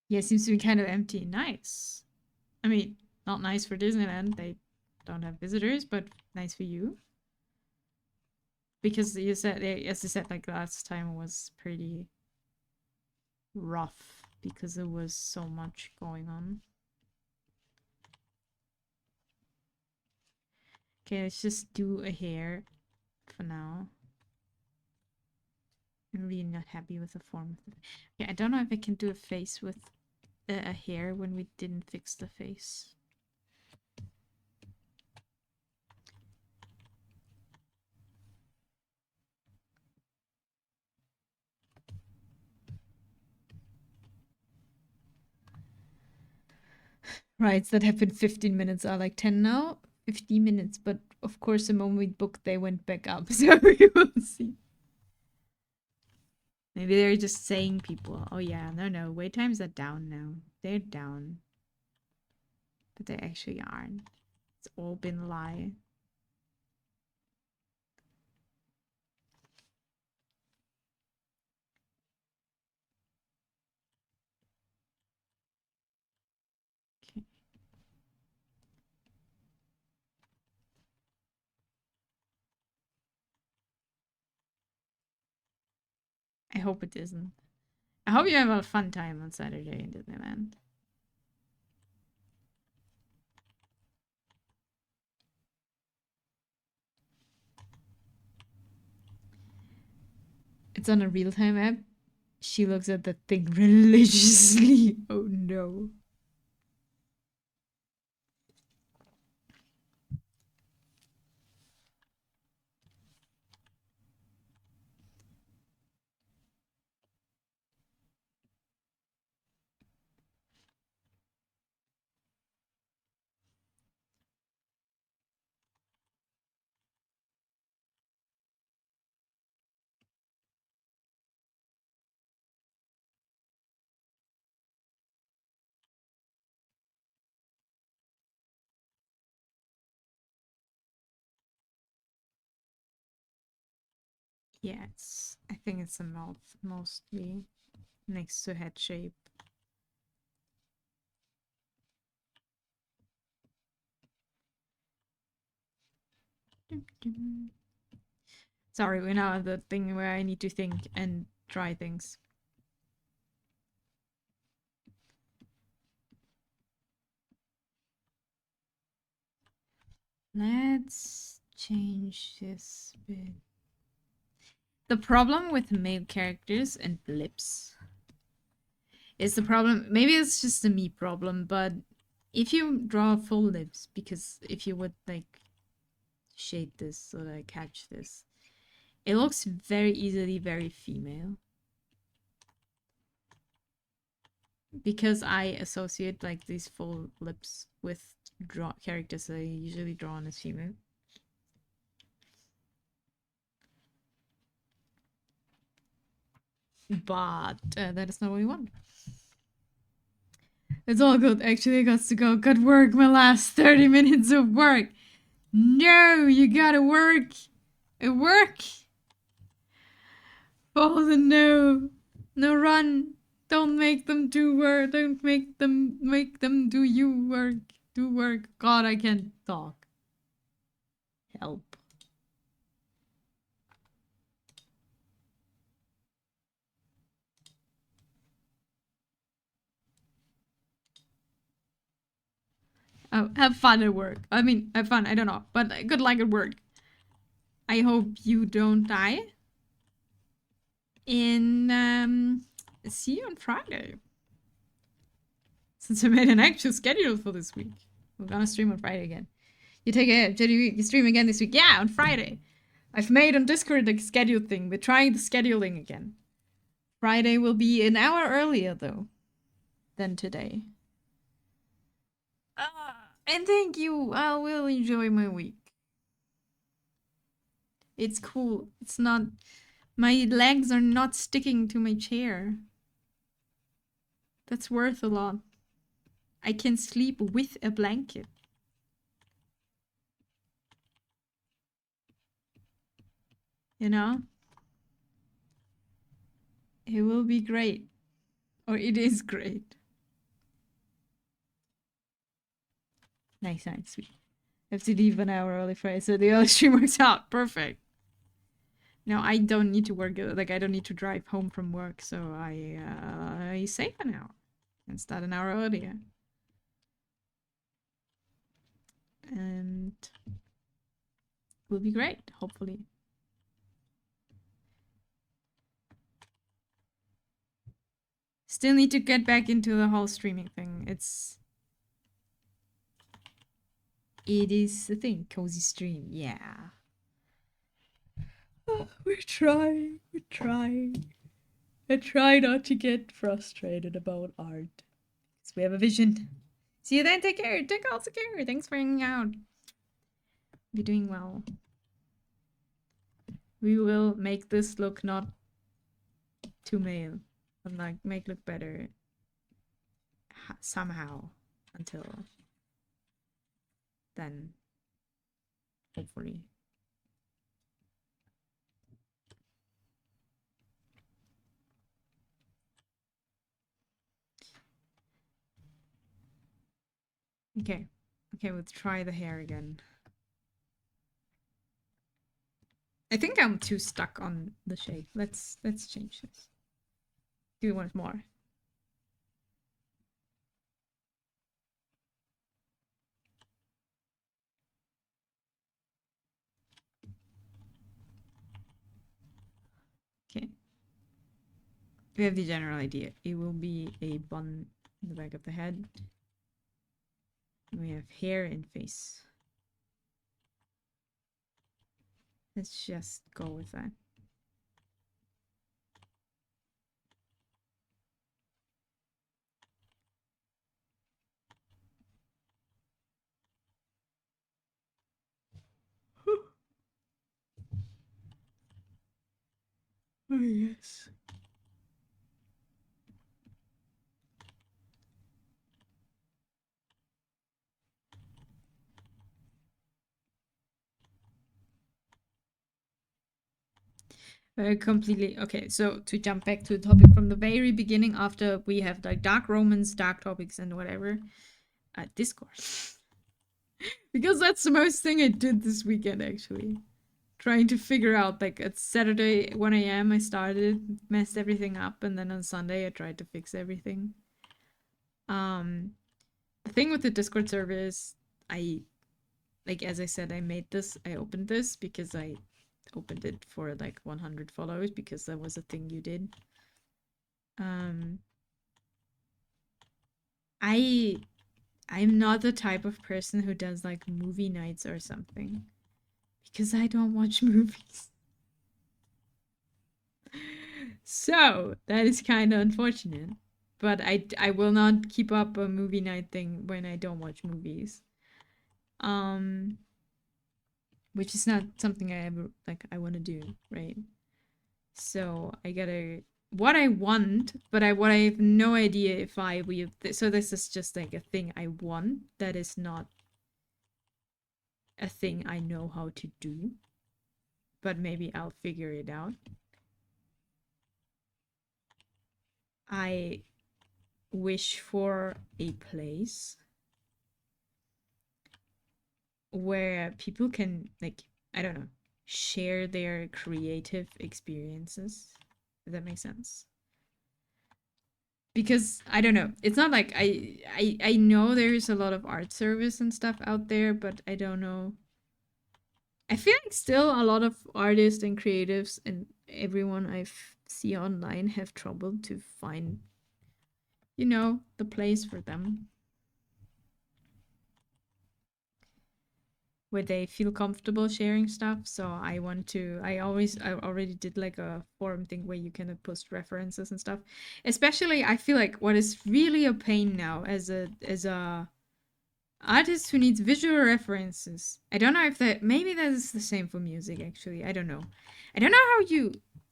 [SPEAKER 2] Yeah, it seems to be kind of empty. Nice. I mean, not nice for Disneyland. They don't have visitors, but nice for you. Because you said, as you said, like last time was pretty rough because there was so much going on. Okay, let's just do a hair for now. I'm really not happy with the form of the... Yeah, I don't know if I can do a face with a hair when we didn't fix the face. Right, that happened 15 minutes are like 10 now. 15 minutes, but of course the moment we booked they went back up, so we will see. Maybe they're just saying people, oh yeah, no, wait times are down now. They're down. But they actually aren't. It's all been a lie. Okay. I hope it isn't. I hope you have a fun time on Saturday in Disneyland. It's on a real-time app. She looks at the thing religiously. Oh no. Yeah, I think it's a mouth mostly next to head shape. Sorry, we're now at the thing where I need to think and try things. Let's change this bit. The problem with male characters and lips is the problem. Maybe it's just a me problem, but if you draw full lips, because if you would like shade this so that I catch this, it looks very easily very female. Because I associate like these full lips with characters that I usually drawn as female. But that is not what we want. It's all good. Actually, I got to go. Got work. My last 30 minutes of work. No, you gotta work. Work. Oh no. No, run. Don't make them do work. Don't make them do you work. Do work. God, I can't talk. Help. Oh, have fun at work. I mean, have fun. I don't know, but good luck at work. I hope you don't die. See you on Friday. Since I made an actual schedule for this week, we're gonna stream on Friday again. You take a you stream again this week. Yeah, on Friday. I've made on Discord the schedule thing. We're trying the scheduling again. Friday will be an hour earlier though than today. And thank you. I will enjoy my week. It's cool. It's not... My legs are not sticking to my chair. That's worth a lot. I can sleep with a blanket. You know? It will be great. Or it is great. Nice, sweet. I have to leave an hour early Friday, so the other stream works out. Perfect. No, I don't need to work. Like, I don't need to drive home from work, so I save an hour and start an hour earlier. And will be great, hopefully. Still need to get back into the whole streaming thing. It is the thing. Cozy stream, yeah. Oh, we're trying. I try not to get frustrated about art. Because we have a vision. See you then, take care. Take also care. Thanks for hanging out. You're doing well. We will make this look not too male. But like make look better somehow until then, hopefully. Okay, let's try the hair again. I think I'm too stuck on the shape. Let's change this. Do one more. Okay. We have the general idea. It will be a bun in the back of the head. We have hair and face. Let's just go with that. Oh, yes. Completely. Okay, so to jump back to the topic from the very beginning, after we have like dark romance, dark topics, and whatever, Discord. Because that's the most thing I did this weekend, actually. Trying to figure out, like, at Saturday 1 a.m. I started, messed everything up, and then on Sunday I tried to fix everything. The thing with the Discord server is, like, as I said, I opened this because I opened it for, like, 100 followers, because that was a thing you did. I'm not the type of person who does, like, movie nights or something. Because I don't watch movies. So, that is kind of unfortunate. But I will not keep up a movie night thing when I don't watch movies. Which is not something I ever, like, I want to do, right? So, I gotta... What I want, but what I have no idea if I will... So this is just, like, a thing I want that is not a thing I know how to do. But maybe I'll figure it out. I wish for a place where people can, like, I don't know, share their creative experiences. If that makes sense. Because I don't know, it's not like I know there's a lot of art service and stuff out there, but I don't know. I feel like still a lot of artists and creatives and everyone I see online have trouble to find, you know, the place for them where they feel comfortable sharing stuff. So I already did like a forum thing where you can post references and stuff. Especially I feel like what is really a pain now as a artist who needs visual references. I don't know if maybe that is the same for music actually. I don't know. I don't know how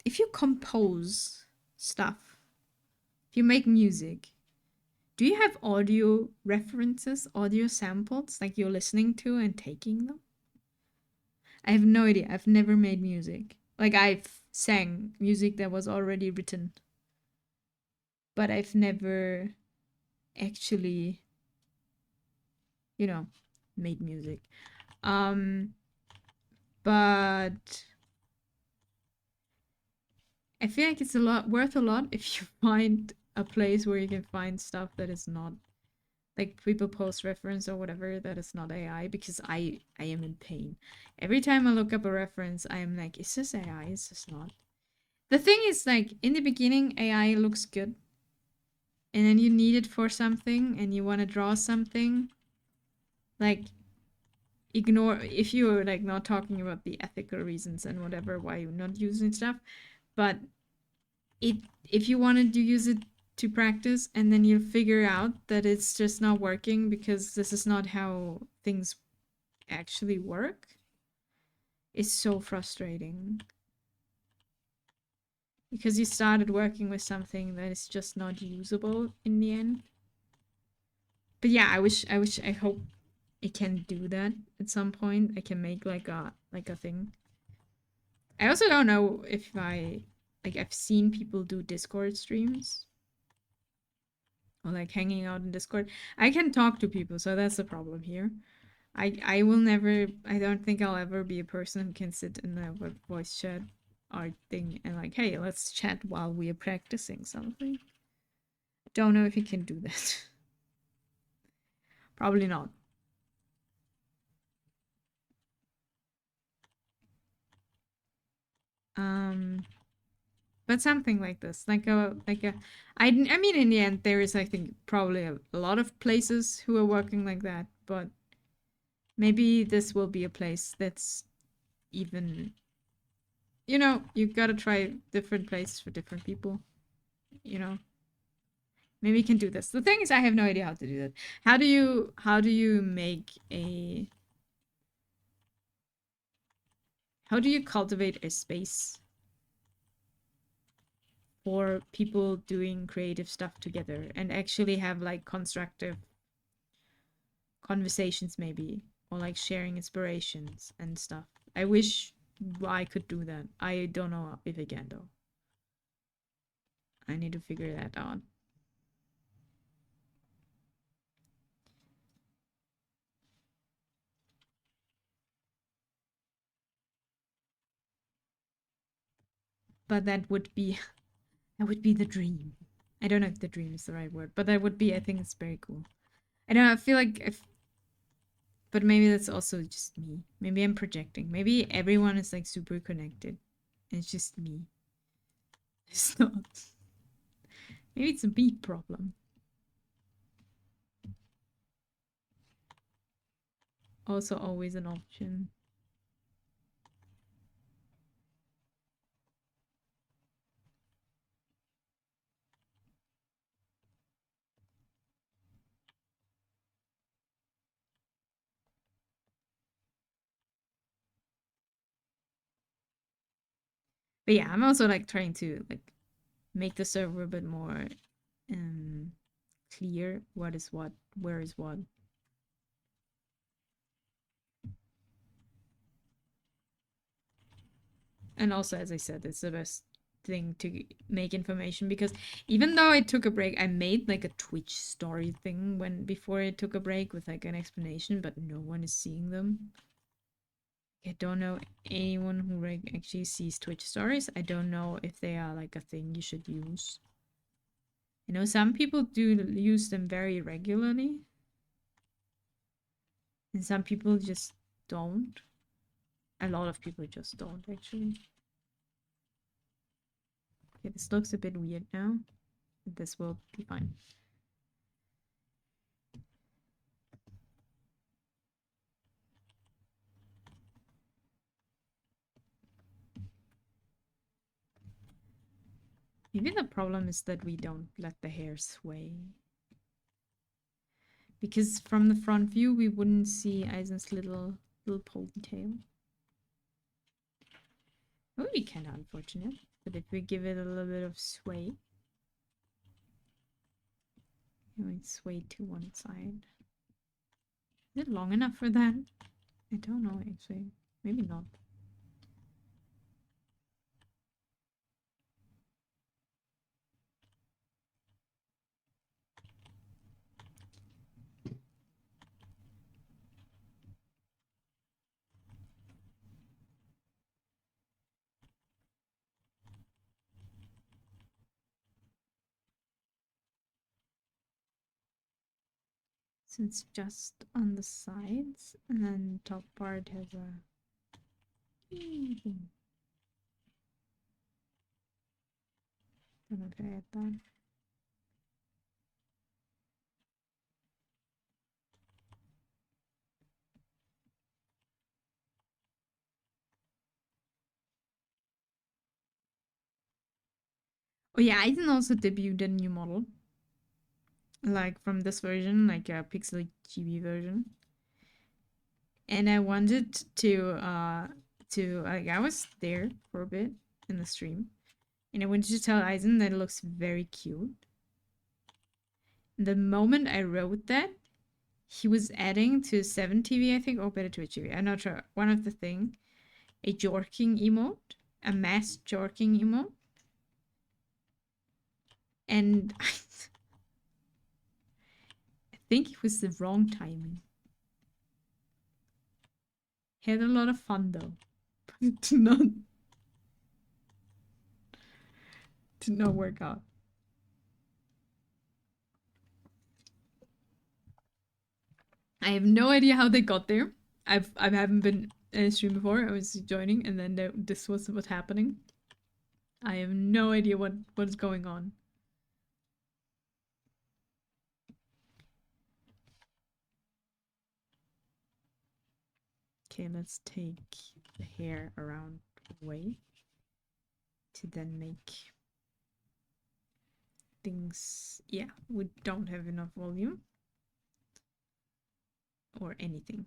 [SPEAKER 2] if you compose stuff, if you make music, do you have audio references, audio samples, like you're listening to and taking them? I have no idea. I've never made music. Like, I've sang music that was already written. But I've never actually, you know, made music. But I feel like it's worth a lot if you find a place where you can find stuff that is not like people post reference or whatever that is not AI, because I am in pain. Every time I look up a reference, I am like, is this AI? Is this not? The thing is, like, in the beginning, AI looks good, and then you need it for something, and you want to draw something. Like, ignore if you're like not talking about the ethical reasons and whatever why you're not using stuff, but it if you wanted to use it to practice and then you figure out that it's just not working because this is not how things actually work, it's so frustrating because you started working with something that is just not usable in the end. But yeah, I hope it can do that at some point. I can make like a thing. I also don't know if I've seen people do Discord streams or like hanging out in Discord. I can talk to people, so that's the problem here. I will never, I don't think I'll ever be a person who can sit in a web voice chat art thing and like, hey, let's chat while we are practicing something. Don't know if you can do that. Probably not. But something like this, I mean, in the end, there is, I think, probably a lot of places who are working like that, but maybe this will be a place that's even, you gotta try different places for different people, you know. Maybe you can do this. The thing is, I have no idea how to do that. How do you make a, how do you cultivate a space for people doing creative stuff together and actually have like constructive conversations maybe, or like sharing inspirations and stuff? I wish I could do that. I don't know if I can though. I need to figure that out. But that would be the dream. I don't know if the dream is the right word, but that would be, I think it's very cool. I don't know, I feel like if, but maybe that's also just me. Maybe I'm projecting. Maybe everyone is like super connected. And it's just me. It's not. Maybe it's a me problem. Also always an option. But yeah, I'm also like trying to like make the server a bit more clear what is what, where is what. And also, as I said, it's the best thing to make information, because even though I took a break, I made like a Twitch story thing when before I took a break with like an explanation, but no one is seeing them. I don't know anyone who actually sees Twitch stories. I don't know if they are like a thing you should use. You know, some people do use them very regularly, and some people just don't. A lot of people just don't, actually. Okay, this looks a bit weird now. This will be fine. Maybe the problem is that we don't let the hair sway. Because from the front view, we wouldn't see Eisen's little ponytail. It would be kind of unfortunate, but if we give it a little bit of sway, it might sway to one side. Is it long enough for that? I don't know, actually. Maybe not. So it's just on the sides, and then top part has a thing. Don't know if I add that. Oh yeah, Eisen also debuted a new model. Like from this version, like a Pixel GB version. And I wanted to like I was there for a bit in the stream. And I wanted to tell Eisen that it looks very cute. The moment I wrote that, he was adding to 7TV, I think, or better Twitch TV. I'm not sure. One of the thing, a jorking emote, a mass jorking emote. And I think it was the wrong timing. Had a lot of fun though. But it did not work out. I have no idea how they got there. I haven't been in a stream before. I was joining, and then this was what's happening. I have no idea what is going on. Okay, let's take the hair around away to then make things. Yeah, we don't have enough volume or anything.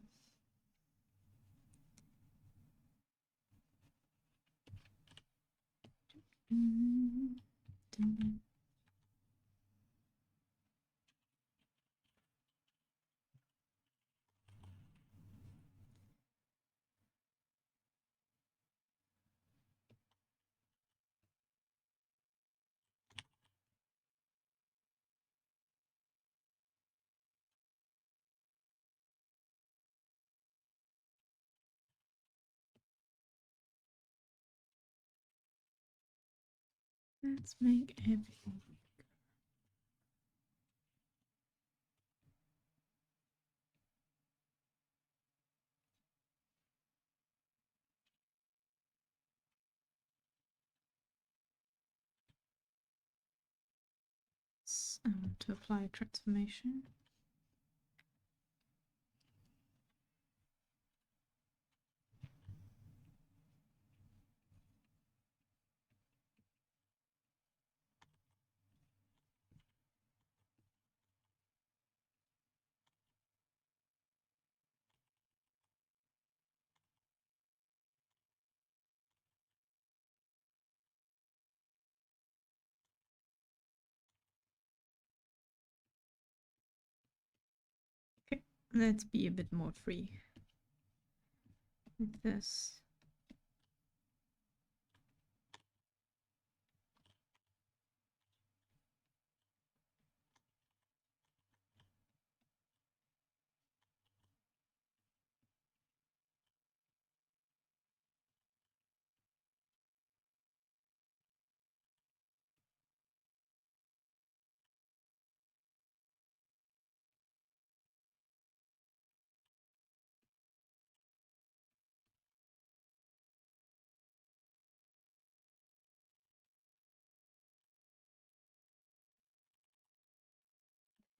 [SPEAKER 2] Let's make everything. To apply transformation. Okay, let's be a bit more free with this.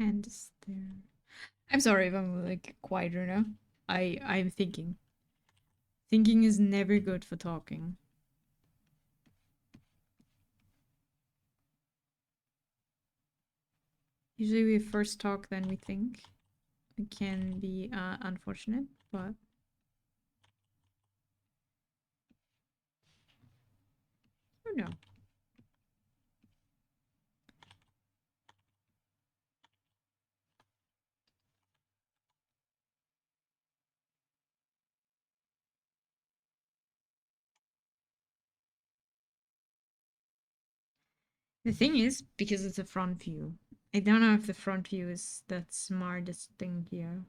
[SPEAKER 2] And is there. I'm sorry if I'm like quieter now. I'm thinking. Thinking is never good for talking. Usually we first talk, then we think. It can be unfortunate, but you know. The thing is, because it's a front view, I don't know if the front view is the smartest thing here.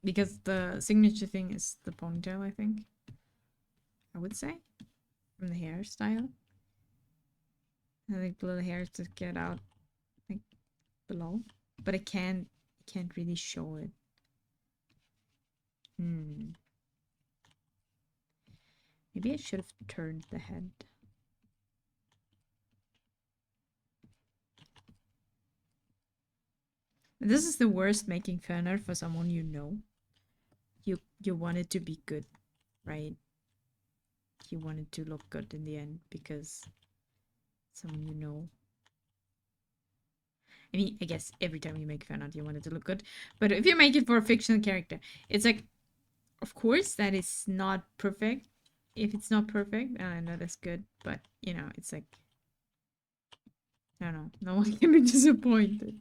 [SPEAKER 2] Because the signature thing is the ponytail, I think. I would say. From the hairstyle. I think the little hairs just get out like below, but I can't really show it. Maybe I should have turned the head. This is the worst making fan art for someone you know. You want it to be good, right? You want it to look good in the end because someone you know. I mean, I guess every time you make fan art, you want it to look good. But if you make it for a fictional character, it's like, of course, that is not perfect. If it's not perfect, I know that's good. But, you know, it's like, I don't know. No one can be disappointed.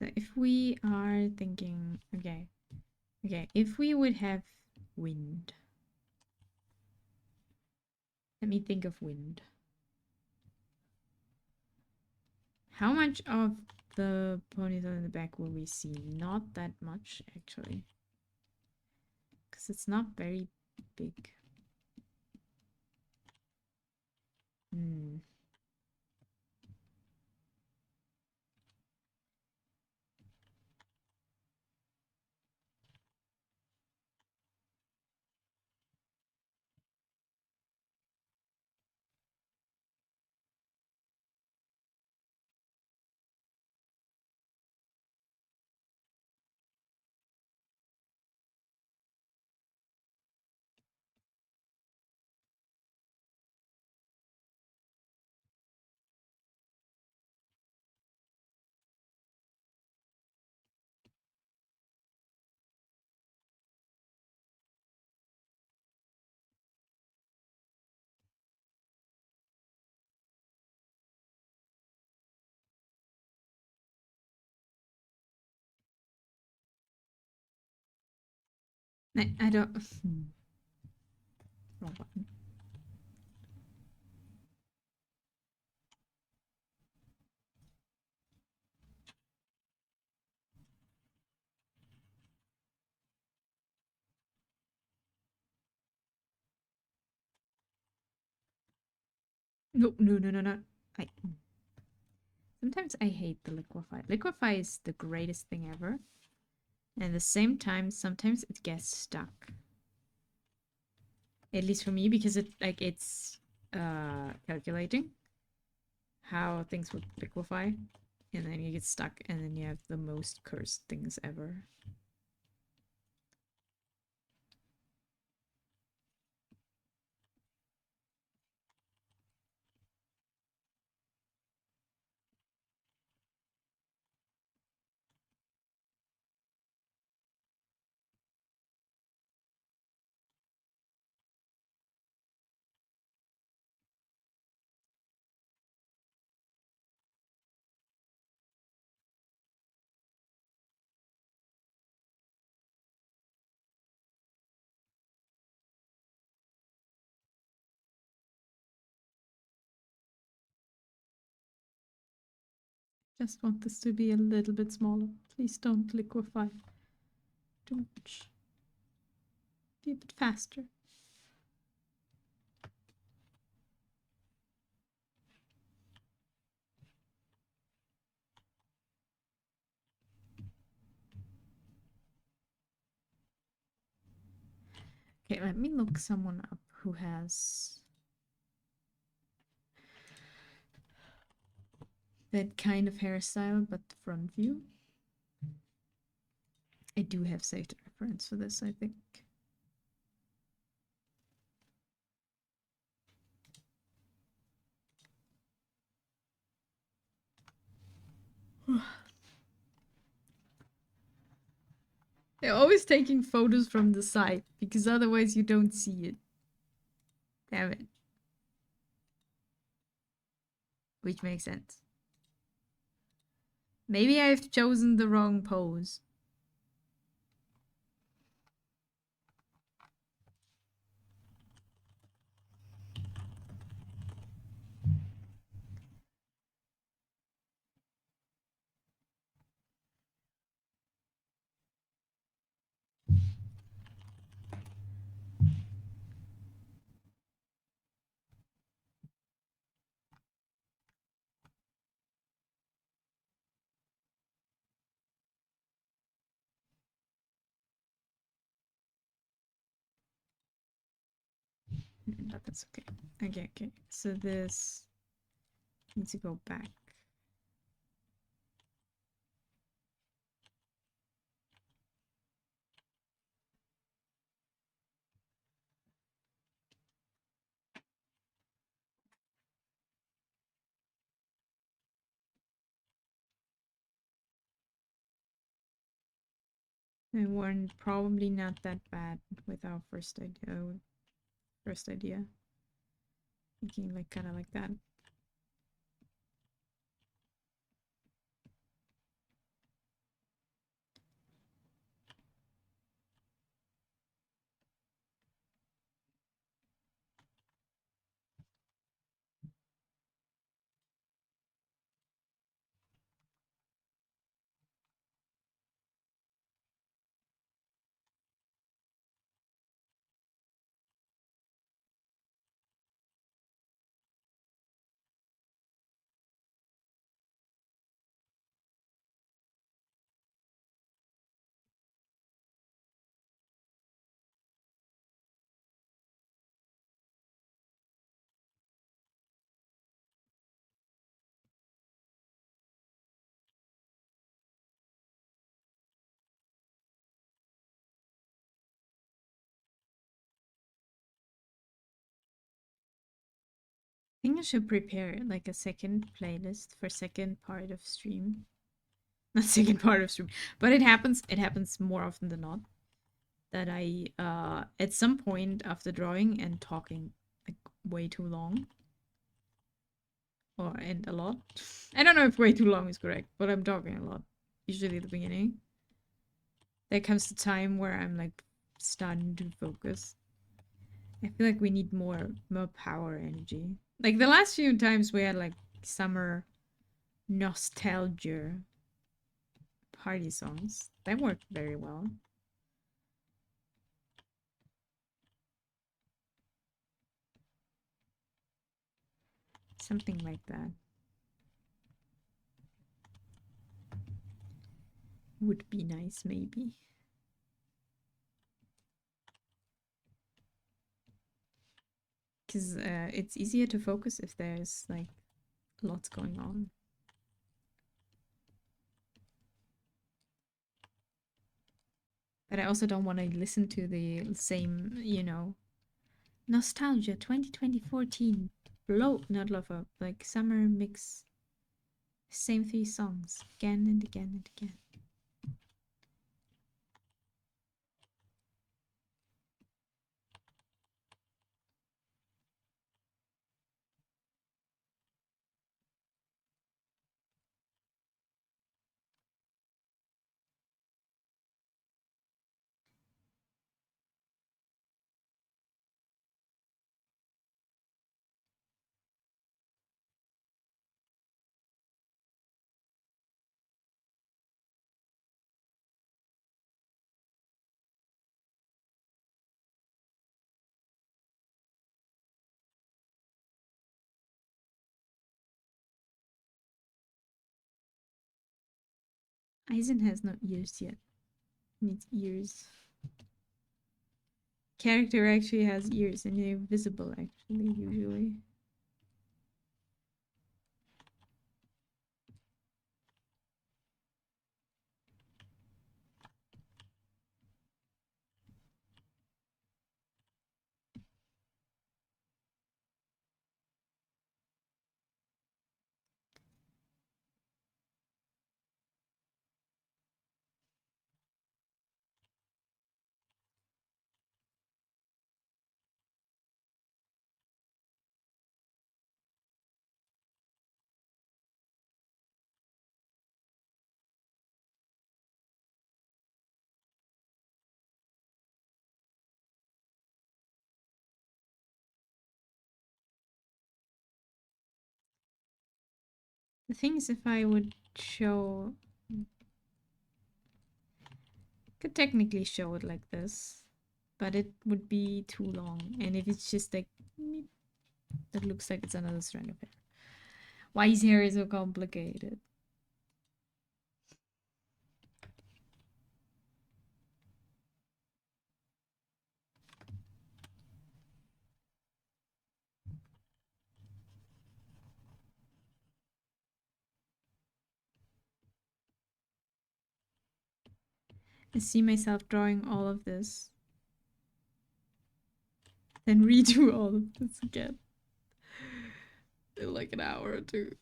[SPEAKER 2] So if we are thinking, okay, if we would have wind. Let me think of wind. How much of the ponytail in the back will we see? Not that much, actually. Because it's not very big. I don't... Wrong button. No. Sometimes I hate the liquify. Liquify is the greatest thing ever. And at the same time, sometimes it gets stuck. At least for me, because it's calculating how things would liquefy. And then you get stuck and then you have the most cursed things ever. Just want this to be a little bit smaller. Please don't liquefy too much. Be a bit faster. Okay, let me look someone up who has that kind of hairstyle, but front view. I do have saved a reference for this, I think. They're always taking photos from the side, because otherwise you don't see it. Damn it. Which makes sense. Maybe I've chosen the wrong pose. But that's okay. Okay. So this needs to go back. And we're probably not that bad with our first idea. Thinking like kind of like that. I think I should prepare like a second playlist for second part of stream. Not second part of stream, but it happens more often than not that I at some point after drawing and talking like way too long and a lot. I don't know if way too long is correct, but I'm talking a lot. Usually at the beginning. There comes the time where I'm like starting to focus. I feel like we need more power energy. Like the last few times we had like summer nostalgia party songs. That worked very well. Something like that. Would be nice, maybe. Because it's easier to focus if there's like lots going on. But I also don't want to listen to the same, you know, nostalgia 2014 blow, not love up, like summer mix, same three songs again and again and again. Aizen has no ears yet. Needs ears. Character actually has ears and they're visible actually, usually. The thing is, if I would show, could technically show it like this, but it would be too long. And if it's just like, that looks like it's another strand of hair. Why is hair so complicated? I see myself drawing all of this, then redo all of this again in like an hour or two.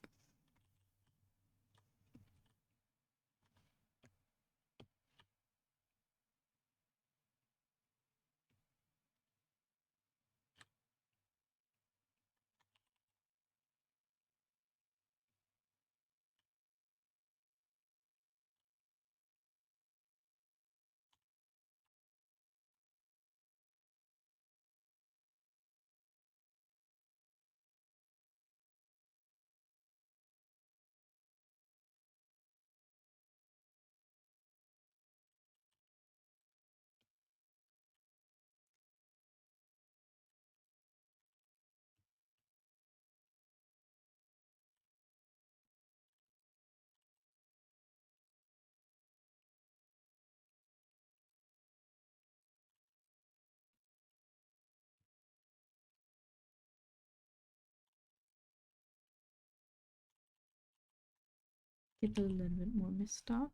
[SPEAKER 2] Get a little bit more messed up.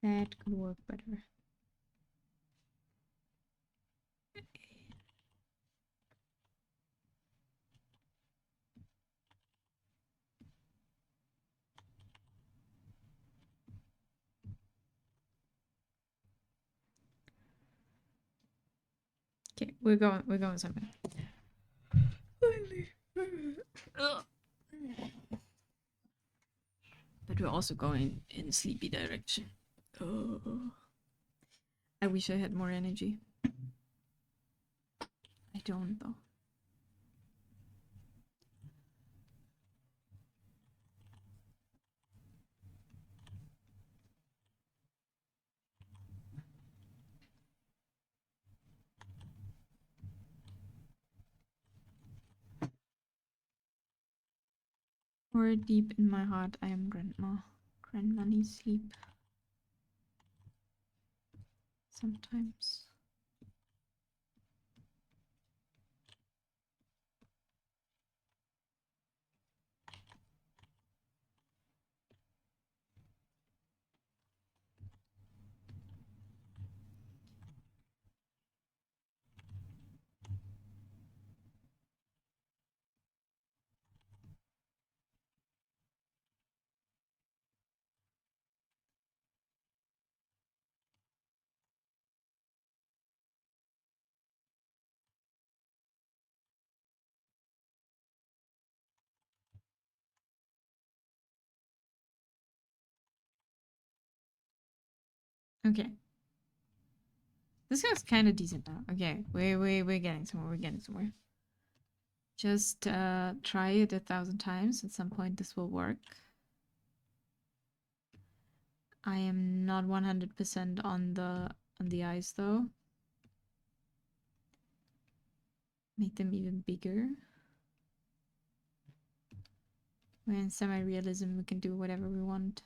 [SPEAKER 2] That could work better. Okay, we're going somewhere. But we're also going in a sleepy direction. Oh. I wish I had more energy. I don't though. Or deep in my heart, I am grandma. Grandma needs sleep. Sometimes. Okay. This feels kind of decent now. Okay, we're getting somewhere. We're getting somewhere. Just try it 1,000 times. At some point, this will work. I am not 100% on the eyes though. Make them even bigger. We're in semi-realism. We can do whatever we want.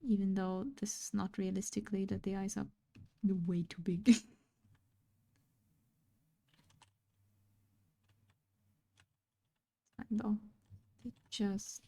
[SPEAKER 2] Even though this is not realistically that the eyes are way too big. Fine though. They just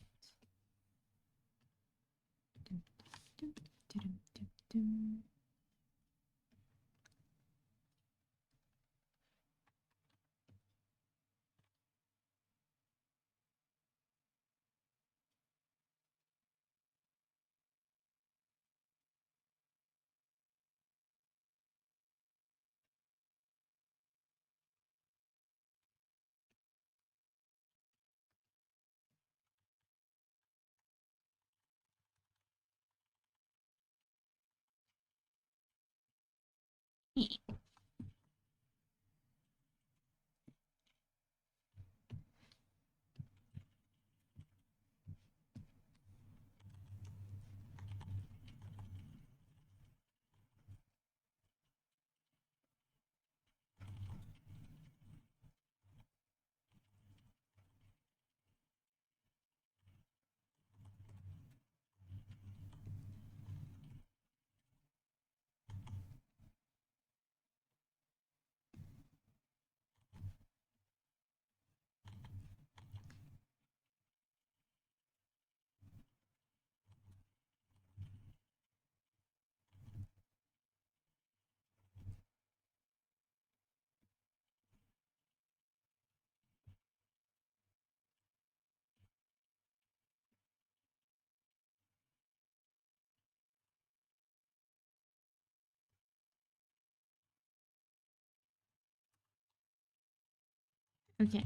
[SPEAKER 2] Okay.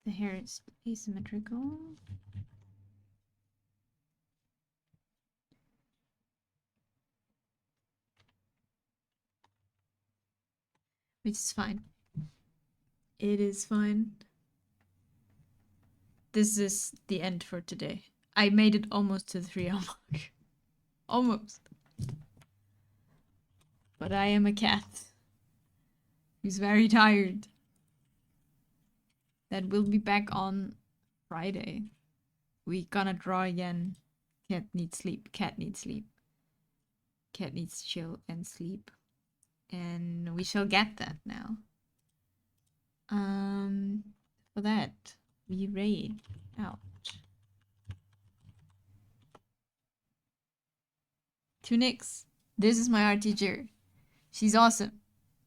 [SPEAKER 2] The hair is asymmetrical. Which is fine. It is fine. This is the end for today. I made it almost to the 3 hour mark. Almost. But I am a cat who's very tired. That will be back on Friday. We gonna draw again. Cat needs sleep. Cat needs sleep. Cat needs chill and sleep. And we shall get that now. For that, we raid out. To Nyx. This is my art teacher. She's awesome.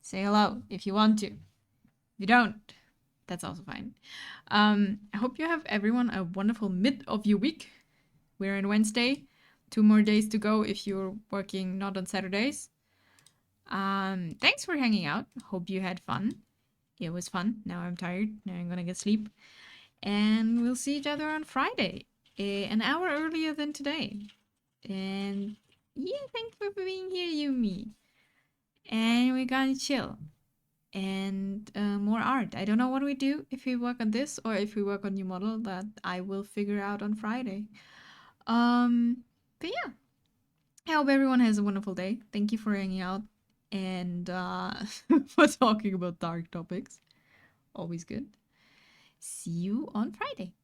[SPEAKER 2] Say hello if you want to. If you don't, that's also fine. I hope you have everyone a wonderful mid of your week. We're on Wednesday. 2 more days to go if you're working not on Saturdays. Thanks for hanging out. Hope you had fun. It was fun. Now I'm tired. Now I'm gonna get sleep. And we'll see each other on Friday. An hour earlier than today. And yeah, thanks for being here, Yumi. And we're gonna chill. And more art. I don't know what we do if we work on this or if we work on new model. That I will figure out on Friday. But yeah, I hope everyone has a wonderful day. Thank you for hanging out and for talking about dark topics. Always good. See you on Friday.